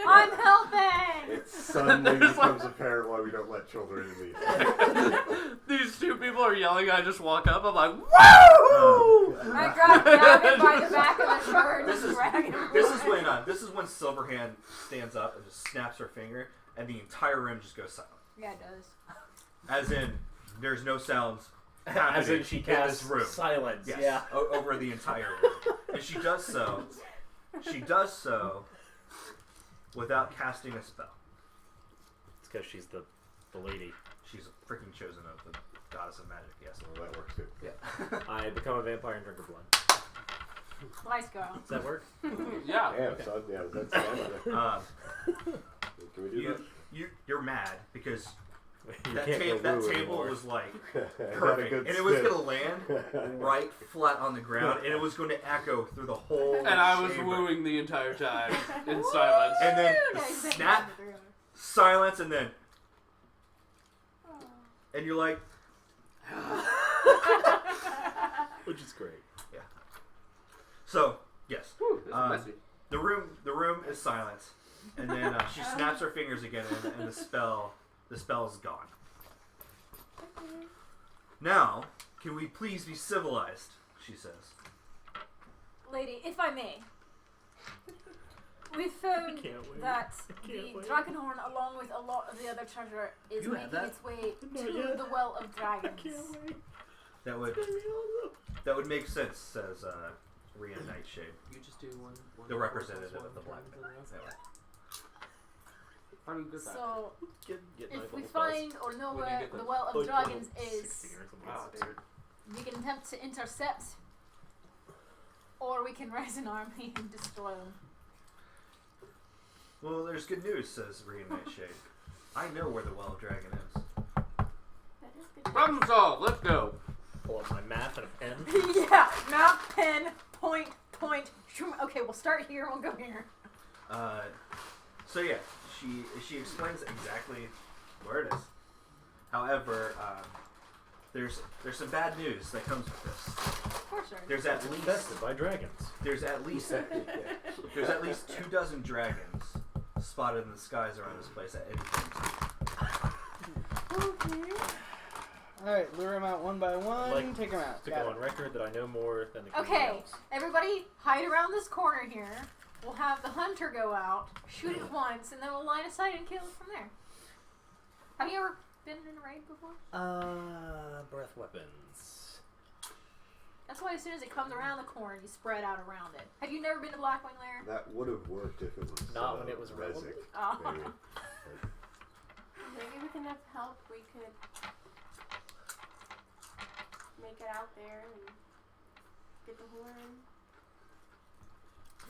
[SPEAKER 6] I'm helping.
[SPEAKER 7] It suddenly becomes apparent why we don't let children in these.
[SPEAKER 1] right now. These two people are yelling. I just walk up. I'm like, woo!
[SPEAKER 6] I grab him by the back of the shirt and drag him
[SPEAKER 5] This
[SPEAKER 6] away.
[SPEAKER 5] is when Silverhand stands up and just snaps her finger, and the entire room just goes silent.
[SPEAKER 6] Yeah, it does.
[SPEAKER 5] As in, there's no sounds.
[SPEAKER 4] As in, she
[SPEAKER 5] in
[SPEAKER 4] casts
[SPEAKER 5] this room.
[SPEAKER 4] silence.
[SPEAKER 5] Yes,
[SPEAKER 4] Yeah.
[SPEAKER 5] over the entire room, and she does so without casting a spell.
[SPEAKER 4] It's because she's the lady.
[SPEAKER 5] She's a freaking chosen of the goddess of magic. Yes.
[SPEAKER 7] Well, that works too.
[SPEAKER 5] Yeah.
[SPEAKER 4] I become a vampire and drink her blood.
[SPEAKER 6] Nice girl.
[SPEAKER 4] Does that work?
[SPEAKER 1] Yeah.
[SPEAKER 7] Yeah, so, yeah, that's standard. Can we do that?
[SPEAKER 5] You're mad because
[SPEAKER 4] You
[SPEAKER 5] that
[SPEAKER 4] can't go woo
[SPEAKER 5] table
[SPEAKER 4] anymore.
[SPEAKER 5] was like
[SPEAKER 7] Had a
[SPEAKER 5] perfect,
[SPEAKER 7] good
[SPEAKER 5] and it was
[SPEAKER 7] spin.
[SPEAKER 5] going to land right flat on the ground, and it was going to echo through the whole.
[SPEAKER 1] And I was
[SPEAKER 5] chamber.
[SPEAKER 1] wooing the entire time in silence.
[SPEAKER 5] And then
[SPEAKER 6] Woo! Nice thing
[SPEAKER 5] snap,
[SPEAKER 6] happened through.
[SPEAKER 5] silence, and then, and you're like,
[SPEAKER 4] Which is great.
[SPEAKER 5] so yes,
[SPEAKER 1] Whew, this is messy.
[SPEAKER 5] the room is silent, and then she snaps her fingers again, and the spell's gone. Now, can we please be civilized? She says.
[SPEAKER 6] Lady, if I may, we found
[SPEAKER 4] can't wait.
[SPEAKER 6] that
[SPEAKER 4] I
[SPEAKER 6] the
[SPEAKER 4] can't wait.
[SPEAKER 6] Dragonhorn, along with a lot of the other treasure, is
[SPEAKER 5] You have
[SPEAKER 6] making
[SPEAKER 5] that?
[SPEAKER 6] its way
[SPEAKER 4] Not
[SPEAKER 6] to
[SPEAKER 4] yet.
[SPEAKER 6] the Well of Dragons.
[SPEAKER 4] wait.
[SPEAKER 5] That would make sense, says Rhea Nightshade.
[SPEAKER 1] You just do one.
[SPEAKER 5] The representative of the Black
[SPEAKER 1] How do you get that?
[SPEAKER 6] So,
[SPEAKER 4] Get
[SPEAKER 6] if
[SPEAKER 4] my
[SPEAKER 6] we
[SPEAKER 4] little
[SPEAKER 6] find or know
[SPEAKER 1] When do you
[SPEAKER 6] where
[SPEAKER 1] get
[SPEAKER 6] the
[SPEAKER 1] those?
[SPEAKER 6] Well of
[SPEAKER 4] Like,
[SPEAKER 6] Dragons
[SPEAKER 4] 60
[SPEAKER 6] is,
[SPEAKER 4] or something.
[SPEAKER 1] Wow, dude.
[SPEAKER 6] we can attempt to intercept, or we can raise an army and destroy them.
[SPEAKER 5] Well, there's good news, says Rhea Nightshade. I know where the Well of Dragon is.
[SPEAKER 3] That is good.
[SPEAKER 1] Problem solved. Let's go.
[SPEAKER 4] Pull up my map and a pen.
[SPEAKER 6] Yeah, map, pen, point, shoom. Okay, we'll start here, we'll go here.
[SPEAKER 5] So yeah, she explains exactly where it is. However, there's some bad news that comes with this.
[SPEAKER 6] Of course, sir.
[SPEAKER 5] There's at least
[SPEAKER 4] Infested by dragons.
[SPEAKER 5] there's at least 24 dragons spotted in the skies around this place at any given time.
[SPEAKER 2] Alright, lure him out one by one.
[SPEAKER 4] Like
[SPEAKER 2] take him out.
[SPEAKER 4] To
[SPEAKER 2] Got
[SPEAKER 4] go
[SPEAKER 2] it.
[SPEAKER 4] on record that I know more than the king
[SPEAKER 6] Okay,
[SPEAKER 4] knows.
[SPEAKER 6] everybody hide around this corner here. We'll have the hunter go out, shoot it once, and then we'll line of sight and kill it from there. Have you ever been in a raid before?
[SPEAKER 4] Breath weapons.
[SPEAKER 6] That's why as soon as it comes around the corner, you spread out around it. Have you never been to Blackwing Lair?
[SPEAKER 7] That would have worked if it was
[SPEAKER 4] Not when it was
[SPEAKER 7] Rezik,
[SPEAKER 4] relevant.
[SPEAKER 6] Oh.
[SPEAKER 7] maybe.
[SPEAKER 3] Maybe with enough help, we could make it out there and get the horn.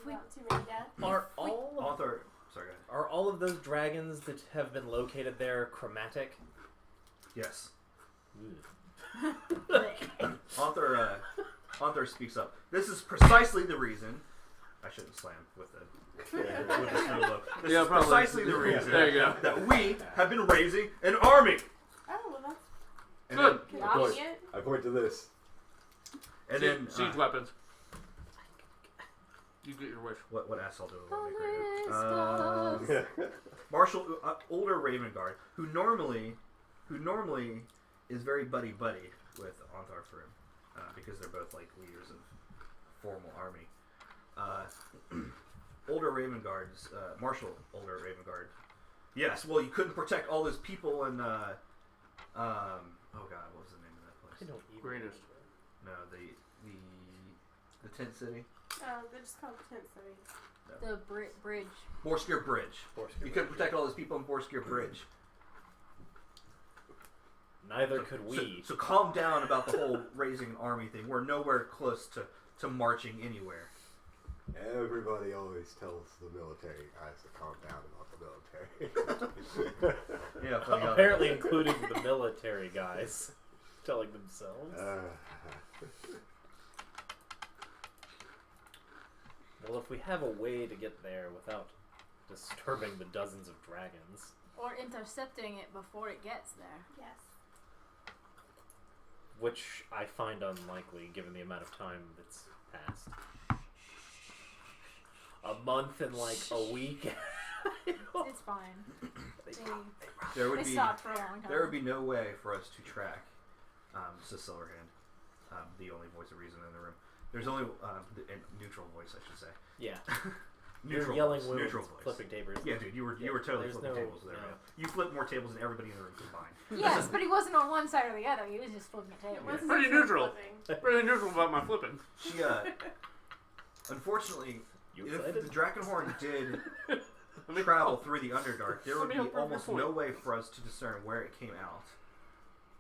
[SPEAKER 3] Without too many deaths.
[SPEAKER 4] Are all of,
[SPEAKER 5] Author, sorry, go ahead.
[SPEAKER 4] are all of those dragons that have been located there chromatic?
[SPEAKER 5] Yes.
[SPEAKER 4] Ooh.
[SPEAKER 5] Author speaks up. This is precisely the reason. I shouldn't slam with the snow globe. This
[SPEAKER 1] Yeah,
[SPEAKER 5] is
[SPEAKER 1] probably.
[SPEAKER 5] precisely the reason
[SPEAKER 1] There you go.
[SPEAKER 5] that we have been raising an army.
[SPEAKER 3] Oh, well, that's
[SPEAKER 5] And
[SPEAKER 1] Good.
[SPEAKER 3] convenient.
[SPEAKER 7] I point to this.
[SPEAKER 5] then, and then
[SPEAKER 1] siege weapons. You get your wish.
[SPEAKER 5] what asshole do I want to
[SPEAKER 6] Always
[SPEAKER 5] make right now? Marshall, older Raven Guard, who normally is very buddy with Antar Farim, because they're both like leaders of formal army. Older Raven Guards, Marshall, older Raven Guard. Yes, well, you couldn't protect all those people in oh god, what was the name of that
[SPEAKER 4] I
[SPEAKER 5] place?
[SPEAKER 4] don't even
[SPEAKER 1] Greatest.
[SPEAKER 5] No, the tent city,
[SPEAKER 3] Oh, they're just called tent city.
[SPEAKER 6] The bridge.
[SPEAKER 5] Borskier Bridge. You couldn't protect all those people in Borskier Bridge.
[SPEAKER 4] Neither could we.
[SPEAKER 5] So calm down about the whole raising an army thing. We're nowhere close to marching anywhere.
[SPEAKER 7] Everybody always tells the military guys to calm down about the military.
[SPEAKER 5] Yeah, playing out.
[SPEAKER 4] Apparently including the military guys telling themselves. Well, if we have a way to get there without disturbing the dozens of dragons.
[SPEAKER 6] Or intercepting it before it gets there.
[SPEAKER 3] Yes.
[SPEAKER 4] Which I find unlikely given the amount of time that's passed. A month and like a week.
[SPEAKER 6] It's fine.
[SPEAKER 5] There would
[SPEAKER 6] They
[SPEAKER 5] be
[SPEAKER 6] stopped for a long time.
[SPEAKER 5] there would be no way for us to track Silverhand, the only voice of reason in the room. There's only neutral voice, I should say.
[SPEAKER 4] Yeah.
[SPEAKER 5] Neutral
[SPEAKER 4] You're yelling
[SPEAKER 5] voice,
[SPEAKER 4] women,
[SPEAKER 5] neutral voice.
[SPEAKER 4] flipping tables.
[SPEAKER 5] Yeah, dude, you were totally
[SPEAKER 4] there's
[SPEAKER 5] flipping
[SPEAKER 4] no-
[SPEAKER 5] tables there.
[SPEAKER 4] no.
[SPEAKER 5] Man. You flipped more tables than everybody in the room combined.
[SPEAKER 6] Yes, but he wasn't on one side or the other. He was just flipping a
[SPEAKER 3] It
[SPEAKER 6] table.
[SPEAKER 3] wasn't
[SPEAKER 1] Pretty
[SPEAKER 3] neutral
[SPEAKER 1] neutral.
[SPEAKER 3] flipping.
[SPEAKER 1] Pretty neutral about my flipping.
[SPEAKER 5] She, unfortunately,
[SPEAKER 4] You
[SPEAKER 5] if
[SPEAKER 4] excited?
[SPEAKER 5] the Drakenhorn did travel through the Underdark, there would
[SPEAKER 1] Let
[SPEAKER 5] be
[SPEAKER 1] me help prove your
[SPEAKER 5] almost
[SPEAKER 1] point.
[SPEAKER 5] no way for us to discern where it came out.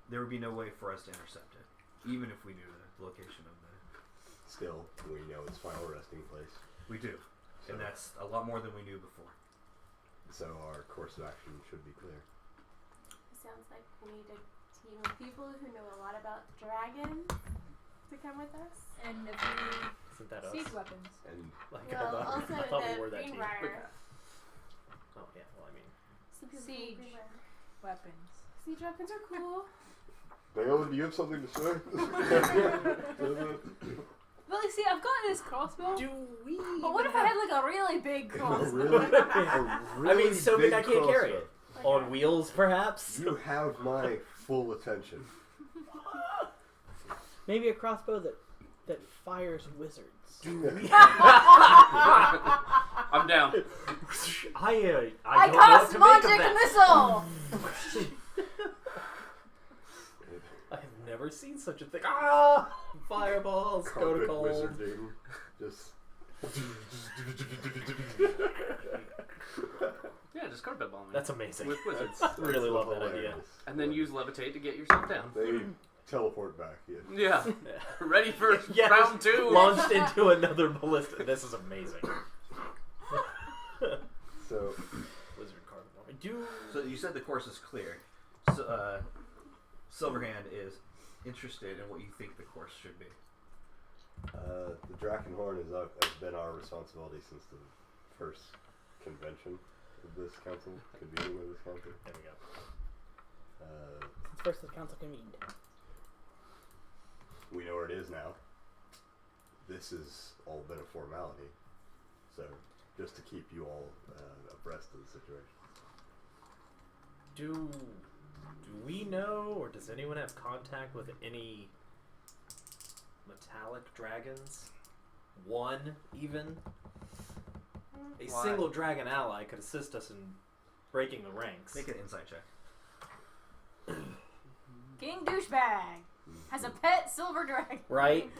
[SPEAKER 5] There would be no way for us to intercept it, even if we knew the location of the.
[SPEAKER 7] Still, we know its final resting place.
[SPEAKER 5] We do,
[SPEAKER 7] So,
[SPEAKER 5] and that's a lot more than we knew before.
[SPEAKER 7] so our course of action should be clear.
[SPEAKER 3] It sounds like we need a team of people who know a lot about dragons to come with us.
[SPEAKER 6] And if
[SPEAKER 4] Isn't that
[SPEAKER 6] we
[SPEAKER 4] us?
[SPEAKER 6] siege weapons.
[SPEAKER 7] And
[SPEAKER 4] Like,
[SPEAKER 3] Well, also
[SPEAKER 4] I thought we
[SPEAKER 3] the
[SPEAKER 4] were that team.
[SPEAKER 3] Greenbrier.
[SPEAKER 4] Oh yeah, well I mean.
[SPEAKER 3] Some people
[SPEAKER 6] Siege.
[SPEAKER 3] from Greenbrier.
[SPEAKER 6] Weapons.
[SPEAKER 3] Siege weapons are cool.
[SPEAKER 7] Bailey, do you have something to say?
[SPEAKER 6] Well, you see, I've got this crossbow.
[SPEAKER 4] Do we?
[SPEAKER 6] But what if I had like a really big crossbow?
[SPEAKER 4] I mean, so big I can't carry it.
[SPEAKER 3] Like
[SPEAKER 4] On
[SPEAKER 3] a-
[SPEAKER 4] wheels, perhaps?
[SPEAKER 7] You have my full attention.
[SPEAKER 2] Maybe a crossbow that fires wizards.
[SPEAKER 1] I'm down.
[SPEAKER 6] I
[SPEAKER 4] I don't know
[SPEAKER 6] cast
[SPEAKER 4] what to make of
[SPEAKER 6] magic
[SPEAKER 4] that.
[SPEAKER 6] missile!
[SPEAKER 4] I've never seen such a thing. Ah! Fireballs,
[SPEAKER 7] Carpet
[SPEAKER 4] protocol.
[SPEAKER 7] wizarding. Just.
[SPEAKER 1] Yeah, just carpet bombing.
[SPEAKER 4] That's amazing.
[SPEAKER 1] With wizards.
[SPEAKER 4] Really love that
[SPEAKER 7] hilarious.
[SPEAKER 4] idea.
[SPEAKER 1] And then use levitate to get yourself down.
[SPEAKER 7] They teleport back. Yeah.
[SPEAKER 1] Yeah.
[SPEAKER 4] Yeah.
[SPEAKER 1] Ready for
[SPEAKER 4] Yes.
[SPEAKER 1] round 2.
[SPEAKER 4] Launched into another ballista. This is amazing.
[SPEAKER 7] So,
[SPEAKER 4] Wizard carpet bombing. Do
[SPEAKER 5] So you said the course is clear. So, Silverhand is interested in what you think the course should be.
[SPEAKER 7] the Drakenhorn has been our responsibility since the first convention of this council, convening of this council.
[SPEAKER 4] there we go.
[SPEAKER 2] Since first the council convened.
[SPEAKER 7] We know where it is now. This has all been a formality. So, just to keep you all abreast of the situation.
[SPEAKER 4] Do we know, or does anyone have contact with any metallic dragons? One, even? A
[SPEAKER 5] Why?
[SPEAKER 4] single dragon ally could assist us in breaking the ranks.
[SPEAKER 5] Make an insight check.
[SPEAKER 6] King Douchebag has a pet silver dragon.
[SPEAKER 4] Right?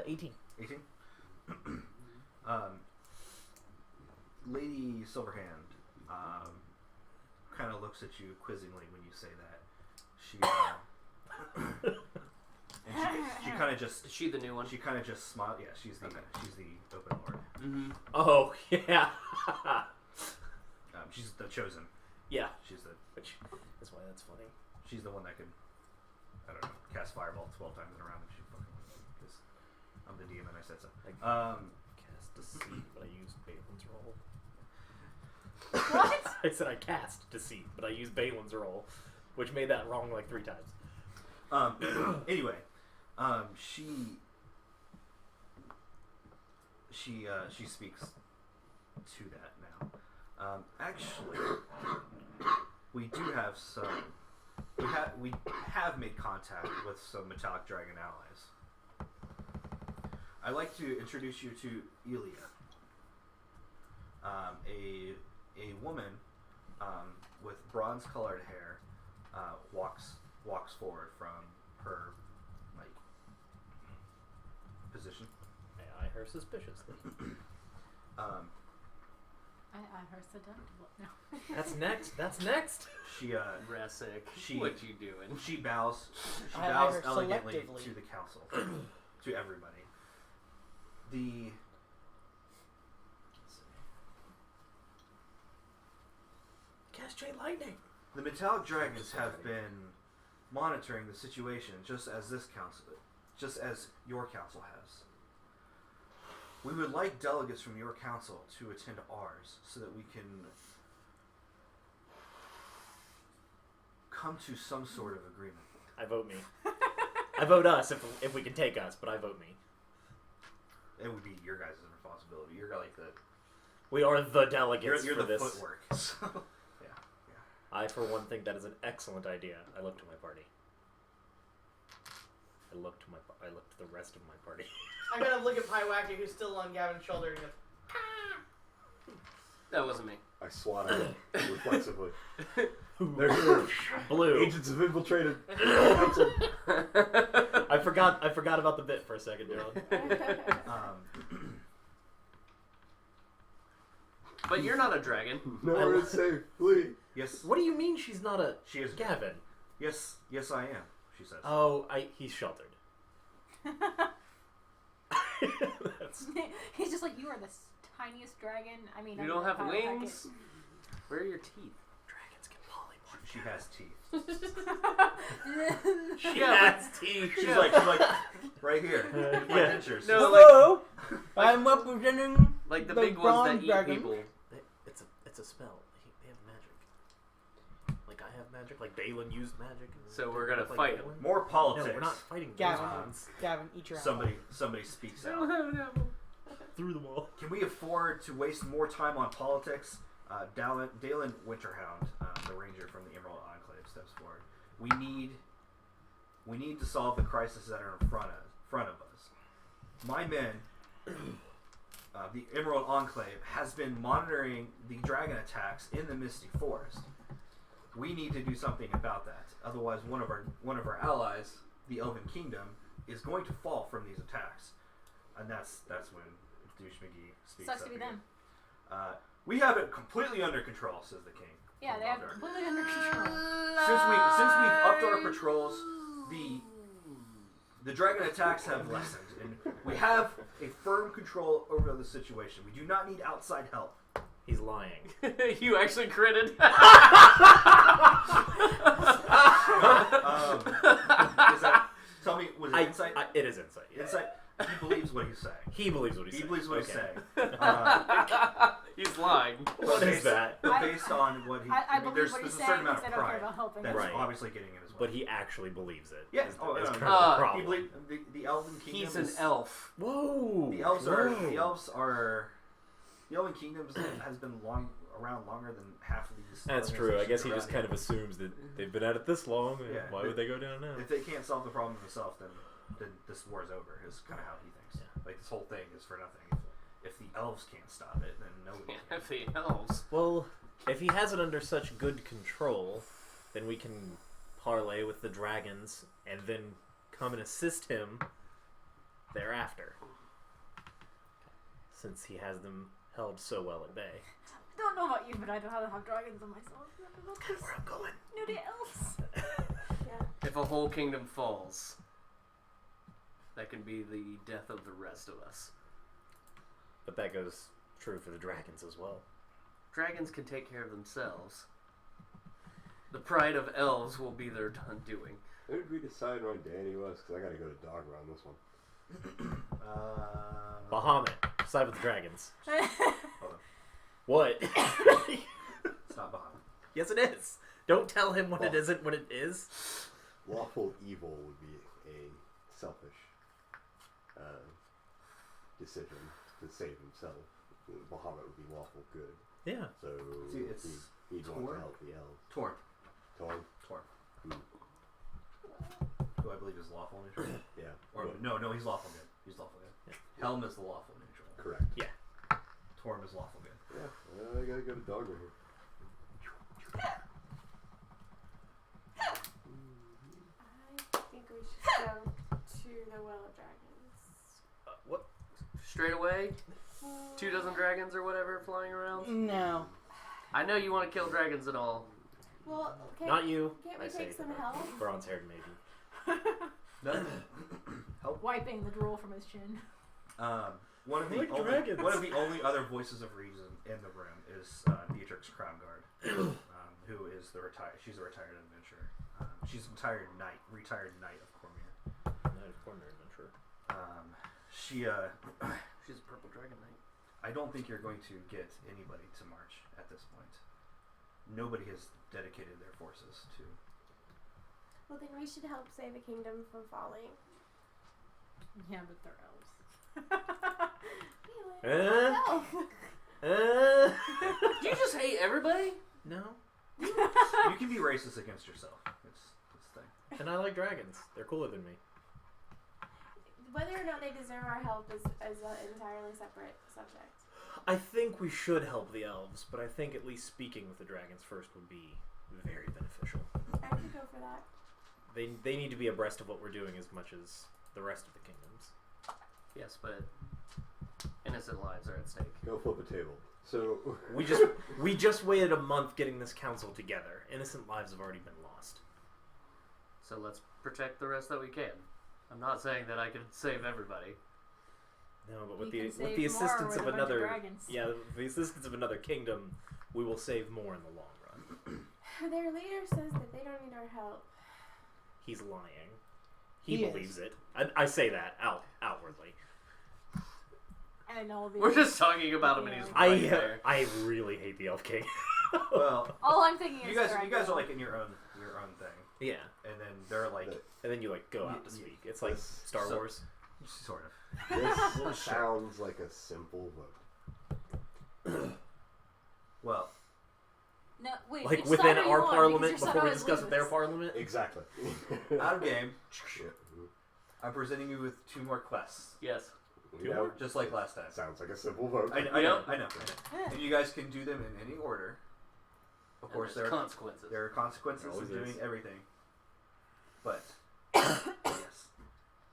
[SPEAKER 4] 18.
[SPEAKER 5] 18. Lady Silverhand kind of looks at you quizzingly when you say that. She and she kind of just
[SPEAKER 1] Is she the new one?
[SPEAKER 5] she kind of just smiles. Yeah, she's the open lord.
[SPEAKER 1] Mm-hmm.
[SPEAKER 4] Oh, yeah.
[SPEAKER 5] She's the chosen.
[SPEAKER 4] Yeah.
[SPEAKER 5] She's the
[SPEAKER 4] That's why that's funny.
[SPEAKER 5] she's the one that could, I don't know, cast fireball 12 times in a round and shoot fucking. Because I'm the DM and I said so.
[SPEAKER 4] Cast Deceit, but I used Balin's roll.
[SPEAKER 6] What?
[SPEAKER 4] I said I cast Deceit, but I used Balin's roll, which made that wrong like 3 times.
[SPEAKER 5] Anyway, she speaks to that now. Actually, we do have some. We have made contact with some metallic dragon allies. I'd like to introduce you to Elia, a woman with bronze-colored hair, walks forward from her position.
[SPEAKER 4] I eye her suspiciously.
[SPEAKER 6] I her seductive. No.
[SPEAKER 4] That's next.
[SPEAKER 5] She
[SPEAKER 1] Resic.
[SPEAKER 5] She-
[SPEAKER 1] What you doing?
[SPEAKER 5] she bows
[SPEAKER 2] I her
[SPEAKER 5] elegantly
[SPEAKER 2] selectively.
[SPEAKER 5] to the council, to everybody.
[SPEAKER 4] Cast Chain Lightning.
[SPEAKER 5] The metallic dragons have been monitoring the situation just as your council has. We would like delegates from your council to attend ours so that we can come to some sort of agreement.
[SPEAKER 4] I vote me. I vote us if we can take us, but I vote me.
[SPEAKER 5] It would be your guys' responsibility. You're like the...
[SPEAKER 4] We are the delegates
[SPEAKER 5] You're
[SPEAKER 4] for
[SPEAKER 5] the
[SPEAKER 4] this.
[SPEAKER 5] footwork. So, yeah.
[SPEAKER 4] I, for one, think that is an excellent idea. I look to my party. I look to the rest of my party.
[SPEAKER 2] I'm gonna look at Pyewacker, who's still on Gavin's shoulder, and goes,
[SPEAKER 1] That wasn't me.
[SPEAKER 7] I swat at him reflexively. They're here.
[SPEAKER 4] Blue.
[SPEAKER 7] Agents have infiltrated.
[SPEAKER 4] I forgot about the bit for a second, Dylan.
[SPEAKER 1] But you're not a dragon.
[SPEAKER 7] Nowhere is safe. Flee.
[SPEAKER 5] Yes.
[SPEAKER 4] What do you mean she's not a...
[SPEAKER 5] She is.
[SPEAKER 4] Gavin?
[SPEAKER 5] Yes, I am. She says.
[SPEAKER 4] Oh, he's sheltered. That's...
[SPEAKER 6] He's just like, you are the tiniest dragon. I mean,
[SPEAKER 1] You don't have wings? Where are your teeth?
[SPEAKER 4] Dragons can polymorph.
[SPEAKER 5] She has teeth.
[SPEAKER 4] She
[SPEAKER 1] Yeah,
[SPEAKER 4] has teeth.
[SPEAKER 5] She's like right here. My
[SPEAKER 4] Yeah.
[SPEAKER 5] dentures.
[SPEAKER 1] No,
[SPEAKER 2] hello, I'm representing
[SPEAKER 1] Like the
[SPEAKER 2] the
[SPEAKER 1] big ones
[SPEAKER 2] bronze
[SPEAKER 1] that eat
[SPEAKER 2] dragon.
[SPEAKER 1] people.
[SPEAKER 4] It's a spell. They have magic. Like I have magic. Like Balin used magic.
[SPEAKER 1] So we're gonna
[SPEAKER 4] like
[SPEAKER 1] fight
[SPEAKER 4] Balin.
[SPEAKER 1] him.
[SPEAKER 5] More
[SPEAKER 4] No,
[SPEAKER 5] politics.
[SPEAKER 4] we're not fighting
[SPEAKER 2] Gavin.
[SPEAKER 4] dragons.
[SPEAKER 2] Gavin, eat your apple.
[SPEAKER 5] Somebody speaks out.
[SPEAKER 4] Through them all.
[SPEAKER 5] Can we afford to waste more time on politics? Dalen Winterhound, the ranger from the Emerald Enclave, steps forward. We need to solve the crises that are in front of us. My men, the Emerald Enclave, has been monitoring the dragon attacks in the Misty Forest. We need to do something about that. Otherwise, one of our allies, the Elven Kingdom, is going to fall from these attacks. And that's when Douche McGee speaks
[SPEAKER 6] Sucks
[SPEAKER 5] up
[SPEAKER 6] to be
[SPEAKER 5] again.
[SPEAKER 6] them.
[SPEAKER 5] We have it completely under control, says the king.
[SPEAKER 6] Yeah, they have it completely under control.
[SPEAKER 5] Since we've upped our patrols, the dragon attacks have lessened, and we have a firm control over the situation. We do not need outside help.
[SPEAKER 4] He's lying.
[SPEAKER 1] You actually critted.
[SPEAKER 5] Is that? Tell me, was it insight?
[SPEAKER 4] It is insight. Yeah.
[SPEAKER 5] Insight. He believes what he's saying.
[SPEAKER 4] He believes what he's
[SPEAKER 5] He
[SPEAKER 4] saying.
[SPEAKER 5] believes what he's
[SPEAKER 4] Okay.
[SPEAKER 5] saying.
[SPEAKER 1] He's lying.
[SPEAKER 4] What is that?
[SPEAKER 5] But based on what he,
[SPEAKER 6] I believe
[SPEAKER 5] there's
[SPEAKER 6] what
[SPEAKER 5] a
[SPEAKER 6] he's
[SPEAKER 5] certain
[SPEAKER 6] saying.
[SPEAKER 5] amount
[SPEAKER 6] He
[SPEAKER 5] of
[SPEAKER 6] said, okay
[SPEAKER 5] pride
[SPEAKER 6] about helping.
[SPEAKER 5] that's
[SPEAKER 4] Right.
[SPEAKER 5] obviously getting in as well.
[SPEAKER 4] But he actually believes it.
[SPEAKER 5] Yeah.
[SPEAKER 4] Is,
[SPEAKER 5] Oh,
[SPEAKER 4] is
[SPEAKER 5] no,
[SPEAKER 4] kind
[SPEAKER 5] no.
[SPEAKER 4] of the
[SPEAKER 5] He
[SPEAKER 4] problem.
[SPEAKER 5] believe the Elven Kingdom.
[SPEAKER 1] He's an
[SPEAKER 5] is,
[SPEAKER 1] elf.
[SPEAKER 4] Whoa.
[SPEAKER 5] The elves
[SPEAKER 4] Whoa.
[SPEAKER 5] are. The Elven Kingdom has been around longer than half of these.
[SPEAKER 4] That's true. I guess he just
[SPEAKER 5] around
[SPEAKER 4] kind of assumes that they've been at it this long.
[SPEAKER 5] Yeah.
[SPEAKER 4] Why would they go down now?
[SPEAKER 5] If they can't solve the problem themselves, then this war's over. Is kind of how he thinks.
[SPEAKER 4] Yeah.
[SPEAKER 5] Like this whole thing is for nothing. If the elves can't stop it, then nobody can.
[SPEAKER 1] If the elves.
[SPEAKER 4] Well, if he has it under such good control, then we can parlay with the dragons and then come and assist him thereafter. Since he has them held so well at bay.
[SPEAKER 6] I don't know about you, but I don't have dragons on myself.
[SPEAKER 4] That's where I'm going.
[SPEAKER 6] No, the elves.
[SPEAKER 3] Yeah.
[SPEAKER 1] If a whole kingdom falls, that can be the death of the rest of us.
[SPEAKER 4] But that goes true for the dragons as well.
[SPEAKER 1] Dragons can take care of themselves. The pride of elves will be their undoing.
[SPEAKER 7] Who did we decide on Danny was? Because I gotta go to dog run this one.
[SPEAKER 4] Bahamut. Side with the dragons.
[SPEAKER 5] Hold on.
[SPEAKER 4] What?
[SPEAKER 5] It's not Bahamut.
[SPEAKER 4] Yes, it is. Don't tell him when it isn't when it is.
[SPEAKER 7] Lawful evil would be a selfish decision to save himself. Bahamut would be lawful good.
[SPEAKER 4] Yeah.
[SPEAKER 7] So
[SPEAKER 5] See, it's
[SPEAKER 7] he'd want to
[SPEAKER 5] Torn.
[SPEAKER 7] help the elves.
[SPEAKER 5] Torn.
[SPEAKER 7] Torn?
[SPEAKER 5] Who I believe is lawful neutral.
[SPEAKER 7] Yeah.
[SPEAKER 5] Or
[SPEAKER 7] Well,
[SPEAKER 5] no, he's lawful good. He's lawful good. Helm is the lawful neutral.
[SPEAKER 7] correct.
[SPEAKER 5] Torm is lawful good.
[SPEAKER 7] Yeah. I gotta go to dog run here.
[SPEAKER 3] I think we should go to the Well of Dragons.
[SPEAKER 1] What? Straight away? 24 dragons or whatever flying around?
[SPEAKER 2] No.
[SPEAKER 1] I know you want to kill dragons and all.
[SPEAKER 3] Well,
[SPEAKER 4] Not you.
[SPEAKER 3] can't
[SPEAKER 4] I
[SPEAKER 3] we
[SPEAKER 4] say
[SPEAKER 3] take some
[SPEAKER 4] the
[SPEAKER 3] help?
[SPEAKER 4] bronze-haired maiden.
[SPEAKER 5] No.
[SPEAKER 6] Wiping the drool from his chin.
[SPEAKER 5] One of the
[SPEAKER 4] Like
[SPEAKER 5] only
[SPEAKER 4] dragons.
[SPEAKER 5] one of the only other voices of reason in the room is Dietrich's Crown Guard, who is she's a retired adventurer. She's a retired knight of Cormier.
[SPEAKER 4] Knight of Cormier adventurer.
[SPEAKER 5] She's
[SPEAKER 1] a purple dragon knight.
[SPEAKER 5] I don't think you're going to get anybody to march at this point. Nobody has dedicated their forces to.
[SPEAKER 3] Well, then we should help save the kingdom from falling.
[SPEAKER 6] Yeah, but they're elves.
[SPEAKER 1] Do you just hate everybody?
[SPEAKER 4] No.
[SPEAKER 5] You can be racist against yourself. It's the thing.
[SPEAKER 4] And I like dragons. They're cooler than me.
[SPEAKER 3] Whether or not they deserve our help is an entirely separate subject.
[SPEAKER 4] I think we should help the elves, but I think at least speaking with the dragons first would be very beneficial.
[SPEAKER 3] I could go for that.
[SPEAKER 4] They need to be abreast of what we're doing as much as the rest of the kingdoms.
[SPEAKER 1] Yes, but innocent lives are at stake.
[SPEAKER 7] Go flip a table. So
[SPEAKER 4] We just waited a month getting this council together. Innocent lives have already been lost.
[SPEAKER 1] So let's protect the rest that we can. I'm not saying that I can save everybody.
[SPEAKER 4] No, but with
[SPEAKER 6] You
[SPEAKER 4] the
[SPEAKER 6] can
[SPEAKER 4] with
[SPEAKER 6] save
[SPEAKER 4] the
[SPEAKER 6] more
[SPEAKER 4] assistance
[SPEAKER 6] with
[SPEAKER 4] of
[SPEAKER 6] a bunch of
[SPEAKER 4] another
[SPEAKER 6] dragons.
[SPEAKER 4] with the assistance of another kingdom, we will save more in the long run.
[SPEAKER 3] Their leader says that they don't need our help.
[SPEAKER 4] He's lying. He
[SPEAKER 2] He
[SPEAKER 4] believes it. I say that outwardly.
[SPEAKER 6] And all the
[SPEAKER 1] We're just talking about him and he's right there.
[SPEAKER 4] I really hate the Elf King.
[SPEAKER 5] Well,
[SPEAKER 6] all I'm thinking is
[SPEAKER 5] you guys are like in your own thing,
[SPEAKER 4] Yeah,
[SPEAKER 5] and then they're like
[SPEAKER 4] and then you like go out to speak. It's like
[SPEAKER 7] This-
[SPEAKER 4] Star
[SPEAKER 5] so-
[SPEAKER 4] Wars.
[SPEAKER 5] sort of.
[SPEAKER 7] this sounds like a simple vote.
[SPEAKER 5] Well,
[SPEAKER 6] No, wait.
[SPEAKER 4] Like
[SPEAKER 6] which
[SPEAKER 4] within
[SPEAKER 6] side are you
[SPEAKER 4] our
[SPEAKER 6] on?
[SPEAKER 4] parliament
[SPEAKER 6] Because your
[SPEAKER 4] before we
[SPEAKER 6] side
[SPEAKER 4] discuss
[SPEAKER 6] always
[SPEAKER 4] their
[SPEAKER 6] loses.
[SPEAKER 4] parliament.
[SPEAKER 7] Exactly.
[SPEAKER 5] out of game.
[SPEAKER 7] Yeah.
[SPEAKER 5] I'm presenting you with 2 more quests,
[SPEAKER 1] Yes.
[SPEAKER 7] You know,
[SPEAKER 5] just like last time.
[SPEAKER 7] sounds like a simple vote.
[SPEAKER 5] I know. And you guys can do them in any order. Of course,
[SPEAKER 1] there's
[SPEAKER 5] there are
[SPEAKER 1] consequences.
[SPEAKER 5] There are consequences
[SPEAKER 4] Always
[SPEAKER 5] of doing
[SPEAKER 4] is.
[SPEAKER 5] everything. But yes.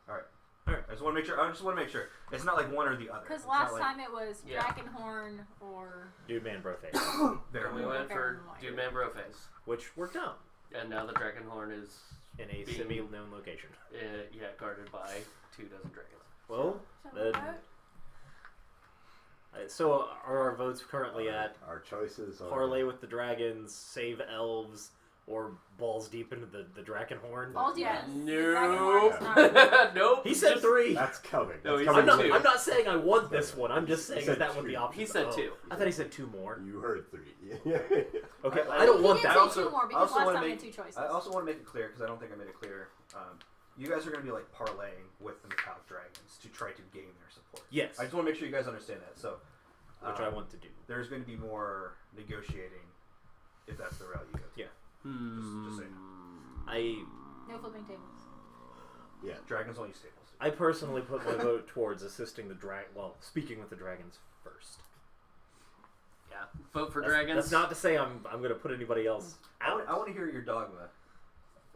[SPEAKER 5] All right. I just want to make sure. I just want to make sure it's not like one or the other.
[SPEAKER 6] Because
[SPEAKER 5] It's
[SPEAKER 6] last
[SPEAKER 5] not like,
[SPEAKER 6] time it was
[SPEAKER 1] Yeah.
[SPEAKER 6] Dragonhorn or
[SPEAKER 4] Dude, man, bro face,
[SPEAKER 5] There
[SPEAKER 1] And we
[SPEAKER 5] we go.
[SPEAKER 1] went for Dude Man Broface.
[SPEAKER 4] which worked out
[SPEAKER 1] And now the Dragonhorn is
[SPEAKER 4] in a
[SPEAKER 1] Being-
[SPEAKER 4] semi-known location.
[SPEAKER 1] guarded by 2 dozen dragons.
[SPEAKER 4] Well,
[SPEAKER 3] Shall we
[SPEAKER 4] then,
[SPEAKER 3] vote?
[SPEAKER 4] so are our votes currently at
[SPEAKER 7] Our choices are
[SPEAKER 4] parlay with the dragons, save elves, or balls deep into the Dragonhorn?
[SPEAKER 6] Balls deep.
[SPEAKER 3] Yes.
[SPEAKER 6] The Dragonhorn is
[SPEAKER 7] No.
[SPEAKER 6] not-
[SPEAKER 1] Nope.
[SPEAKER 4] He said
[SPEAKER 1] Just-
[SPEAKER 4] 3.
[SPEAKER 7] That's coming.
[SPEAKER 1] No,
[SPEAKER 7] That's
[SPEAKER 1] he
[SPEAKER 7] coming
[SPEAKER 1] said
[SPEAKER 7] later.
[SPEAKER 4] I'm not saying I want this one. I'm just saying
[SPEAKER 7] said
[SPEAKER 4] is that what the
[SPEAKER 7] 2.
[SPEAKER 4] option?
[SPEAKER 1] He said 2.
[SPEAKER 4] I thought he said 2 more.
[SPEAKER 7] You heard 3.
[SPEAKER 4] Okay,
[SPEAKER 5] I
[SPEAKER 4] I don't
[SPEAKER 6] He
[SPEAKER 4] want
[SPEAKER 6] did
[SPEAKER 4] that.
[SPEAKER 6] say
[SPEAKER 5] Also-
[SPEAKER 6] 2 more
[SPEAKER 5] I
[SPEAKER 6] because
[SPEAKER 5] also
[SPEAKER 6] last
[SPEAKER 5] wanna
[SPEAKER 6] time we
[SPEAKER 5] make-
[SPEAKER 6] had 2 choices.
[SPEAKER 5] I also want to make it clear because I don't think I made it clear. You guys are going to be like parlaying with the metallic dragons to try to gain their support.
[SPEAKER 4] Yes,
[SPEAKER 5] I just want to make sure you guys understand that. So,
[SPEAKER 4] which I want to do.
[SPEAKER 5] There's going to be more negotiating if that's the route you go.
[SPEAKER 4] Yeah.
[SPEAKER 5] Just saying.
[SPEAKER 6] No flipping tables.
[SPEAKER 7] Yeah.
[SPEAKER 5] Dragons don't use tables.
[SPEAKER 4] I personally put my vote towards assisting the speaking with the dragons first.
[SPEAKER 1] Yeah. Vote for
[SPEAKER 4] That's,
[SPEAKER 1] dragons.
[SPEAKER 4] That's not to say I'm going to put anybody else out.
[SPEAKER 5] I want to hear your dogma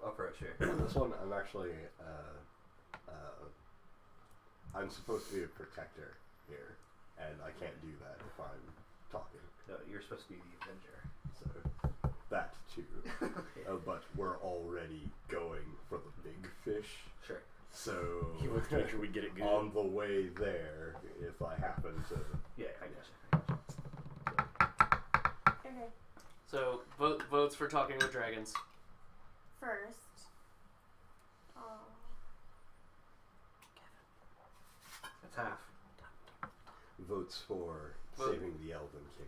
[SPEAKER 5] approach here.
[SPEAKER 7] This one, I'm actually, I'm supposed to be a protector here, and I can't do that if I'm talking.
[SPEAKER 5] No, you're supposed to be the avenger.
[SPEAKER 7] So that too. But we're already going for the big fish.
[SPEAKER 5] Sure.
[SPEAKER 7] So
[SPEAKER 4] You want to make sure we get it good.
[SPEAKER 7] on the way there, if I happen to,
[SPEAKER 5] Yeah, I got you.
[SPEAKER 3] Okay.
[SPEAKER 1] So votes for talking with dragons.
[SPEAKER 3] First.
[SPEAKER 5] That's half.
[SPEAKER 7] votes for
[SPEAKER 1] Vote.
[SPEAKER 7] saving the Elven King.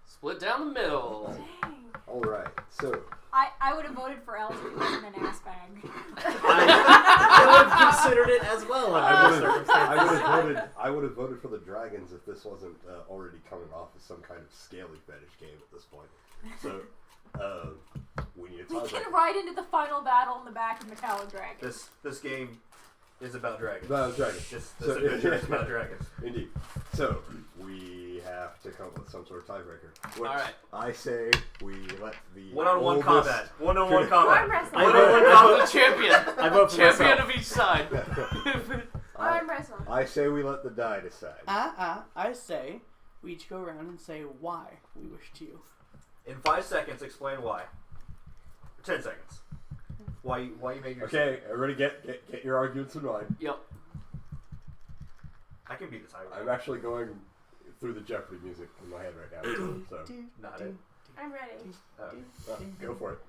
[SPEAKER 1] Split down the middle.
[SPEAKER 3] Dang.
[SPEAKER 7] All right, so
[SPEAKER 6] I would have voted for elves if he wasn't an ass bag.
[SPEAKER 4] I would have considered it as well under the circumstances.
[SPEAKER 7] I would have voted for the dragons if this wasn't already coming off as some kind of scaly fetish game at this point. So we need a
[SPEAKER 6] We
[SPEAKER 7] tiebreaker.
[SPEAKER 6] can ride into the final battle in the back of Metallic Dragon.
[SPEAKER 5] This game is about dragons.
[SPEAKER 7] Dragons.
[SPEAKER 5] This
[SPEAKER 7] So-
[SPEAKER 5] adventure is about dragons.
[SPEAKER 7] Indeed. So we have to come up with some sort of tiebreaker. Which
[SPEAKER 1] All right.
[SPEAKER 7] I say we let the
[SPEAKER 5] One-on-one
[SPEAKER 7] oldest-
[SPEAKER 5] combat. One-on-one
[SPEAKER 3] Arm
[SPEAKER 5] combat.
[SPEAKER 3] wrestle.
[SPEAKER 4] I
[SPEAKER 1] One-on-one
[SPEAKER 4] vote-
[SPEAKER 1] combat. Champion.
[SPEAKER 4] I vote for
[SPEAKER 1] Champion
[SPEAKER 4] myself.
[SPEAKER 1] of each side.
[SPEAKER 3] Arm wrestle.
[SPEAKER 7] I say we let the die decide.
[SPEAKER 2] I say we each go around and say why we wish to.
[SPEAKER 5] In 5 seconds, explain why. 10 seconds. Why you made your
[SPEAKER 7] Okay, everybody get your arguments in mind.
[SPEAKER 1] Yep.
[SPEAKER 5] I can be the tiebreaker.
[SPEAKER 7] I'm actually going through the Jeopardy music in my head right now. So
[SPEAKER 5] Not it.
[SPEAKER 3] I'm ready.
[SPEAKER 7] Go for it.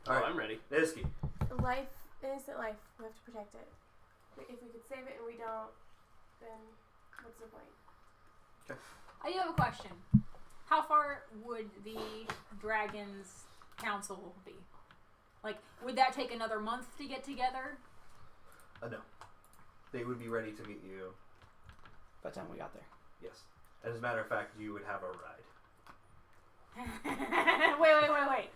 [SPEAKER 1] All right, I'm ready.
[SPEAKER 5] Nisky.
[SPEAKER 3] Life, innocent life. We have to protect it. If we could save it and we don't, then what's the point?
[SPEAKER 6] I do have a question. How far would the Dragon's Council be? Like, would that take another month to get together?
[SPEAKER 5] No. They would be ready to meet you.
[SPEAKER 2] By the time we got there.
[SPEAKER 5] Yes. As a matter of fact, you would have a ride.
[SPEAKER 6] wait.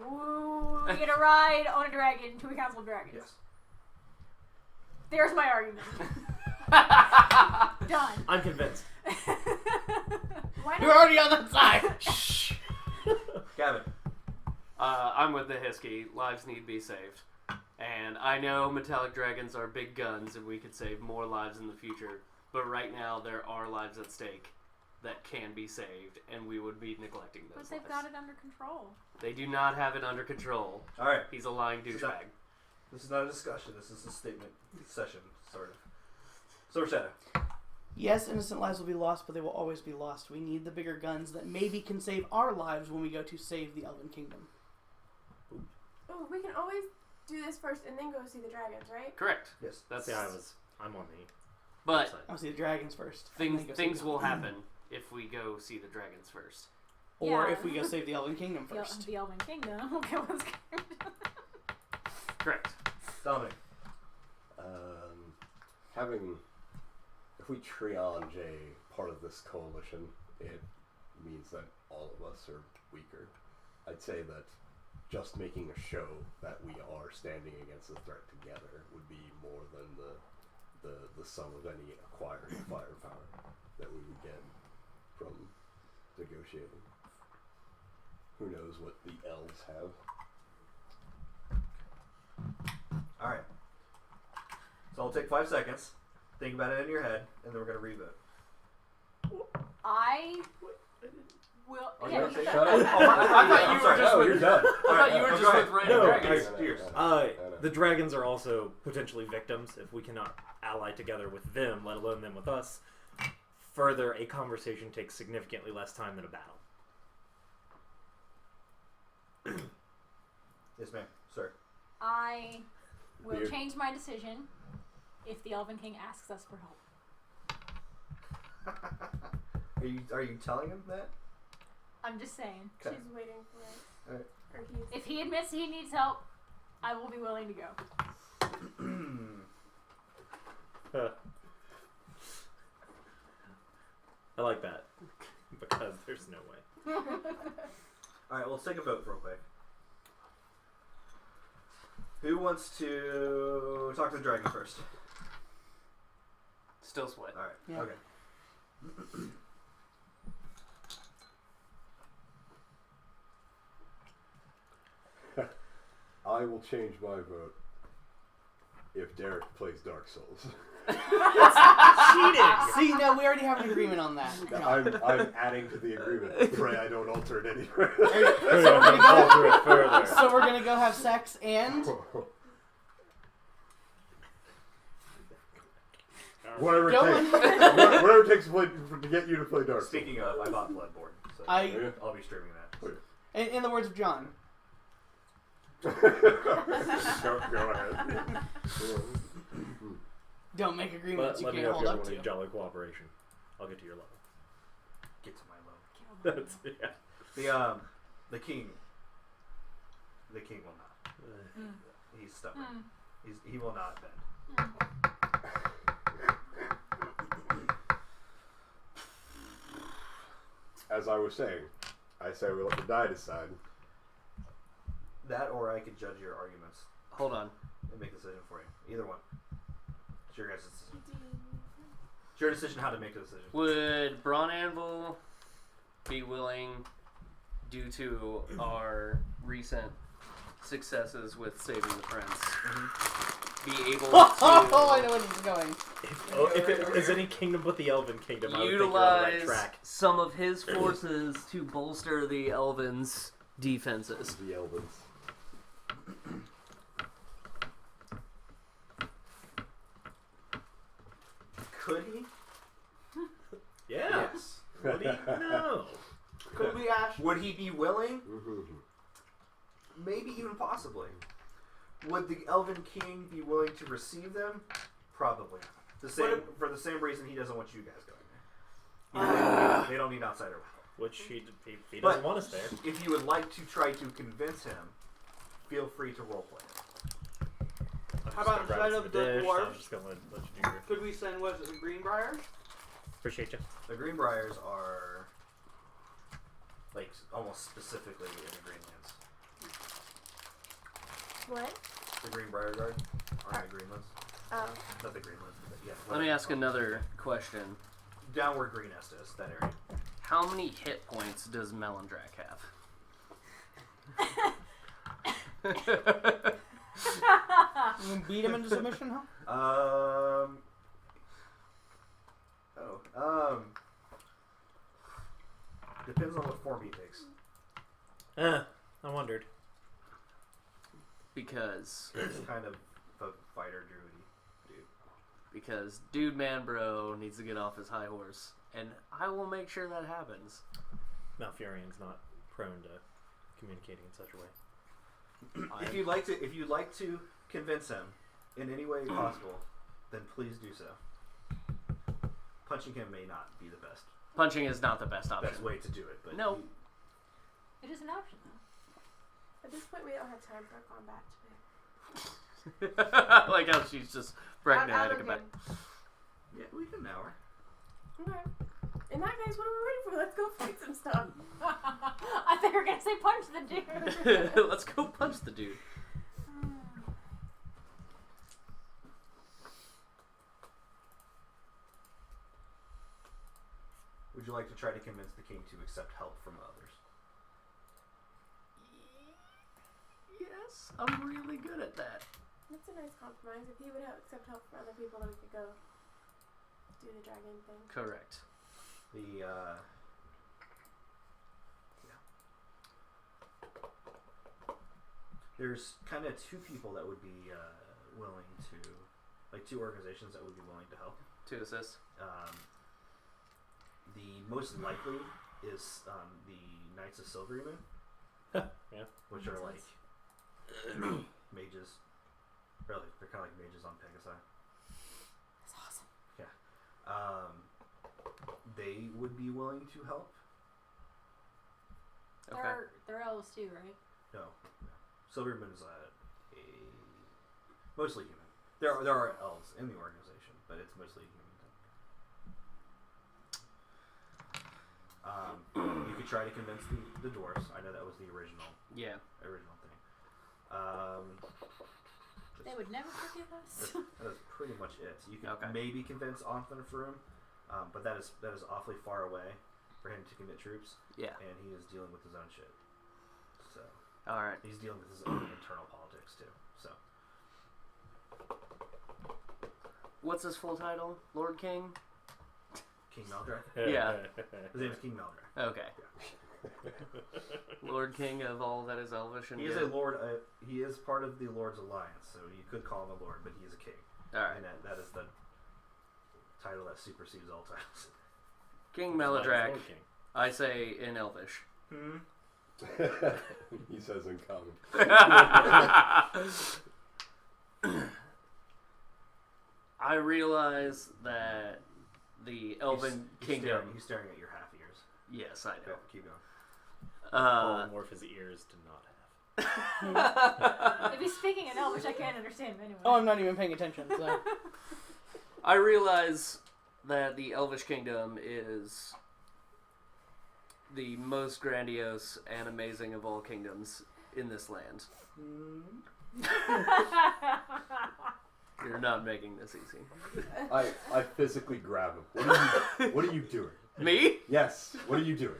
[SPEAKER 6] Ooh, we get a ride on a dragon to a council of dragons.
[SPEAKER 5] Yes.
[SPEAKER 6] There's my argument. Done.
[SPEAKER 4] I'm convinced.
[SPEAKER 3] Why
[SPEAKER 2] You're
[SPEAKER 3] not?
[SPEAKER 2] already on that side. Shh.
[SPEAKER 5] Gavin.
[SPEAKER 1] I'm with the Hisky. Lives need to be saved. And I know metallic dragons are big guns and we could save more lives in the future. But right now there are lives at stake that can be saved, and we would be neglecting those
[SPEAKER 6] But they've
[SPEAKER 1] lives.
[SPEAKER 6] got it under control.
[SPEAKER 1] They do not have it under control.
[SPEAKER 5] All right.
[SPEAKER 1] He's a lying douchebag.
[SPEAKER 5] This is not a discussion. This is a statement session, sort of. Silver Shadow.
[SPEAKER 2] Yes, innocent lives will be lost, but they will always be lost. We need the bigger guns that maybe can save our lives when we go to save the Elven Kingdom.
[SPEAKER 3] Oh, we can always do this first and then go see the dragons, right?
[SPEAKER 1] Correct.
[SPEAKER 5] Yes.
[SPEAKER 1] That's
[SPEAKER 4] See, I'm on the
[SPEAKER 1] But
[SPEAKER 4] website.
[SPEAKER 2] I'll see the dragons first. and then go
[SPEAKER 1] things
[SPEAKER 2] save
[SPEAKER 1] will
[SPEAKER 2] the-
[SPEAKER 1] happen if we go see the dragons first.
[SPEAKER 2] Or
[SPEAKER 6] Yeah.
[SPEAKER 2] if we go save the Elven Kingdom first.
[SPEAKER 6] The Elven Kingdom. Okay, what's going on?
[SPEAKER 1] Correct.
[SPEAKER 5] Dominic.
[SPEAKER 7] If we triage a part of this coalition, it means that all of us are weaker. I'd say that just making a show that we are standing against the threat together would be more than the sum of any acquired firepower that we would get from negotiating. Who knows what the elves have?
[SPEAKER 5] All right. So I'll take 5 seconds. Think about it in your head, and then we're gonna revote.
[SPEAKER 6] I will.
[SPEAKER 5] Oh,
[SPEAKER 6] Yeah,
[SPEAKER 5] you say
[SPEAKER 6] shut
[SPEAKER 5] shut
[SPEAKER 6] up.
[SPEAKER 5] up.
[SPEAKER 1] I thought you were just
[SPEAKER 7] Oh,
[SPEAKER 1] with.
[SPEAKER 7] you're done.
[SPEAKER 1] I thought you were just with random
[SPEAKER 4] No,
[SPEAKER 1] dragons.
[SPEAKER 5] Cheers.
[SPEAKER 4] The dragons are also potentially victims if we cannot ally together with them, let alone them with us. Further, a conversation takes significantly less time than a battle.
[SPEAKER 5] Yes, ma'am. Sir.
[SPEAKER 6] I will
[SPEAKER 7] Beer.
[SPEAKER 6] change my decision if the Elven King asks us for help.
[SPEAKER 5] Are you telling him that?
[SPEAKER 6] I'm just saying.
[SPEAKER 5] Okay.
[SPEAKER 3] She's waiting for it.
[SPEAKER 5] Alright.
[SPEAKER 3] Or he's.
[SPEAKER 6] If he admits he needs help, I will be willing to go.
[SPEAKER 4] I like that because there's no way.
[SPEAKER 5] All right. Well, let's take a vote real quick. Who wants to talk to the dragon first?
[SPEAKER 1] Still split.
[SPEAKER 5] All right.
[SPEAKER 2] Yeah.
[SPEAKER 5] Okay.
[SPEAKER 7] I will change my vote if Derek plays Dark Souls.
[SPEAKER 2] Cheated! See, no, we already have an agreement on that. No.
[SPEAKER 7] I'm adding to the agreement. Pray I don't alter it anywhere.
[SPEAKER 2] So we're gonna go have sex and
[SPEAKER 7] Whatever it
[SPEAKER 2] Go
[SPEAKER 7] takes. Whatever it takes to get you to play Dark Souls.
[SPEAKER 5] Speaking of, I bought Bloodborne, so
[SPEAKER 2] I-
[SPEAKER 5] I'll be streaming that.
[SPEAKER 2] in the words of John.
[SPEAKER 7] Go ahead.
[SPEAKER 2] Don't make agreements
[SPEAKER 4] Let
[SPEAKER 2] you
[SPEAKER 4] me
[SPEAKER 2] can't
[SPEAKER 4] know if
[SPEAKER 2] hold
[SPEAKER 4] you
[SPEAKER 2] up
[SPEAKER 4] want
[SPEAKER 2] to.
[SPEAKER 4] any jolly cooperation. I'll get to your level.
[SPEAKER 5] Get to my level.
[SPEAKER 4] That's, yeah.
[SPEAKER 5] The king will not. He's stubborn. He will not bend.
[SPEAKER 7] As I was saying, I say we let the die decide.
[SPEAKER 5] That, or I could judge your arguments
[SPEAKER 1] Hold on.
[SPEAKER 5] and make a decision for you. Either one. It's your guys' decision. It's your decision how to make a decision.
[SPEAKER 1] Would Braun Anvil be willing, due to our recent successes with saving the prince, be able to
[SPEAKER 2] Oh, I know where this is going.
[SPEAKER 4] If it is any kingdom but the Elven Kingdom, I would think you're on the right
[SPEAKER 1] utilize
[SPEAKER 4] track.
[SPEAKER 1] some of his forces to bolster the Elvens' defenses?
[SPEAKER 7] The Elvens.
[SPEAKER 5] Could he?
[SPEAKER 4] Yeah. What do you know?
[SPEAKER 9] Could we ask?
[SPEAKER 5] Would he be willing?
[SPEAKER 7] Mm-hmm.
[SPEAKER 5] Maybe even possibly. Would the Elven King be willing to receive them? Probably. For the same reason he doesn't want you guys going there. They don't need outsider help.
[SPEAKER 4] Which he doesn't want us there.
[SPEAKER 5] If you would like to try to convince him, feel free to roleplay it.
[SPEAKER 9] How about instead of the
[SPEAKER 4] I'm
[SPEAKER 9] dwarves?
[SPEAKER 4] just gonna let you do your...
[SPEAKER 9] Could we send was it the Greenbriers?
[SPEAKER 4] Appreciate you.
[SPEAKER 5] The Greenbriers are like almost specifically in the Greenlands.
[SPEAKER 3] What?
[SPEAKER 5] The Greenbrier Guard are in the Greenlands.
[SPEAKER 3] Oh.
[SPEAKER 5] Not the Greenlands, but yeah.
[SPEAKER 1] Let me ask another question.
[SPEAKER 5] Downward Green Estes, that area.
[SPEAKER 1] How many hit points does Melondrak have?
[SPEAKER 2] You can beat him into submission, huh?
[SPEAKER 5] Depends on what form he takes.
[SPEAKER 4] I wondered.
[SPEAKER 1] Because
[SPEAKER 5] It's kind of a fighter druidy dude.
[SPEAKER 1] because dude man bro needs to get off his high horse, and I will make sure that happens.
[SPEAKER 4] Malfurion's not prone to communicating in such a way.
[SPEAKER 5] If you'd like to convince him in any way possible, then please do so. Punching him may not be the best
[SPEAKER 1] Punching is not the best option.
[SPEAKER 5] way to do it, but
[SPEAKER 1] No.
[SPEAKER 6] It is an option, though.
[SPEAKER 3] At this point, we don't have time for combat today.
[SPEAKER 1] Like how she's just pragmatic about it.
[SPEAKER 5] yeah, we can an hour.
[SPEAKER 3] Okay. In that case, what are we waiting for? Let's go fight some stuff.
[SPEAKER 6] I thought you were gonna say punch the dude.
[SPEAKER 1] Let's go punch the dude.
[SPEAKER 5] Would you like to try to convince the king to accept help from others?
[SPEAKER 1] Yes, I'm really good at that.
[SPEAKER 3] That's a nice compromise. If he would accept help from other people, then we could go do the dragon thing.
[SPEAKER 1] Correct.
[SPEAKER 5] There's kind of two people that would be willing to, like two organizations that would be willing to help.
[SPEAKER 1] To assist.
[SPEAKER 5] The most likely is the Knights of Silvery Moon,
[SPEAKER 4] Yeah.
[SPEAKER 5] which are like mages. Really, they're kind of like mages on Pegasi.
[SPEAKER 6] That's awesome.
[SPEAKER 5] They would be willing to help.
[SPEAKER 1] Okay.
[SPEAKER 6] They're elves too, right?
[SPEAKER 5] No. Silver Moon is mostly human. There are elves in the organization, but it's mostly human. You could try to convince the dwarves. I know that was the original
[SPEAKER 1] Yeah.
[SPEAKER 5] thing.
[SPEAKER 6] They would never forgive us.
[SPEAKER 5] That is pretty much it. You can
[SPEAKER 1] Okay.
[SPEAKER 5] maybe convince Anthony Faroum, but that is awfully far away for him to commit troops,
[SPEAKER 1] Yeah.
[SPEAKER 5] and he is dealing with his own shit. So
[SPEAKER 1] All right.
[SPEAKER 5] he's dealing with his own internal politics too. So
[SPEAKER 1] What's his full title? Lord King?
[SPEAKER 5] King Meldrak.
[SPEAKER 1] Yeah.
[SPEAKER 5] His name is King Meldrak.
[SPEAKER 1] Okay. Lord King of all that is elvish and
[SPEAKER 5] He is
[SPEAKER 1] good.
[SPEAKER 5] a lord. He is part of the Lord's Alliance, so you could call him a lord, but he is a king,
[SPEAKER 1] All right.
[SPEAKER 5] and that is the title that supersedes all titles.
[SPEAKER 1] King Meladrak, I say in elvish.
[SPEAKER 7] He says in common.
[SPEAKER 1] I realize that the Elven Kingdom.
[SPEAKER 5] He's staring at your half ears.
[SPEAKER 1] Yes, I know.
[SPEAKER 5] Okay, keep going.
[SPEAKER 4] Polymorph his ears to not have.
[SPEAKER 6] If he's speaking in Elvish, I can't understand him anyway.
[SPEAKER 2] Oh, I'm not even paying attention. So.
[SPEAKER 1] I realize that the Elvish Kingdom is the most grandiose and amazing of all kingdoms in this land. You're not making this easy.
[SPEAKER 7] I physically grab him. What are you doing?
[SPEAKER 1] Me?
[SPEAKER 7] Yes. What are you doing?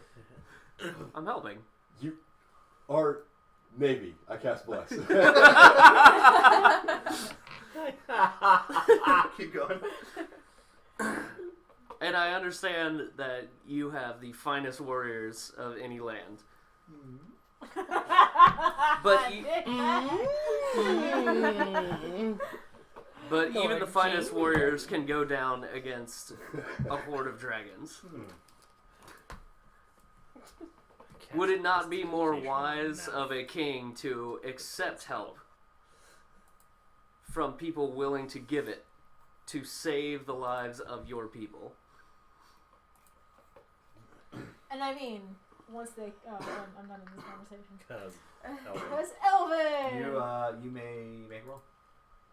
[SPEAKER 1] I'm helping.
[SPEAKER 7] You are maybe. I cast bless.
[SPEAKER 5] Keep going.
[SPEAKER 1] And I understand that you have the finest warriors of any land. But but even
[SPEAKER 2] Lord
[SPEAKER 1] the finest
[SPEAKER 2] King.
[SPEAKER 1] warriors can go down against a horde of dragons. Would it not be more
[SPEAKER 4] Constitution
[SPEAKER 1] wise
[SPEAKER 4] now.
[SPEAKER 1] of a king to accept help from people willing to give it to save the lives of your people?
[SPEAKER 6] And I mean, once they... Oh, I'm not in this conversation.
[SPEAKER 4] Because
[SPEAKER 6] Because Elvin!
[SPEAKER 5] You may make a roll.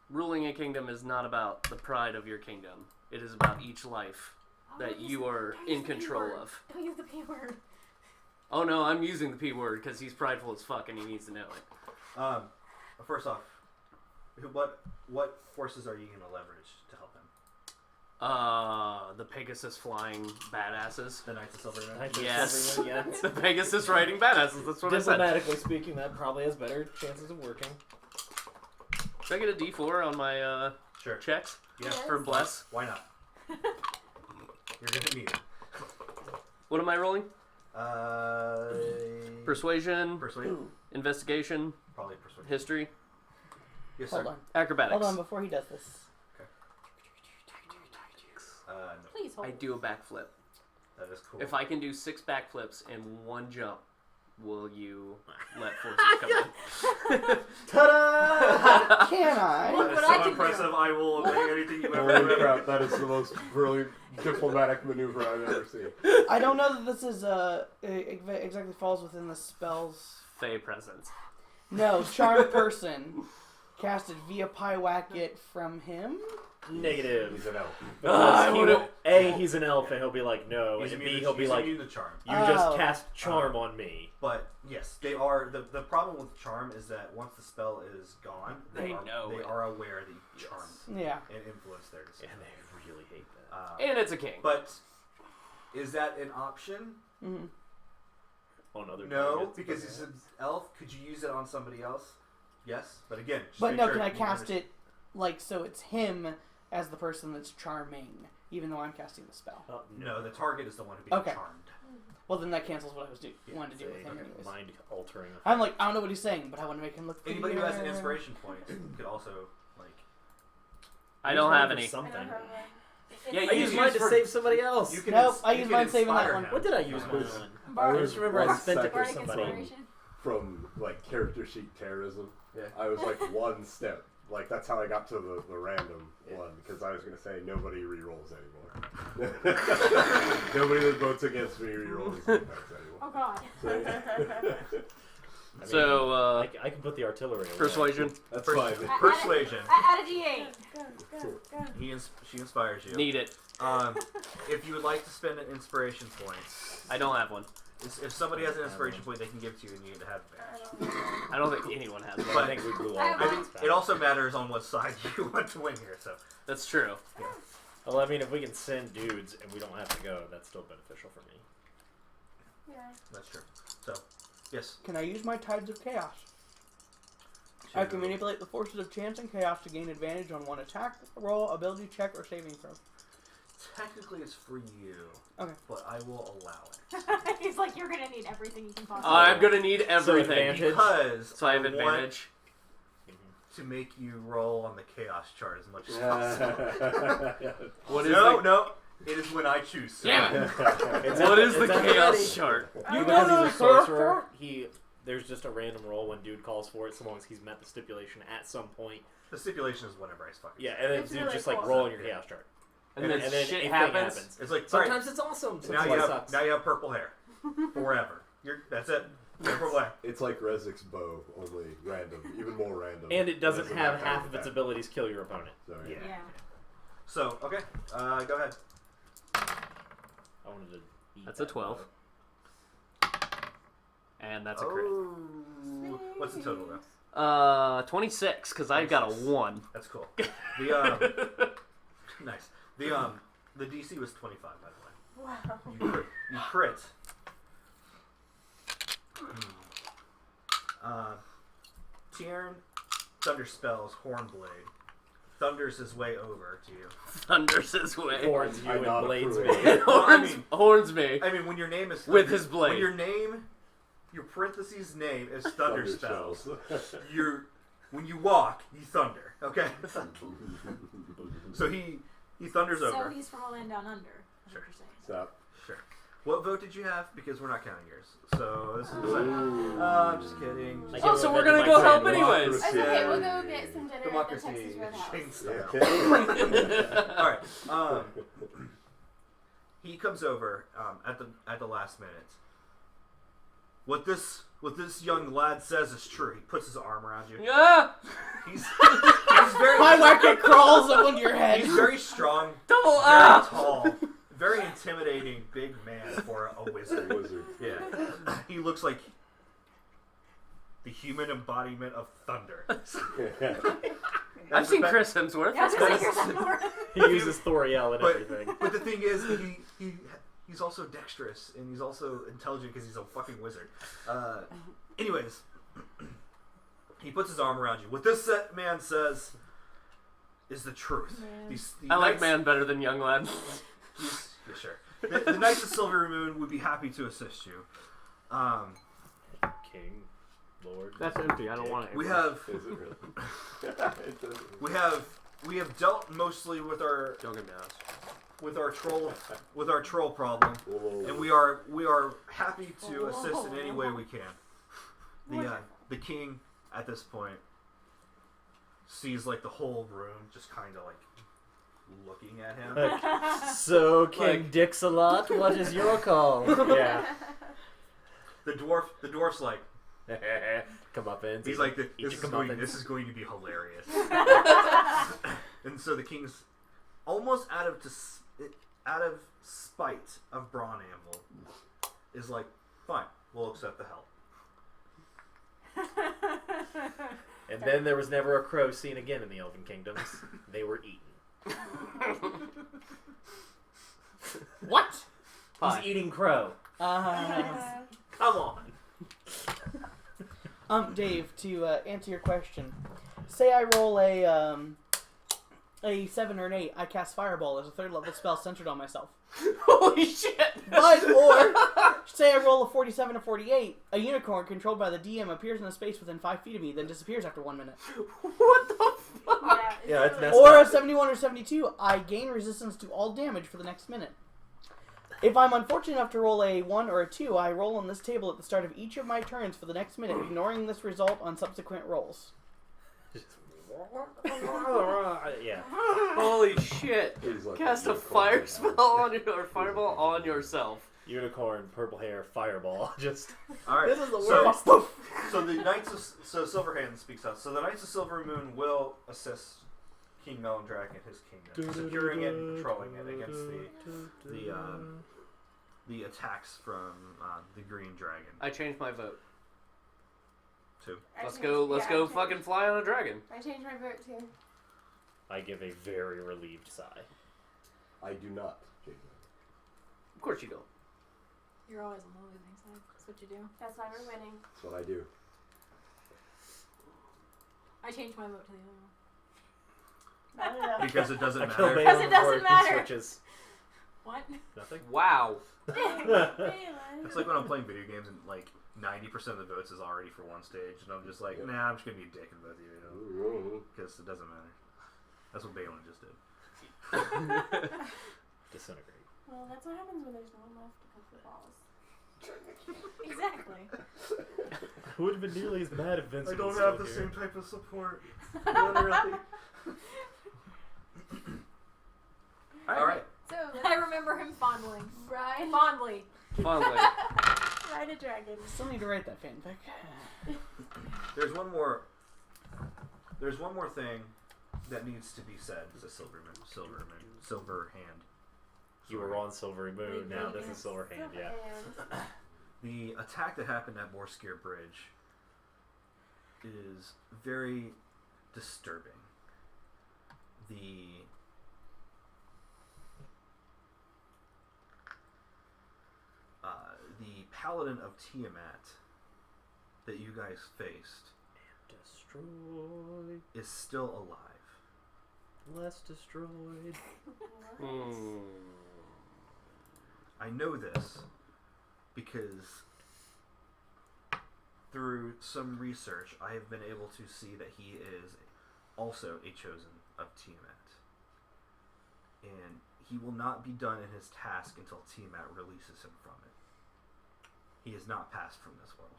[SPEAKER 1] Ruling a kingdom is not about the pride of your kingdom. It is about each life that you are in control of.
[SPEAKER 6] Don't use the P word.
[SPEAKER 1] Oh no, I'm using the P word because he's prideful as fuck and he needs to know it.
[SPEAKER 5] First off, what forces are you going to leverage to help him?
[SPEAKER 1] The Pegasus flying badasses.
[SPEAKER 5] The Knights of Silver Men?
[SPEAKER 4] Knights of
[SPEAKER 1] Yes.
[SPEAKER 4] Silver Men,
[SPEAKER 1] The Pegasus riding badasses, that's what I said.
[SPEAKER 4] Diplomatically speaking, that probably has better chances of working.
[SPEAKER 1] Should I get a D4 on my
[SPEAKER 5] Sure.
[SPEAKER 1] checks?
[SPEAKER 5] Yeah.
[SPEAKER 6] Yes.
[SPEAKER 1] For bless?
[SPEAKER 5] Why not? You're going to need it.
[SPEAKER 1] What am I rolling?
[SPEAKER 5] Persuasion.
[SPEAKER 1] Persuasion, investigation,
[SPEAKER 5] Probably persuasion.
[SPEAKER 1] history,
[SPEAKER 5] Yes, sir.
[SPEAKER 2] Hold on.
[SPEAKER 1] acrobatics.
[SPEAKER 2] Hold on before he does this.
[SPEAKER 5] No.
[SPEAKER 6] Please hold.
[SPEAKER 1] I do a backflip.
[SPEAKER 5] That is cool.
[SPEAKER 1] If I can do 6 backflips in one jump, will you let forces come in?
[SPEAKER 2] Ta-da! Can I?
[SPEAKER 6] Look
[SPEAKER 5] That
[SPEAKER 6] what
[SPEAKER 5] is
[SPEAKER 6] I
[SPEAKER 5] so
[SPEAKER 6] can
[SPEAKER 5] impressive.
[SPEAKER 6] do.
[SPEAKER 5] I will obey anything you ever
[SPEAKER 7] Holy
[SPEAKER 5] do.
[SPEAKER 7] crap, that is the most brilliant diplomatic maneuver I've ever seen.
[SPEAKER 2] I don't know that this is exactly falls within the spells.
[SPEAKER 1] Fey presence.
[SPEAKER 2] No, charm person casted via Pywacket from him.
[SPEAKER 4] Negative.
[SPEAKER 7] He's an elf.
[SPEAKER 1] I
[SPEAKER 4] Because
[SPEAKER 1] would've-
[SPEAKER 4] A, he's an elf, and he'll be like, no.
[SPEAKER 5] He's
[SPEAKER 4] And
[SPEAKER 5] immune
[SPEAKER 4] B,
[SPEAKER 5] to-
[SPEAKER 4] he'll be
[SPEAKER 5] he's
[SPEAKER 4] like,
[SPEAKER 5] immune to charm.
[SPEAKER 4] you just
[SPEAKER 2] Oh.
[SPEAKER 4] cast charm on me.
[SPEAKER 5] But yes, they are. The problem with charm is that once the spell is gone,
[SPEAKER 1] They know
[SPEAKER 5] they
[SPEAKER 1] it.
[SPEAKER 5] are aware that you charmed
[SPEAKER 2] Yeah.
[SPEAKER 5] and influenced their decision.
[SPEAKER 4] And they really hate that.
[SPEAKER 1] And it's a king.
[SPEAKER 5] But is that an option?
[SPEAKER 2] Mm-hmm.
[SPEAKER 4] On other
[SPEAKER 5] No,
[SPEAKER 4] targets,
[SPEAKER 5] because
[SPEAKER 4] but
[SPEAKER 5] he's an elf. Could you use it on somebody else? Yes, but again, just
[SPEAKER 2] But
[SPEAKER 5] make
[SPEAKER 2] no,
[SPEAKER 5] sure
[SPEAKER 2] can I
[SPEAKER 5] you
[SPEAKER 2] cast
[SPEAKER 5] understand-
[SPEAKER 2] it like so it's him as the person that's charming, even though I'm casting the spell?
[SPEAKER 5] No, the target is the one who being
[SPEAKER 2] Okay.
[SPEAKER 5] charmed.
[SPEAKER 2] Well, then that cancels what I was
[SPEAKER 5] Yeah,
[SPEAKER 2] wanted to do with
[SPEAKER 4] It's
[SPEAKER 2] him
[SPEAKER 4] a
[SPEAKER 2] anyways.
[SPEAKER 4] mind altering.
[SPEAKER 2] I'm like, I don't know what he's saying, but I want to make him look pretty.
[SPEAKER 5] Anybody who has an inspiration point could also like.
[SPEAKER 1] I don't have any.
[SPEAKER 3] I don't
[SPEAKER 4] Something.
[SPEAKER 3] have one.
[SPEAKER 1] Yeah,
[SPEAKER 4] I
[SPEAKER 1] you
[SPEAKER 4] used
[SPEAKER 1] use
[SPEAKER 4] mine to
[SPEAKER 1] for-
[SPEAKER 4] save somebody else.
[SPEAKER 5] You can
[SPEAKER 2] Nope,
[SPEAKER 5] ins-
[SPEAKER 2] I
[SPEAKER 5] you
[SPEAKER 2] used
[SPEAKER 5] can
[SPEAKER 2] mine saving that
[SPEAKER 5] inspire
[SPEAKER 2] one.
[SPEAKER 5] him.
[SPEAKER 4] What did I use
[SPEAKER 5] Uh,
[SPEAKER 4] mine
[SPEAKER 7] was-
[SPEAKER 4] on?
[SPEAKER 7] I
[SPEAKER 6] Bar-
[SPEAKER 7] was
[SPEAKER 4] just remember I
[SPEAKER 7] one
[SPEAKER 4] spent it for
[SPEAKER 7] second
[SPEAKER 6] Bardic
[SPEAKER 4] somebody.
[SPEAKER 6] inspiration.
[SPEAKER 7] from like character sheet terrorism.
[SPEAKER 5] Yeah.
[SPEAKER 7] I was like one step. Like that's how I got to the random one because I was gonna say nobody rerolls anymore. Nobody that votes against me rerolls impacts anymore.
[SPEAKER 6] Oh god.
[SPEAKER 4] I mean,
[SPEAKER 1] So,
[SPEAKER 4] I can put the artillery away.
[SPEAKER 1] persuasion.
[SPEAKER 7] That's
[SPEAKER 5] Pers-
[SPEAKER 7] fine.
[SPEAKER 5] Persuasion.
[SPEAKER 6] Add a D8.
[SPEAKER 3] Go.
[SPEAKER 5] She inspires you.
[SPEAKER 1] Need it.
[SPEAKER 5] If you would like to spend an inspiration point,
[SPEAKER 1] I don't have one.
[SPEAKER 5] if somebody has an inspiration point, they can give it to you, and you need to have advantage.
[SPEAKER 1] I don't think anyone has
[SPEAKER 4] But
[SPEAKER 1] one.
[SPEAKER 4] I think we blew all
[SPEAKER 6] I
[SPEAKER 4] of
[SPEAKER 5] I
[SPEAKER 6] have
[SPEAKER 5] think it also matters on what side you want to win here. So
[SPEAKER 1] That's true.
[SPEAKER 4] Well, I mean, if we can send dudes and we don't have to go, that's still beneficial for me.
[SPEAKER 3] Yeah.
[SPEAKER 5] that's true. So yes,
[SPEAKER 2] Can I use my Tides of Chaos? I can manipulate the forces of chance and chaos to gain advantage on one attack, roll, ability check, or saving throw.
[SPEAKER 5] Technically, it's for you.
[SPEAKER 2] Okay.
[SPEAKER 5] But I will allow it
[SPEAKER 6] He's like, you're gonna need everything you can possibly.
[SPEAKER 1] I'm gonna need everything.
[SPEAKER 4] advantage.
[SPEAKER 5] because
[SPEAKER 1] So I have
[SPEAKER 5] want
[SPEAKER 1] advantage.
[SPEAKER 5] to make you roll on the chaos chart as much as possible.
[SPEAKER 1] What is
[SPEAKER 5] no,
[SPEAKER 1] the,
[SPEAKER 5] no. It is when I choose. So.
[SPEAKER 1] Damn it.
[SPEAKER 4] It's
[SPEAKER 1] What
[SPEAKER 4] at-
[SPEAKER 1] is the
[SPEAKER 4] it's at
[SPEAKER 1] chaos
[SPEAKER 4] ready.
[SPEAKER 1] chart?
[SPEAKER 4] Because he's a sorcerer, there's just a random roll when dude calls for it, so long as he's met the stipulation at some point.
[SPEAKER 5] The stipulation is whenever I fucking.
[SPEAKER 4] Yeah,
[SPEAKER 5] say
[SPEAKER 4] and then
[SPEAKER 3] It's
[SPEAKER 4] dude
[SPEAKER 3] really
[SPEAKER 4] just like
[SPEAKER 3] cool.
[SPEAKER 4] roll on your chaos chart.
[SPEAKER 1] And then
[SPEAKER 4] and
[SPEAKER 1] shit
[SPEAKER 4] a thing
[SPEAKER 1] happens.
[SPEAKER 5] it. It's like alright,
[SPEAKER 4] Sometimes it's awesome.
[SPEAKER 5] now
[SPEAKER 4] Sometimes
[SPEAKER 5] you
[SPEAKER 4] it
[SPEAKER 5] have
[SPEAKER 4] sucks.
[SPEAKER 5] now you have purple hair forever. That's it. Purple black.
[SPEAKER 7] It's like Rezik's bow, only random, even more random.
[SPEAKER 4] And it doesn't have
[SPEAKER 7] that
[SPEAKER 4] half
[SPEAKER 7] kind
[SPEAKER 4] of its
[SPEAKER 7] attack.
[SPEAKER 4] abilities kill your opponent.
[SPEAKER 7] So,
[SPEAKER 5] Yeah.
[SPEAKER 6] Yeah.
[SPEAKER 5] So okay, go ahead.
[SPEAKER 4] I wanted to eat
[SPEAKER 1] That's a
[SPEAKER 4] that
[SPEAKER 1] 12.
[SPEAKER 4] bow.
[SPEAKER 1] And that's a crit.
[SPEAKER 5] Oh. What's the total though?
[SPEAKER 1] 26, because I got a 1.
[SPEAKER 5] That's cool. The nice. The DC was 25 by the way.
[SPEAKER 3] Wow.
[SPEAKER 5] You crit. Tiernan thunder spells Hornblade. Thunders his way over to you.
[SPEAKER 1] Thunders his way.
[SPEAKER 4] Horns you
[SPEAKER 7] I'm
[SPEAKER 4] and
[SPEAKER 7] not
[SPEAKER 4] blades me.
[SPEAKER 7] approving.
[SPEAKER 1] Horns me.
[SPEAKER 5] I mean, when your name is
[SPEAKER 1] With his blade.
[SPEAKER 5] When your name, your parentheses name is thunder spells. When you walk, you thunder. Okay. So he thunders
[SPEAKER 6] So
[SPEAKER 5] over.
[SPEAKER 6] he's from a land down under. Is what
[SPEAKER 5] Sure.
[SPEAKER 6] you're saying.
[SPEAKER 7] Stop.
[SPEAKER 5] Sure. What vote did you have? Because we're not counting yours. So this is I'm just kidding.
[SPEAKER 4] I
[SPEAKER 1] Oh,
[SPEAKER 4] give
[SPEAKER 1] so
[SPEAKER 4] him
[SPEAKER 1] we're
[SPEAKER 4] a
[SPEAKER 1] gonna
[SPEAKER 4] bit
[SPEAKER 1] go
[SPEAKER 4] of my
[SPEAKER 1] help
[SPEAKER 4] sandwich.
[SPEAKER 1] anyways.
[SPEAKER 3] That's okay. We'll go get some dinner
[SPEAKER 5] Democracy.
[SPEAKER 3] at the Texas Roadhouse.
[SPEAKER 7] Yeah.
[SPEAKER 5] All right. He comes over at the last minute. What this young lad says is true. He puts his arm around you.
[SPEAKER 1] Yeah.
[SPEAKER 5] He's very
[SPEAKER 2] My market crawls up on your head.
[SPEAKER 5] he's very strong,
[SPEAKER 1] Double
[SPEAKER 5] very
[SPEAKER 1] up.
[SPEAKER 5] tall, very intimidating big man for a wizard. Yeah. He looks like the human embodiment of thunder.
[SPEAKER 1] I've seen Chris Hemsworth.
[SPEAKER 6] Yeah, I was gonna say here's that more.
[SPEAKER 4] He uses Thoriel and
[SPEAKER 5] But-
[SPEAKER 4] everything.
[SPEAKER 5] But the thing is, he's also dexterous and he's also intelligent because he's a fucking wizard. Anyways, he puts his arm around you. What this man says is the truth.
[SPEAKER 3] Man.
[SPEAKER 5] The
[SPEAKER 1] I like
[SPEAKER 5] knights-
[SPEAKER 1] man better than young lad.
[SPEAKER 5] Yeah, sure. The Knights of Silver Moon would be happy to assist you.
[SPEAKER 4] King, Lord.
[SPEAKER 9] That's empty. I don't want it.
[SPEAKER 5] We have
[SPEAKER 7] Is it really?
[SPEAKER 5] we have dealt mostly with our
[SPEAKER 1] Don't get me honest.
[SPEAKER 5] with our troll problem, and we are happy to assist in any way we can. The king at this point sees like the whole room just kind of like looking at him.
[SPEAKER 4] So, King
[SPEAKER 1] Like-
[SPEAKER 4] Dix-a-lot, what is your call? Yeah.
[SPEAKER 5] The dwarf's like,
[SPEAKER 4] Come up in.
[SPEAKER 5] he's like,
[SPEAKER 4] Eat your comeuppance.
[SPEAKER 5] this is going to be hilarious. And so the king's almost out of spite of Braun Anvil is like, fine, we'll accept the help.
[SPEAKER 4] And then there was never a crow seen again in the Elven Kingdoms. They were eaten.
[SPEAKER 2] What?
[SPEAKER 1] Fine.
[SPEAKER 4] He's eating crow. Come on.
[SPEAKER 2] Dave, to answer your question, say I roll a 7 or an 8, I cast Fireball as a 3rd level spell centered on myself.
[SPEAKER 1] Holy shit!
[SPEAKER 2] But, or, say I roll a 47 or 48, a unicorn controlled by the DM appears in a space within 5 feet of me, then disappears after 1 minute.
[SPEAKER 1] What the fuck?
[SPEAKER 4] Yeah, it's
[SPEAKER 3] really-
[SPEAKER 4] messed
[SPEAKER 2] Or a
[SPEAKER 4] up.
[SPEAKER 2] 71 or 72, I gain resistance to all damage for the next minute. If I'm unfortunate enough to roll a 1 or a 2, I roll on this table at the start of each of my turns for the next minute, ignoring this result on subsequent rolls.
[SPEAKER 4] Yeah.
[SPEAKER 1] Holy shit!
[SPEAKER 7] He's like
[SPEAKER 1] Cast a
[SPEAKER 7] unicorn
[SPEAKER 1] fire
[SPEAKER 7] right
[SPEAKER 1] spell
[SPEAKER 7] now.
[SPEAKER 1] on your or fireball on yourself.
[SPEAKER 4] Unicorn, purple hair, fireball. Just.
[SPEAKER 5] All right.
[SPEAKER 2] This is the
[SPEAKER 5] so,
[SPEAKER 2] worst.
[SPEAKER 5] so the Knights of Silverhand speaks out. So the Knights of Silver Moon will assist King Melandrak and his kingdom, securing it and controlling it against the attacks from the Green Dragon.
[SPEAKER 1] I changed my vote.
[SPEAKER 3] I
[SPEAKER 1] Let's
[SPEAKER 3] changed-
[SPEAKER 1] go. Let's
[SPEAKER 3] yeah,
[SPEAKER 1] go.
[SPEAKER 3] I changed-
[SPEAKER 1] Fucking fly on a dragon.
[SPEAKER 3] I changed my vote too.
[SPEAKER 4] I give a very relieved sigh.
[SPEAKER 7] I do not, Jacob.
[SPEAKER 1] Of course you don't.
[SPEAKER 6] You're always on the losing side. That's what you do.
[SPEAKER 3] That's why we're winning.
[SPEAKER 7] That's what I do.
[SPEAKER 6] I changed my vote to the other one.
[SPEAKER 3] I don't know.
[SPEAKER 5] Because it doesn't
[SPEAKER 4] I kill
[SPEAKER 5] matter.
[SPEAKER 6] Because
[SPEAKER 4] Balin
[SPEAKER 6] it doesn't
[SPEAKER 4] before he
[SPEAKER 6] matter.
[SPEAKER 4] switches.
[SPEAKER 6] What?
[SPEAKER 4] Nothing.
[SPEAKER 1] Wow.
[SPEAKER 5] It's like when I'm playing video games and like 90% of the votes is already for one stage, and I'm just like,
[SPEAKER 7] Yep.
[SPEAKER 5] nah, I'm just gonna be a dick and vote you, because it doesn't matter. That's what Balin just did.
[SPEAKER 4] Disintegrate.
[SPEAKER 3] Well, that's what happens when there's no one left to cook the balls.
[SPEAKER 6] Exactly.
[SPEAKER 4] I would have been nearly as mad if Vince
[SPEAKER 5] I don't
[SPEAKER 4] was
[SPEAKER 5] have
[SPEAKER 4] still
[SPEAKER 5] the
[SPEAKER 4] here.
[SPEAKER 5] same type of support. Literally. All right.
[SPEAKER 3] So,
[SPEAKER 6] I remember him fondling.
[SPEAKER 3] Brian,
[SPEAKER 6] Fondly.
[SPEAKER 1] Fondly.
[SPEAKER 3] ride a dragon.
[SPEAKER 2] Still need to write that fanfic.
[SPEAKER 5] There's one more thing that needs to be said. It's a silver hand.
[SPEAKER 4] You were on Silvery Moon, now this is Silver Hand, yeah.
[SPEAKER 5] The attack that happened at Borskir Bridge is very disturbing. The paladin of Tiamat that you guys faced
[SPEAKER 4] Destroyed.
[SPEAKER 5] is still alive.
[SPEAKER 4] Less destroyed.
[SPEAKER 1] Hmm.
[SPEAKER 5] I know this because through some research I have been able to see that he is also a chosen of Tiamat. And he will not be done in his task until Tiamat releases him from it. He has not passed from this world.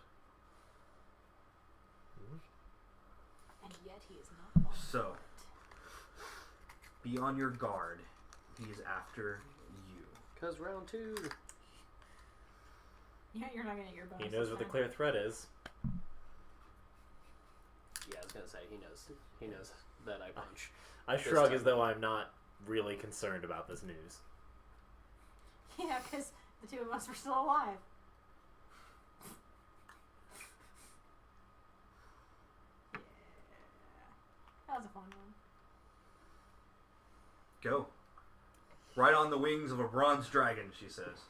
[SPEAKER 6] And yet he is not long.
[SPEAKER 5] So, be on your guard. He is after you.
[SPEAKER 1] Because round 2.
[SPEAKER 6] Yeah, you're not gonna get your bonus.
[SPEAKER 4] He knows what the clear threat is.
[SPEAKER 1] Yeah, I was gonna say he knows that I punch.
[SPEAKER 4] I shrug as though I'm not really concerned about this news.
[SPEAKER 6] Yeah, because the two of us were still alive. Yeah. That was a fun one.
[SPEAKER 5] Go. Right on the wings of a bronze dragon, she says.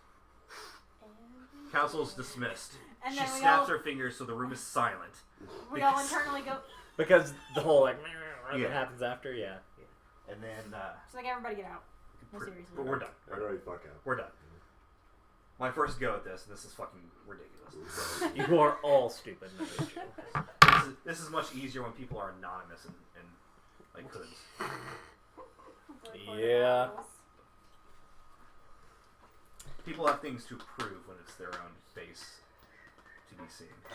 [SPEAKER 5] Council's dismissed.
[SPEAKER 6] And
[SPEAKER 5] She
[SPEAKER 6] then we
[SPEAKER 5] snaps
[SPEAKER 6] all,
[SPEAKER 5] her fingers so the room is silent.
[SPEAKER 6] we all internally go,
[SPEAKER 4] Because the whole like
[SPEAKER 5] Yeah.
[SPEAKER 4] that happens after, yeah.
[SPEAKER 5] And then,
[SPEAKER 6] it's like everybody get out. No, seriously.
[SPEAKER 5] but we're done.
[SPEAKER 7] Everybody fuck out.
[SPEAKER 5] We're done. My first go at this, and this is fucking ridiculous.
[SPEAKER 4] You are all stupid. No, it's true.
[SPEAKER 5] This is much easier when people are anonymous and like hoods.
[SPEAKER 4] Yeah.
[SPEAKER 5] People have things to prove when it's their own face to be seen. So.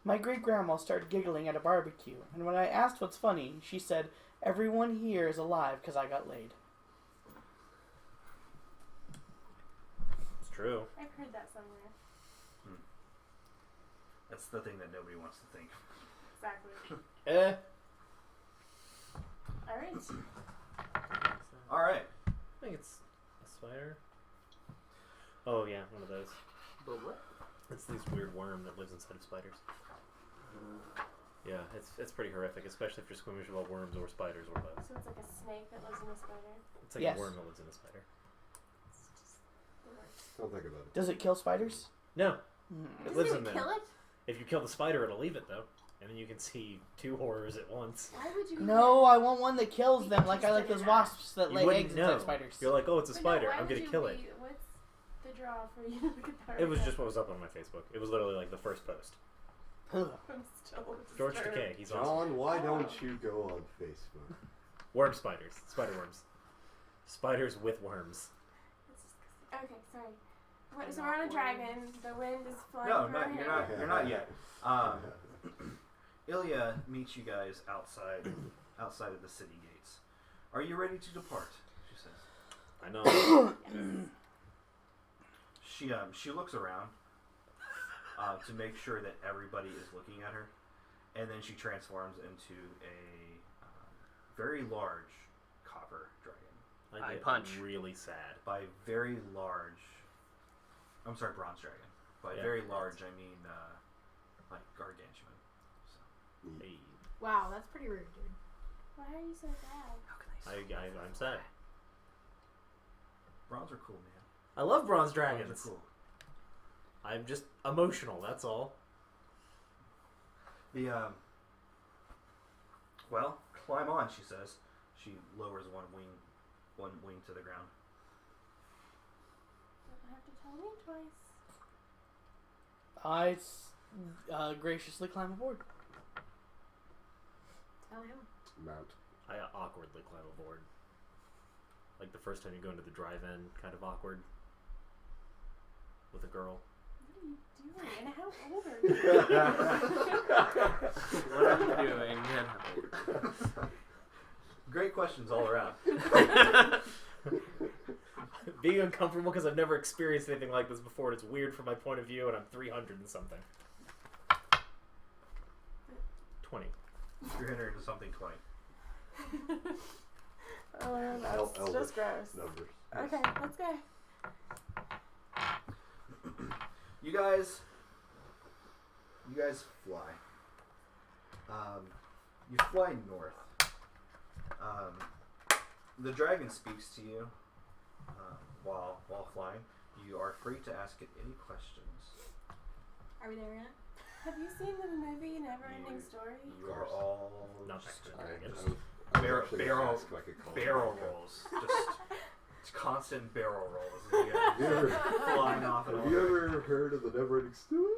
[SPEAKER 2] My great-grandma started giggling at a barbecue, and when I asked what's funny, she said, "Everyone here is alive because I got laid."
[SPEAKER 4] It's true.
[SPEAKER 3] I've heard that somewhere.
[SPEAKER 5] That's the thing that nobody wants to think.
[SPEAKER 3] Exactly. Alright.
[SPEAKER 5] Alright.
[SPEAKER 4] I think it's a spider. Oh yeah, one of those.
[SPEAKER 1] But what?
[SPEAKER 4] It's this weird worm that lives inside of spiders. Yeah, it's pretty horrific, especially if you're squeamish about worms or spiders or bugs.
[SPEAKER 3] So it's like a snake that lives in a spider.
[SPEAKER 4] It's like
[SPEAKER 2] Yes.
[SPEAKER 4] a worm that lives in a spider.
[SPEAKER 3] It's just the worst.
[SPEAKER 7] Don't think about it.
[SPEAKER 2] Does it kill spiders?
[SPEAKER 4] No,
[SPEAKER 2] Mm.
[SPEAKER 4] it lives
[SPEAKER 6] Doesn't
[SPEAKER 4] in
[SPEAKER 6] it
[SPEAKER 4] there.
[SPEAKER 6] kill it?
[SPEAKER 4] If you kill the spider, it'll leave it though, and then you can see two horrors at once.
[SPEAKER 3] Why would you?
[SPEAKER 2] No, I want one that kills them, like I like those wasps that
[SPEAKER 4] You
[SPEAKER 2] lay
[SPEAKER 4] wouldn't
[SPEAKER 2] eggs
[SPEAKER 4] know.
[SPEAKER 2] inside spiders.
[SPEAKER 4] You're like, oh, it's a
[SPEAKER 3] But no,
[SPEAKER 4] spider.
[SPEAKER 3] why
[SPEAKER 4] I'm
[SPEAKER 3] would
[SPEAKER 4] gonna
[SPEAKER 3] you
[SPEAKER 4] kill it.
[SPEAKER 3] be- What's the draw for you to look at that?
[SPEAKER 4] It was
[SPEAKER 3] right
[SPEAKER 4] just what was up on my Facebook. It was literally like the first post.
[SPEAKER 2] Ugh.
[SPEAKER 3] now? I'm still
[SPEAKER 4] George
[SPEAKER 3] disturbed.
[SPEAKER 4] Takei, he's awesome.
[SPEAKER 7] John, why don't you go on Facebook?
[SPEAKER 4] Worm spiders, spider worms, spiders with worms.
[SPEAKER 3] It's disgusting. Okay, sorry. So we're on a dragon. The wind is flying.
[SPEAKER 5] No,
[SPEAKER 3] through
[SPEAKER 5] no,
[SPEAKER 3] our
[SPEAKER 5] you're
[SPEAKER 3] hair.
[SPEAKER 5] not. You're not yet. Ilya meets you guys outside of the city gates. Are you ready to depart? She says.
[SPEAKER 4] I know.
[SPEAKER 5] She looks around to make sure that everybody is looking at her, and then she transforms into a very large copper dragon.
[SPEAKER 1] I
[SPEAKER 4] get
[SPEAKER 1] punch.
[SPEAKER 4] Really sad.
[SPEAKER 5] By very large, I'm sorry, bronze dragon. By
[SPEAKER 4] Yeah.
[SPEAKER 5] very large, I mean like gargantuan. So.
[SPEAKER 4] Hey,
[SPEAKER 6] Wow, that's pretty rude, dude.
[SPEAKER 3] Why are you so bad?
[SPEAKER 1] How can I
[SPEAKER 4] I'm sad.
[SPEAKER 5] Bronze are cool, man.
[SPEAKER 4] I love bronze
[SPEAKER 5] Bronze
[SPEAKER 4] dragons.
[SPEAKER 5] are cool.
[SPEAKER 4] I'm just emotional. That's all.
[SPEAKER 5] The well, climb on, she says. She lowers one wing to the ground.
[SPEAKER 3] Don't have to tell me twice.
[SPEAKER 2] I graciously climb aboard.
[SPEAKER 6] Tell him.
[SPEAKER 7] Mount.
[SPEAKER 4] I awkwardly climb aboard. Like the first time you go into the drive-in, kind of awkward. With a girl.
[SPEAKER 3] What are you doing? And how old are you?
[SPEAKER 1] What are you doing?
[SPEAKER 5] Great questions all around.
[SPEAKER 4] Being uncomfortable because I've never experienced anything like this before, and it's weird from my point of view, and I'm 300 and something. 20.
[SPEAKER 5] 300 to something 20.
[SPEAKER 3] Oh, that's just gross.
[SPEAKER 7] Numbers.
[SPEAKER 3] Okay, let's go.
[SPEAKER 5] You guys fly. You fly north. The dragon speaks to you while flying. You are free to ask it any questions.
[SPEAKER 6] Are we there yet?
[SPEAKER 3] Have you seen the movie Neverending Story?
[SPEAKER 5] You are all
[SPEAKER 4] Not
[SPEAKER 5] just
[SPEAKER 4] that
[SPEAKER 7] I
[SPEAKER 4] good.
[SPEAKER 7] was
[SPEAKER 5] Barrel-
[SPEAKER 7] actually gonna
[SPEAKER 5] barrel-
[SPEAKER 7] ask if I could call
[SPEAKER 5] barrel
[SPEAKER 7] it.
[SPEAKER 5] rolls. Just constant barrel rolls. And you guys
[SPEAKER 7] Have you ever,
[SPEAKER 5] flying off and
[SPEAKER 7] have
[SPEAKER 5] on.
[SPEAKER 7] you ever heard of the Neverending Story?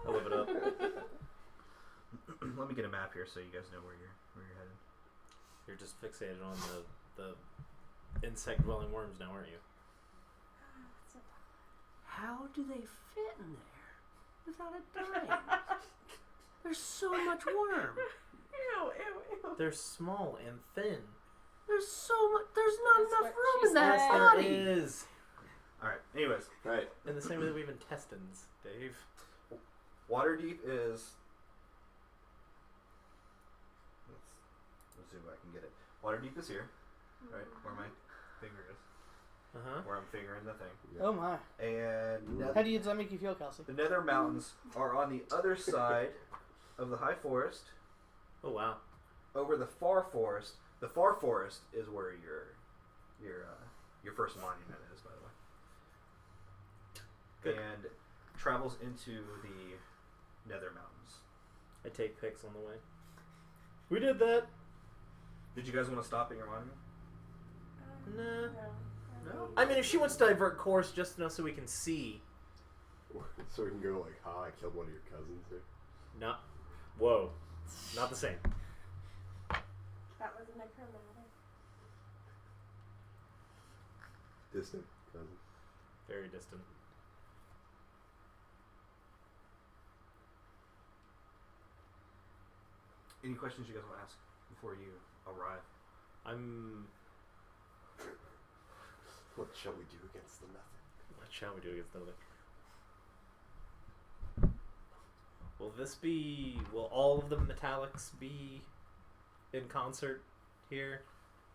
[SPEAKER 4] I'll live it up.
[SPEAKER 5] Let me get a map here so you guys know where you're headed.
[SPEAKER 4] You're just fixated on the insect-dwelling worms now, aren't you?
[SPEAKER 1] How do they fit in there without it dying? There's so much worm.
[SPEAKER 4] They're small and thin.
[SPEAKER 1] There's so much. There's not
[SPEAKER 6] That's
[SPEAKER 1] enough
[SPEAKER 6] what
[SPEAKER 1] room
[SPEAKER 6] she
[SPEAKER 1] in that
[SPEAKER 6] said.
[SPEAKER 4] There
[SPEAKER 1] body.
[SPEAKER 4] is.
[SPEAKER 5] Alright, anyways.
[SPEAKER 7] Right.
[SPEAKER 4] In the same way that we have intestines, Dave.
[SPEAKER 5] Waterdeep is... Let's see if I can get it. Waterdeep is here, right? Where my finger is.
[SPEAKER 4] Uh-huh.
[SPEAKER 5] Where I'm fingering the thing.
[SPEAKER 2] Oh my.
[SPEAKER 5] And
[SPEAKER 2] How does that make you feel, Kelsey?
[SPEAKER 5] the Nether Mountains are on the other side of the High Forest,
[SPEAKER 4] Oh, wow.
[SPEAKER 5] over the Far Forest. The Far Forest is where your first monument is, by the way.
[SPEAKER 4] Good.
[SPEAKER 5] And travels into the Nether Mountains.
[SPEAKER 4] I take pics on the way. We did that.
[SPEAKER 5] Did you guys want to stop at your monument?
[SPEAKER 4] Nah.
[SPEAKER 5] No?
[SPEAKER 4] I mean, if she wants to divert course just enough so we can see.
[SPEAKER 7] So we can go like, "Ha! I killed one of your cousins." Here.
[SPEAKER 4] Not. Whoa. Not the same.
[SPEAKER 3] That was necromantic.
[SPEAKER 7] Distant cousin.
[SPEAKER 4] Very distant.
[SPEAKER 5] Any questions you guys want to ask before you arrive?
[SPEAKER 4] I'm.
[SPEAKER 7] What shall we do against the nothing?
[SPEAKER 4] What shall we do against nothing? Will this be? Will all of the metallics be in concert here?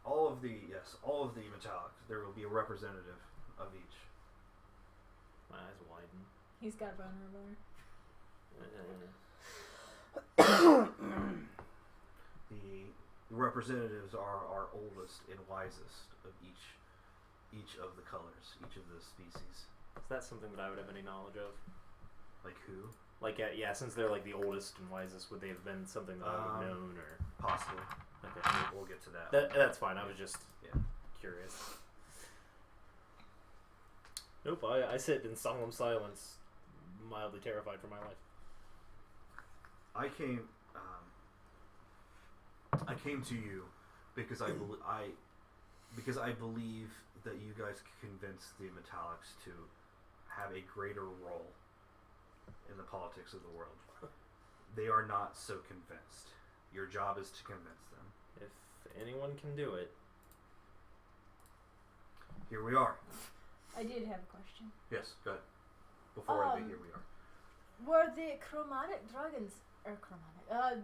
[SPEAKER 5] All of the metallics. There will be a representative of each.
[SPEAKER 4] My eyes widen.
[SPEAKER 6] He's got a boner over
[SPEAKER 5] The representatives are our oldest and wisest of each of the colors, each of the species.
[SPEAKER 4] Is that something that I would have any knowledge of?
[SPEAKER 5] Like who?
[SPEAKER 4] Like, yeah, since they're like the oldest and wisest, would they have been something that I would have known or?
[SPEAKER 5] Possibly.
[SPEAKER 4] Okay,
[SPEAKER 5] We'll get to that.
[SPEAKER 4] that's fine. I was just
[SPEAKER 5] Yeah.
[SPEAKER 4] curious. Nope, I sit in solemn silence, mildly terrified for my life.
[SPEAKER 5] I came to you because I believe that you guys can convince the metallics to have a greater role in the politics of the world. They are not so convinced. Your job is to convince them.
[SPEAKER 4] If anyone can do it.
[SPEAKER 5] Here we are.
[SPEAKER 6] I did have a question.
[SPEAKER 5] Yes, go ahead. Before here we are.
[SPEAKER 6] Were the chromatic dragons,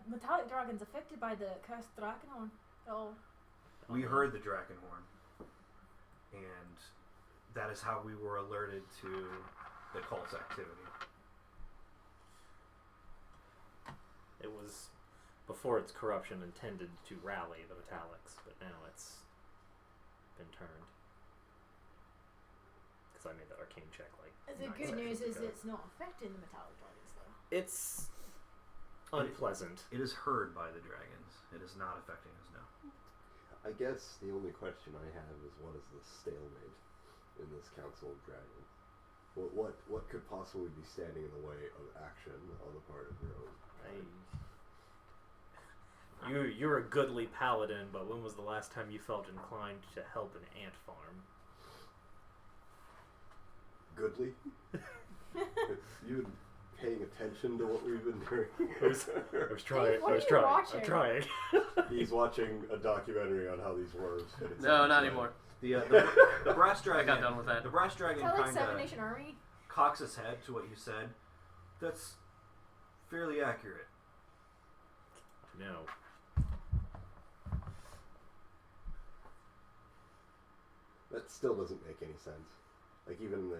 [SPEAKER 6] metallic dragons affected by the cursed Drakenhorn at all?
[SPEAKER 5] We heard the Drakenhorn, and that is how we were alerted to the cult's activity.
[SPEAKER 4] It was before its corruption intended to rally the metallics, but now it's been turned. Because I made that arcane check like.
[SPEAKER 6] The
[SPEAKER 4] 9
[SPEAKER 6] good news
[SPEAKER 4] seconds
[SPEAKER 6] is
[SPEAKER 4] ago.
[SPEAKER 6] it's not affecting the metallic dragons, though.
[SPEAKER 4] It's unpleasant.
[SPEAKER 5] It is heard by the dragons. It is not affecting us now.
[SPEAKER 7] I guess the only question I have is, what is the stalemate in this Council of Dragons? What could possibly be standing in the way of action on the part of Rome?
[SPEAKER 4] You're a goodly paladin, but when was the last time you felt inclined to help an ant farm?
[SPEAKER 7] Goodly? You been paying attention to what we've been doing?
[SPEAKER 4] I was trying.
[SPEAKER 6] What
[SPEAKER 4] I was
[SPEAKER 6] are you
[SPEAKER 4] trying.
[SPEAKER 6] watching?
[SPEAKER 4] I'm trying.
[SPEAKER 7] He's watching a documentary on how these worms fit inside
[SPEAKER 1] No,
[SPEAKER 7] the
[SPEAKER 1] not
[SPEAKER 7] brain.
[SPEAKER 1] anymore.
[SPEAKER 5] The brass dragon.
[SPEAKER 1] I got done with that.
[SPEAKER 5] The brass
[SPEAKER 6] Is
[SPEAKER 5] dragon
[SPEAKER 6] that like
[SPEAKER 5] kind
[SPEAKER 6] Seven
[SPEAKER 5] of
[SPEAKER 6] Nation Army?
[SPEAKER 5] cocks his head to what you said. That's fairly accurate.
[SPEAKER 4] No.
[SPEAKER 7] That still doesn't make any sense. Like, even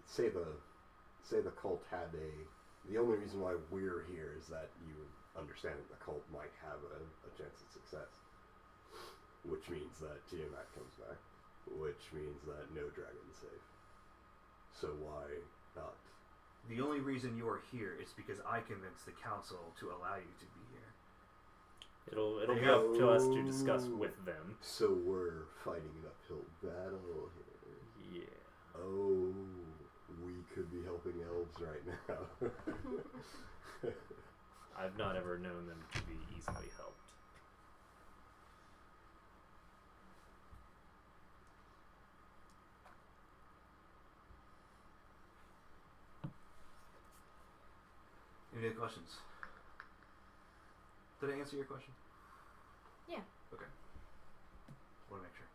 [SPEAKER 7] say the cult had the only reason why we're here is that you understand that the cult might have a chance at success. Which means that Tiamat comes back. Which means that no dragon's safe. So why not?
[SPEAKER 5] The only reason you are here is because I convinced the council to allow you to be here.
[SPEAKER 4] It'll be up to us to discuss with them.
[SPEAKER 7] So we're fighting an uphill battle here.
[SPEAKER 4] Yeah.
[SPEAKER 7] Oh, we could be helping elves right now.
[SPEAKER 4] I've not ever known them to be easily helped.
[SPEAKER 5] Any other questions? Did I answer your question?
[SPEAKER 6] Yeah.
[SPEAKER 5] Okay. Want to make sure.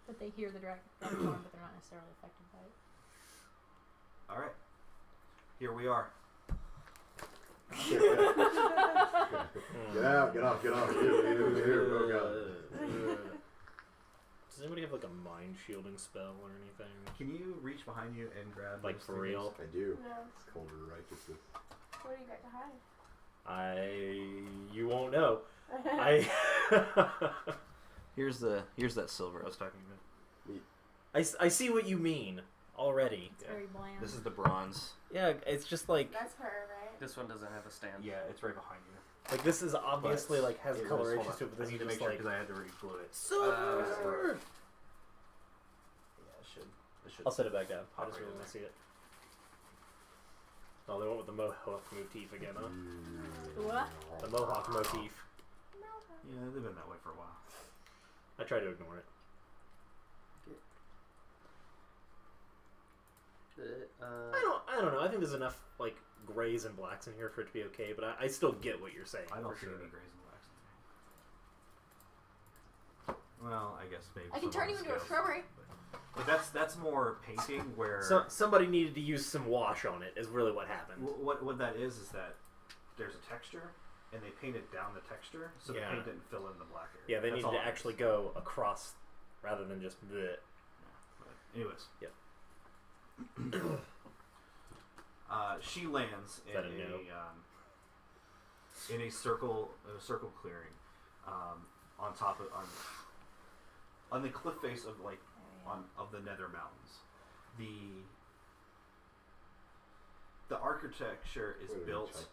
[SPEAKER 6] But they hear the dragon form, but they're not necessarily affected by it.
[SPEAKER 5] All right. Here we are.
[SPEAKER 7] Get out, get off, get off. Here, oh god.
[SPEAKER 4] Does anybody have like a mind shielding spell or anything?
[SPEAKER 5] Can you reach behind you and grab
[SPEAKER 4] Like
[SPEAKER 5] those
[SPEAKER 4] for
[SPEAKER 5] fingers?
[SPEAKER 4] real?
[SPEAKER 7] I do.
[SPEAKER 3] No.
[SPEAKER 7] It's colder righteousness.
[SPEAKER 3] What do you got to hide?
[SPEAKER 4] You won't know.
[SPEAKER 5] Here's that silver I was talking about.
[SPEAKER 4] I see what you mean already.
[SPEAKER 6] It's very bland.
[SPEAKER 5] This is the bronze.
[SPEAKER 4] Yeah, it's just like
[SPEAKER 3] That's her, right?
[SPEAKER 1] This one doesn't have a stand.
[SPEAKER 5] Yeah, it's right behind you.
[SPEAKER 4] this is obviously like has
[SPEAKER 5] It is,
[SPEAKER 4] coloration
[SPEAKER 5] hold
[SPEAKER 4] to
[SPEAKER 5] on.
[SPEAKER 4] it, but
[SPEAKER 5] I
[SPEAKER 4] this
[SPEAKER 5] need
[SPEAKER 4] is
[SPEAKER 5] to make
[SPEAKER 4] just
[SPEAKER 5] sure
[SPEAKER 4] like
[SPEAKER 5] because I had to re-glue it.
[SPEAKER 4] silver.
[SPEAKER 5] Yeah, it should.
[SPEAKER 4] I'll set it back down. I
[SPEAKER 5] Pop
[SPEAKER 4] just
[SPEAKER 5] right
[SPEAKER 4] really
[SPEAKER 5] in
[SPEAKER 4] want to see it. Oh, they went with the Mohawk motif again, huh?
[SPEAKER 6] What?
[SPEAKER 4] The Mohawk motif.
[SPEAKER 5] Yeah, they've been that way for a while.
[SPEAKER 4] I try to ignore it. I don't know. I think there's enough like grays and blacks in here for it to be okay, but I still get what you're saying.
[SPEAKER 5] I don't
[SPEAKER 4] for
[SPEAKER 5] see
[SPEAKER 4] sure.
[SPEAKER 5] any grays and blacks in there. Well, I guess maybe.
[SPEAKER 6] I can
[SPEAKER 5] some
[SPEAKER 6] turn
[SPEAKER 5] on
[SPEAKER 6] you
[SPEAKER 5] the
[SPEAKER 6] into a
[SPEAKER 5] scales,
[SPEAKER 6] shrubbery.
[SPEAKER 5] But that's more painting where.
[SPEAKER 4] So somebody needed to use some wash on it. Is really what happened.
[SPEAKER 5] What that is that there's a texture, and they painted down the texture, so
[SPEAKER 4] Yeah.
[SPEAKER 5] the paint didn't fill in the black area.
[SPEAKER 4] Yeah, they
[SPEAKER 5] That's
[SPEAKER 4] needed
[SPEAKER 5] all
[SPEAKER 4] to
[SPEAKER 5] it
[SPEAKER 4] actually
[SPEAKER 5] is.
[SPEAKER 4] go across rather than just bleh.
[SPEAKER 5] But anyways.
[SPEAKER 4] Yep.
[SPEAKER 5] She lands
[SPEAKER 4] Is that a no?
[SPEAKER 5] in a circle clearing, on top of on the cliff face of like of the Nether Mountains. The architecture is built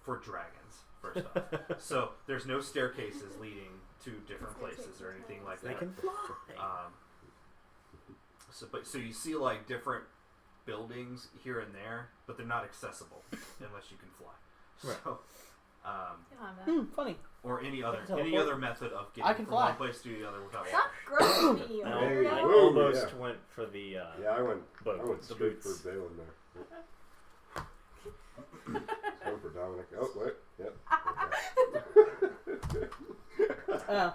[SPEAKER 5] for dragons. First off, so there's no staircases leading to different places or anything like
[SPEAKER 4] They
[SPEAKER 5] that.
[SPEAKER 4] can fly.
[SPEAKER 5] So you see like different buildings here and there, but they're not accessible unless you can fly.
[SPEAKER 4] Right.
[SPEAKER 5] So,
[SPEAKER 6] You don't have that.
[SPEAKER 2] Funny.
[SPEAKER 5] or any
[SPEAKER 2] I
[SPEAKER 5] other
[SPEAKER 2] can teleport.
[SPEAKER 5] method of
[SPEAKER 2] I
[SPEAKER 5] getting
[SPEAKER 2] can
[SPEAKER 5] from
[SPEAKER 2] fly.
[SPEAKER 5] one place to the other without
[SPEAKER 6] Stop
[SPEAKER 5] water.
[SPEAKER 6] grossing me, you
[SPEAKER 4] I
[SPEAKER 7] Hey,
[SPEAKER 6] weirdo.
[SPEAKER 7] whoa,
[SPEAKER 4] almost
[SPEAKER 7] yeah.
[SPEAKER 4] went for the
[SPEAKER 7] Yeah, I went
[SPEAKER 4] boat. The
[SPEAKER 7] straight
[SPEAKER 4] boots.
[SPEAKER 7] for Balin there. Go for Dominic. Oh, wait. Yep.
[SPEAKER 2] Oh.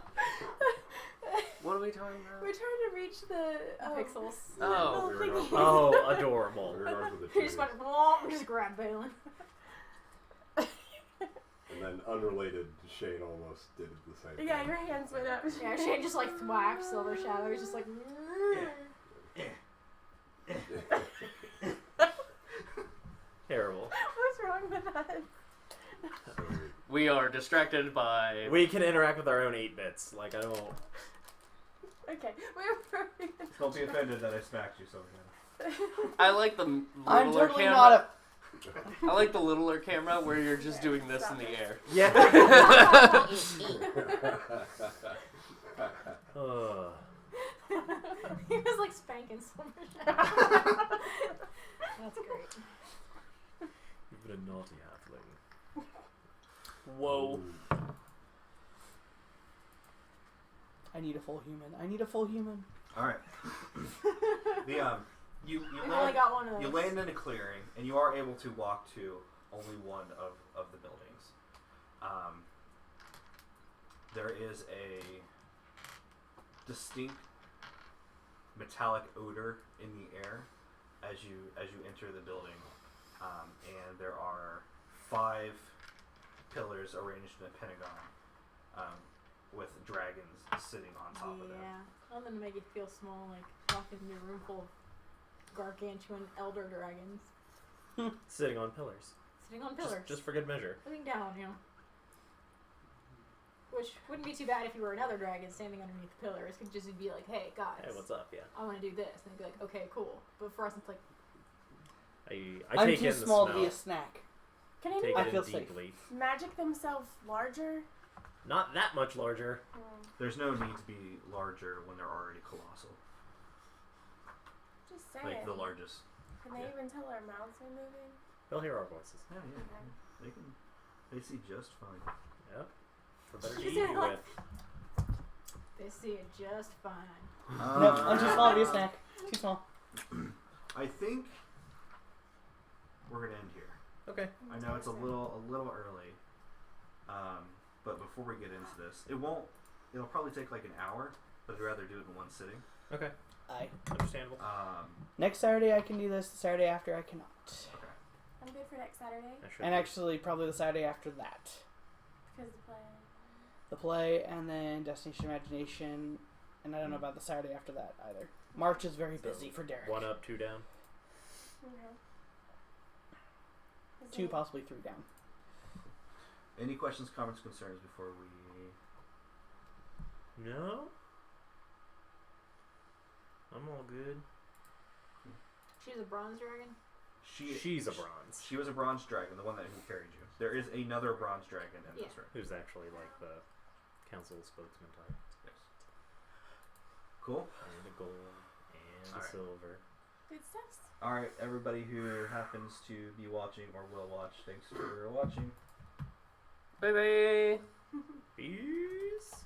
[SPEAKER 1] What are we talking about?
[SPEAKER 3] We're trying to reach the
[SPEAKER 6] Pixels.
[SPEAKER 1] Oh.
[SPEAKER 7] We were going for
[SPEAKER 4] Oh, adorable.
[SPEAKER 7] we were going for the
[SPEAKER 6] He just
[SPEAKER 7] trees.
[SPEAKER 6] went, womp, just grabbed Balin.
[SPEAKER 7] And then unrelated, Shane almost did the same
[SPEAKER 3] Yeah,
[SPEAKER 7] thing.
[SPEAKER 3] your hands went up.
[SPEAKER 6] Yeah, Shane just like thwacked Silver Shadow. He's just like,
[SPEAKER 4] Terrible.
[SPEAKER 3] What's wrong with us?
[SPEAKER 1] We are distracted by.
[SPEAKER 4] We can interact with our own 8-bits. Like, I don't.
[SPEAKER 3] Okay,
[SPEAKER 5] Don't be offended that I smacked you so much.
[SPEAKER 1] I like the
[SPEAKER 2] I'm
[SPEAKER 1] littler
[SPEAKER 2] totally
[SPEAKER 1] camera.
[SPEAKER 2] not a.
[SPEAKER 1] I like the littler camera where you're just doing this in the air.
[SPEAKER 4] Yeah.
[SPEAKER 6] he was like spanking Silver Shadow. That's great.
[SPEAKER 4] You've been a naughty halfling.
[SPEAKER 1] Whoa.
[SPEAKER 2] I need a full human. I need a full human.
[SPEAKER 5] All right. You
[SPEAKER 6] We've only got one of those.
[SPEAKER 5] You land in a clearing, and you are able to walk to only one of the buildings. There is a distinct metallic odor in the air as you enter the building, and there are 5 pillars arranged in a pentagon, with dragons sitting on top of them.
[SPEAKER 6] Yeah, something to make you feel small, like walking into a room full of gargantuan elder dragons
[SPEAKER 4] Sitting on pillars.
[SPEAKER 6] sitting on pillars,
[SPEAKER 4] Just for good measure.
[SPEAKER 6] looking down, you know. Which wouldn't be too bad if you were another dragon standing underneath the pillars. It could just be like, "Hey guys,
[SPEAKER 4] Hey, what's up? Yeah.
[SPEAKER 6] I want to do this," and they'd be like, "Okay, cool." But for us, it's like,
[SPEAKER 4] I
[SPEAKER 2] I'm
[SPEAKER 4] take
[SPEAKER 2] too
[SPEAKER 4] in
[SPEAKER 2] small
[SPEAKER 4] the
[SPEAKER 2] to
[SPEAKER 4] smell.
[SPEAKER 2] be a snack.
[SPEAKER 3] Can
[SPEAKER 4] Take
[SPEAKER 3] anyone
[SPEAKER 2] I
[SPEAKER 4] it
[SPEAKER 2] feel
[SPEAKER 4] in
[SPEAKER 2] safe.
[SPEAKER 4] deeply.
[SPEAKER 3] magic themselves larger?
[SPEAKER 4] Not that much larger.
[SPEAKER 5] There's no need to be larger when they're already colossal.
[SPEAKER 3] Just saying.
[SPEAKER 5] Like the largest.
[SPEAKER 3] Can they even tell our mouths are moving?
[SPEAKER 4] They'll hear our voices.
[SPEAKER 5] Yeah,
[SPEAKER 3] Okay.
[SPEAKER 5] They can. They see just fine.
[SPEAKER 4] Yep. For better to
[SPEAKER 6] She
[SPEAKER 4] eat
[SPEAKER 6] said,
[SPEAKER 4] you
[SPEAKER 6] like-
[SPEAKER 4] with.
[SPEAKER 6] they see it just fine.
[SPEAKER 2] No, I'm too small to be a snack. Too small.
[SPEAKER 5] I think we're gonna end here.
[SPEAKER 4] Okay.
[SPEAKER 5] I know it's a little early, but before we get into this, it'll probably take like an hour, but I'd rather do it in one sitting.
[SPEAKER 4] Okay.
[SPEAKER 2] Aye.
[SPEAKER 4] Understandable.
[SPEAKER 2] Next Saturday I can do this. The Saturday after I cannot.
[SPEAKER 5] Okay.
[SPEAKER 3] I'm good for next Saturday
[SPEAKER 2] And actually, probably the Saturday after that.
[SPEAKER 3] because the play.
[SPEAKER 2] The play, and then Destination Imagination, and I don't know about the Saturday after that either. March is very busy for Derek.
[SPEAKER 4] 1 up, 2 down.
[SPEAKER 3] Okay. Is
[SPEAKER 2] 2,
[SPEAKER 3] it-
[SPEAKER 2] possibly 3 down.
[SPEAKER 5] Any questions, comments, concerns before we?
[SPEAKER 4] No. I'm all good.
[SPEAKER 6] She's a bronze dragon.
[SPEAKER 4] She's a bronze.
[SPEAKER 5] She was a bronze dragon, the one who carried you. There is another bronze dragon in
[SPEAKER 6] Yeah.
[SPEAKER 5] this room.
[SPEAKER 4] Who's actually like the council spokesman type.
[SPEAKER 5] Yes. Cool.
[SPEAKER 4] And a gold and a
[SPEAKER 5] Alright.
[SPEAKER 4] silver.
[SPEAKER 3] Good stuff.
[SPEAKER 5] All right, everybody who happens to be watching or will watch, thanks for watching.
[SPEAKER 1] Bye bye.
[SPEAKER 4] Peace.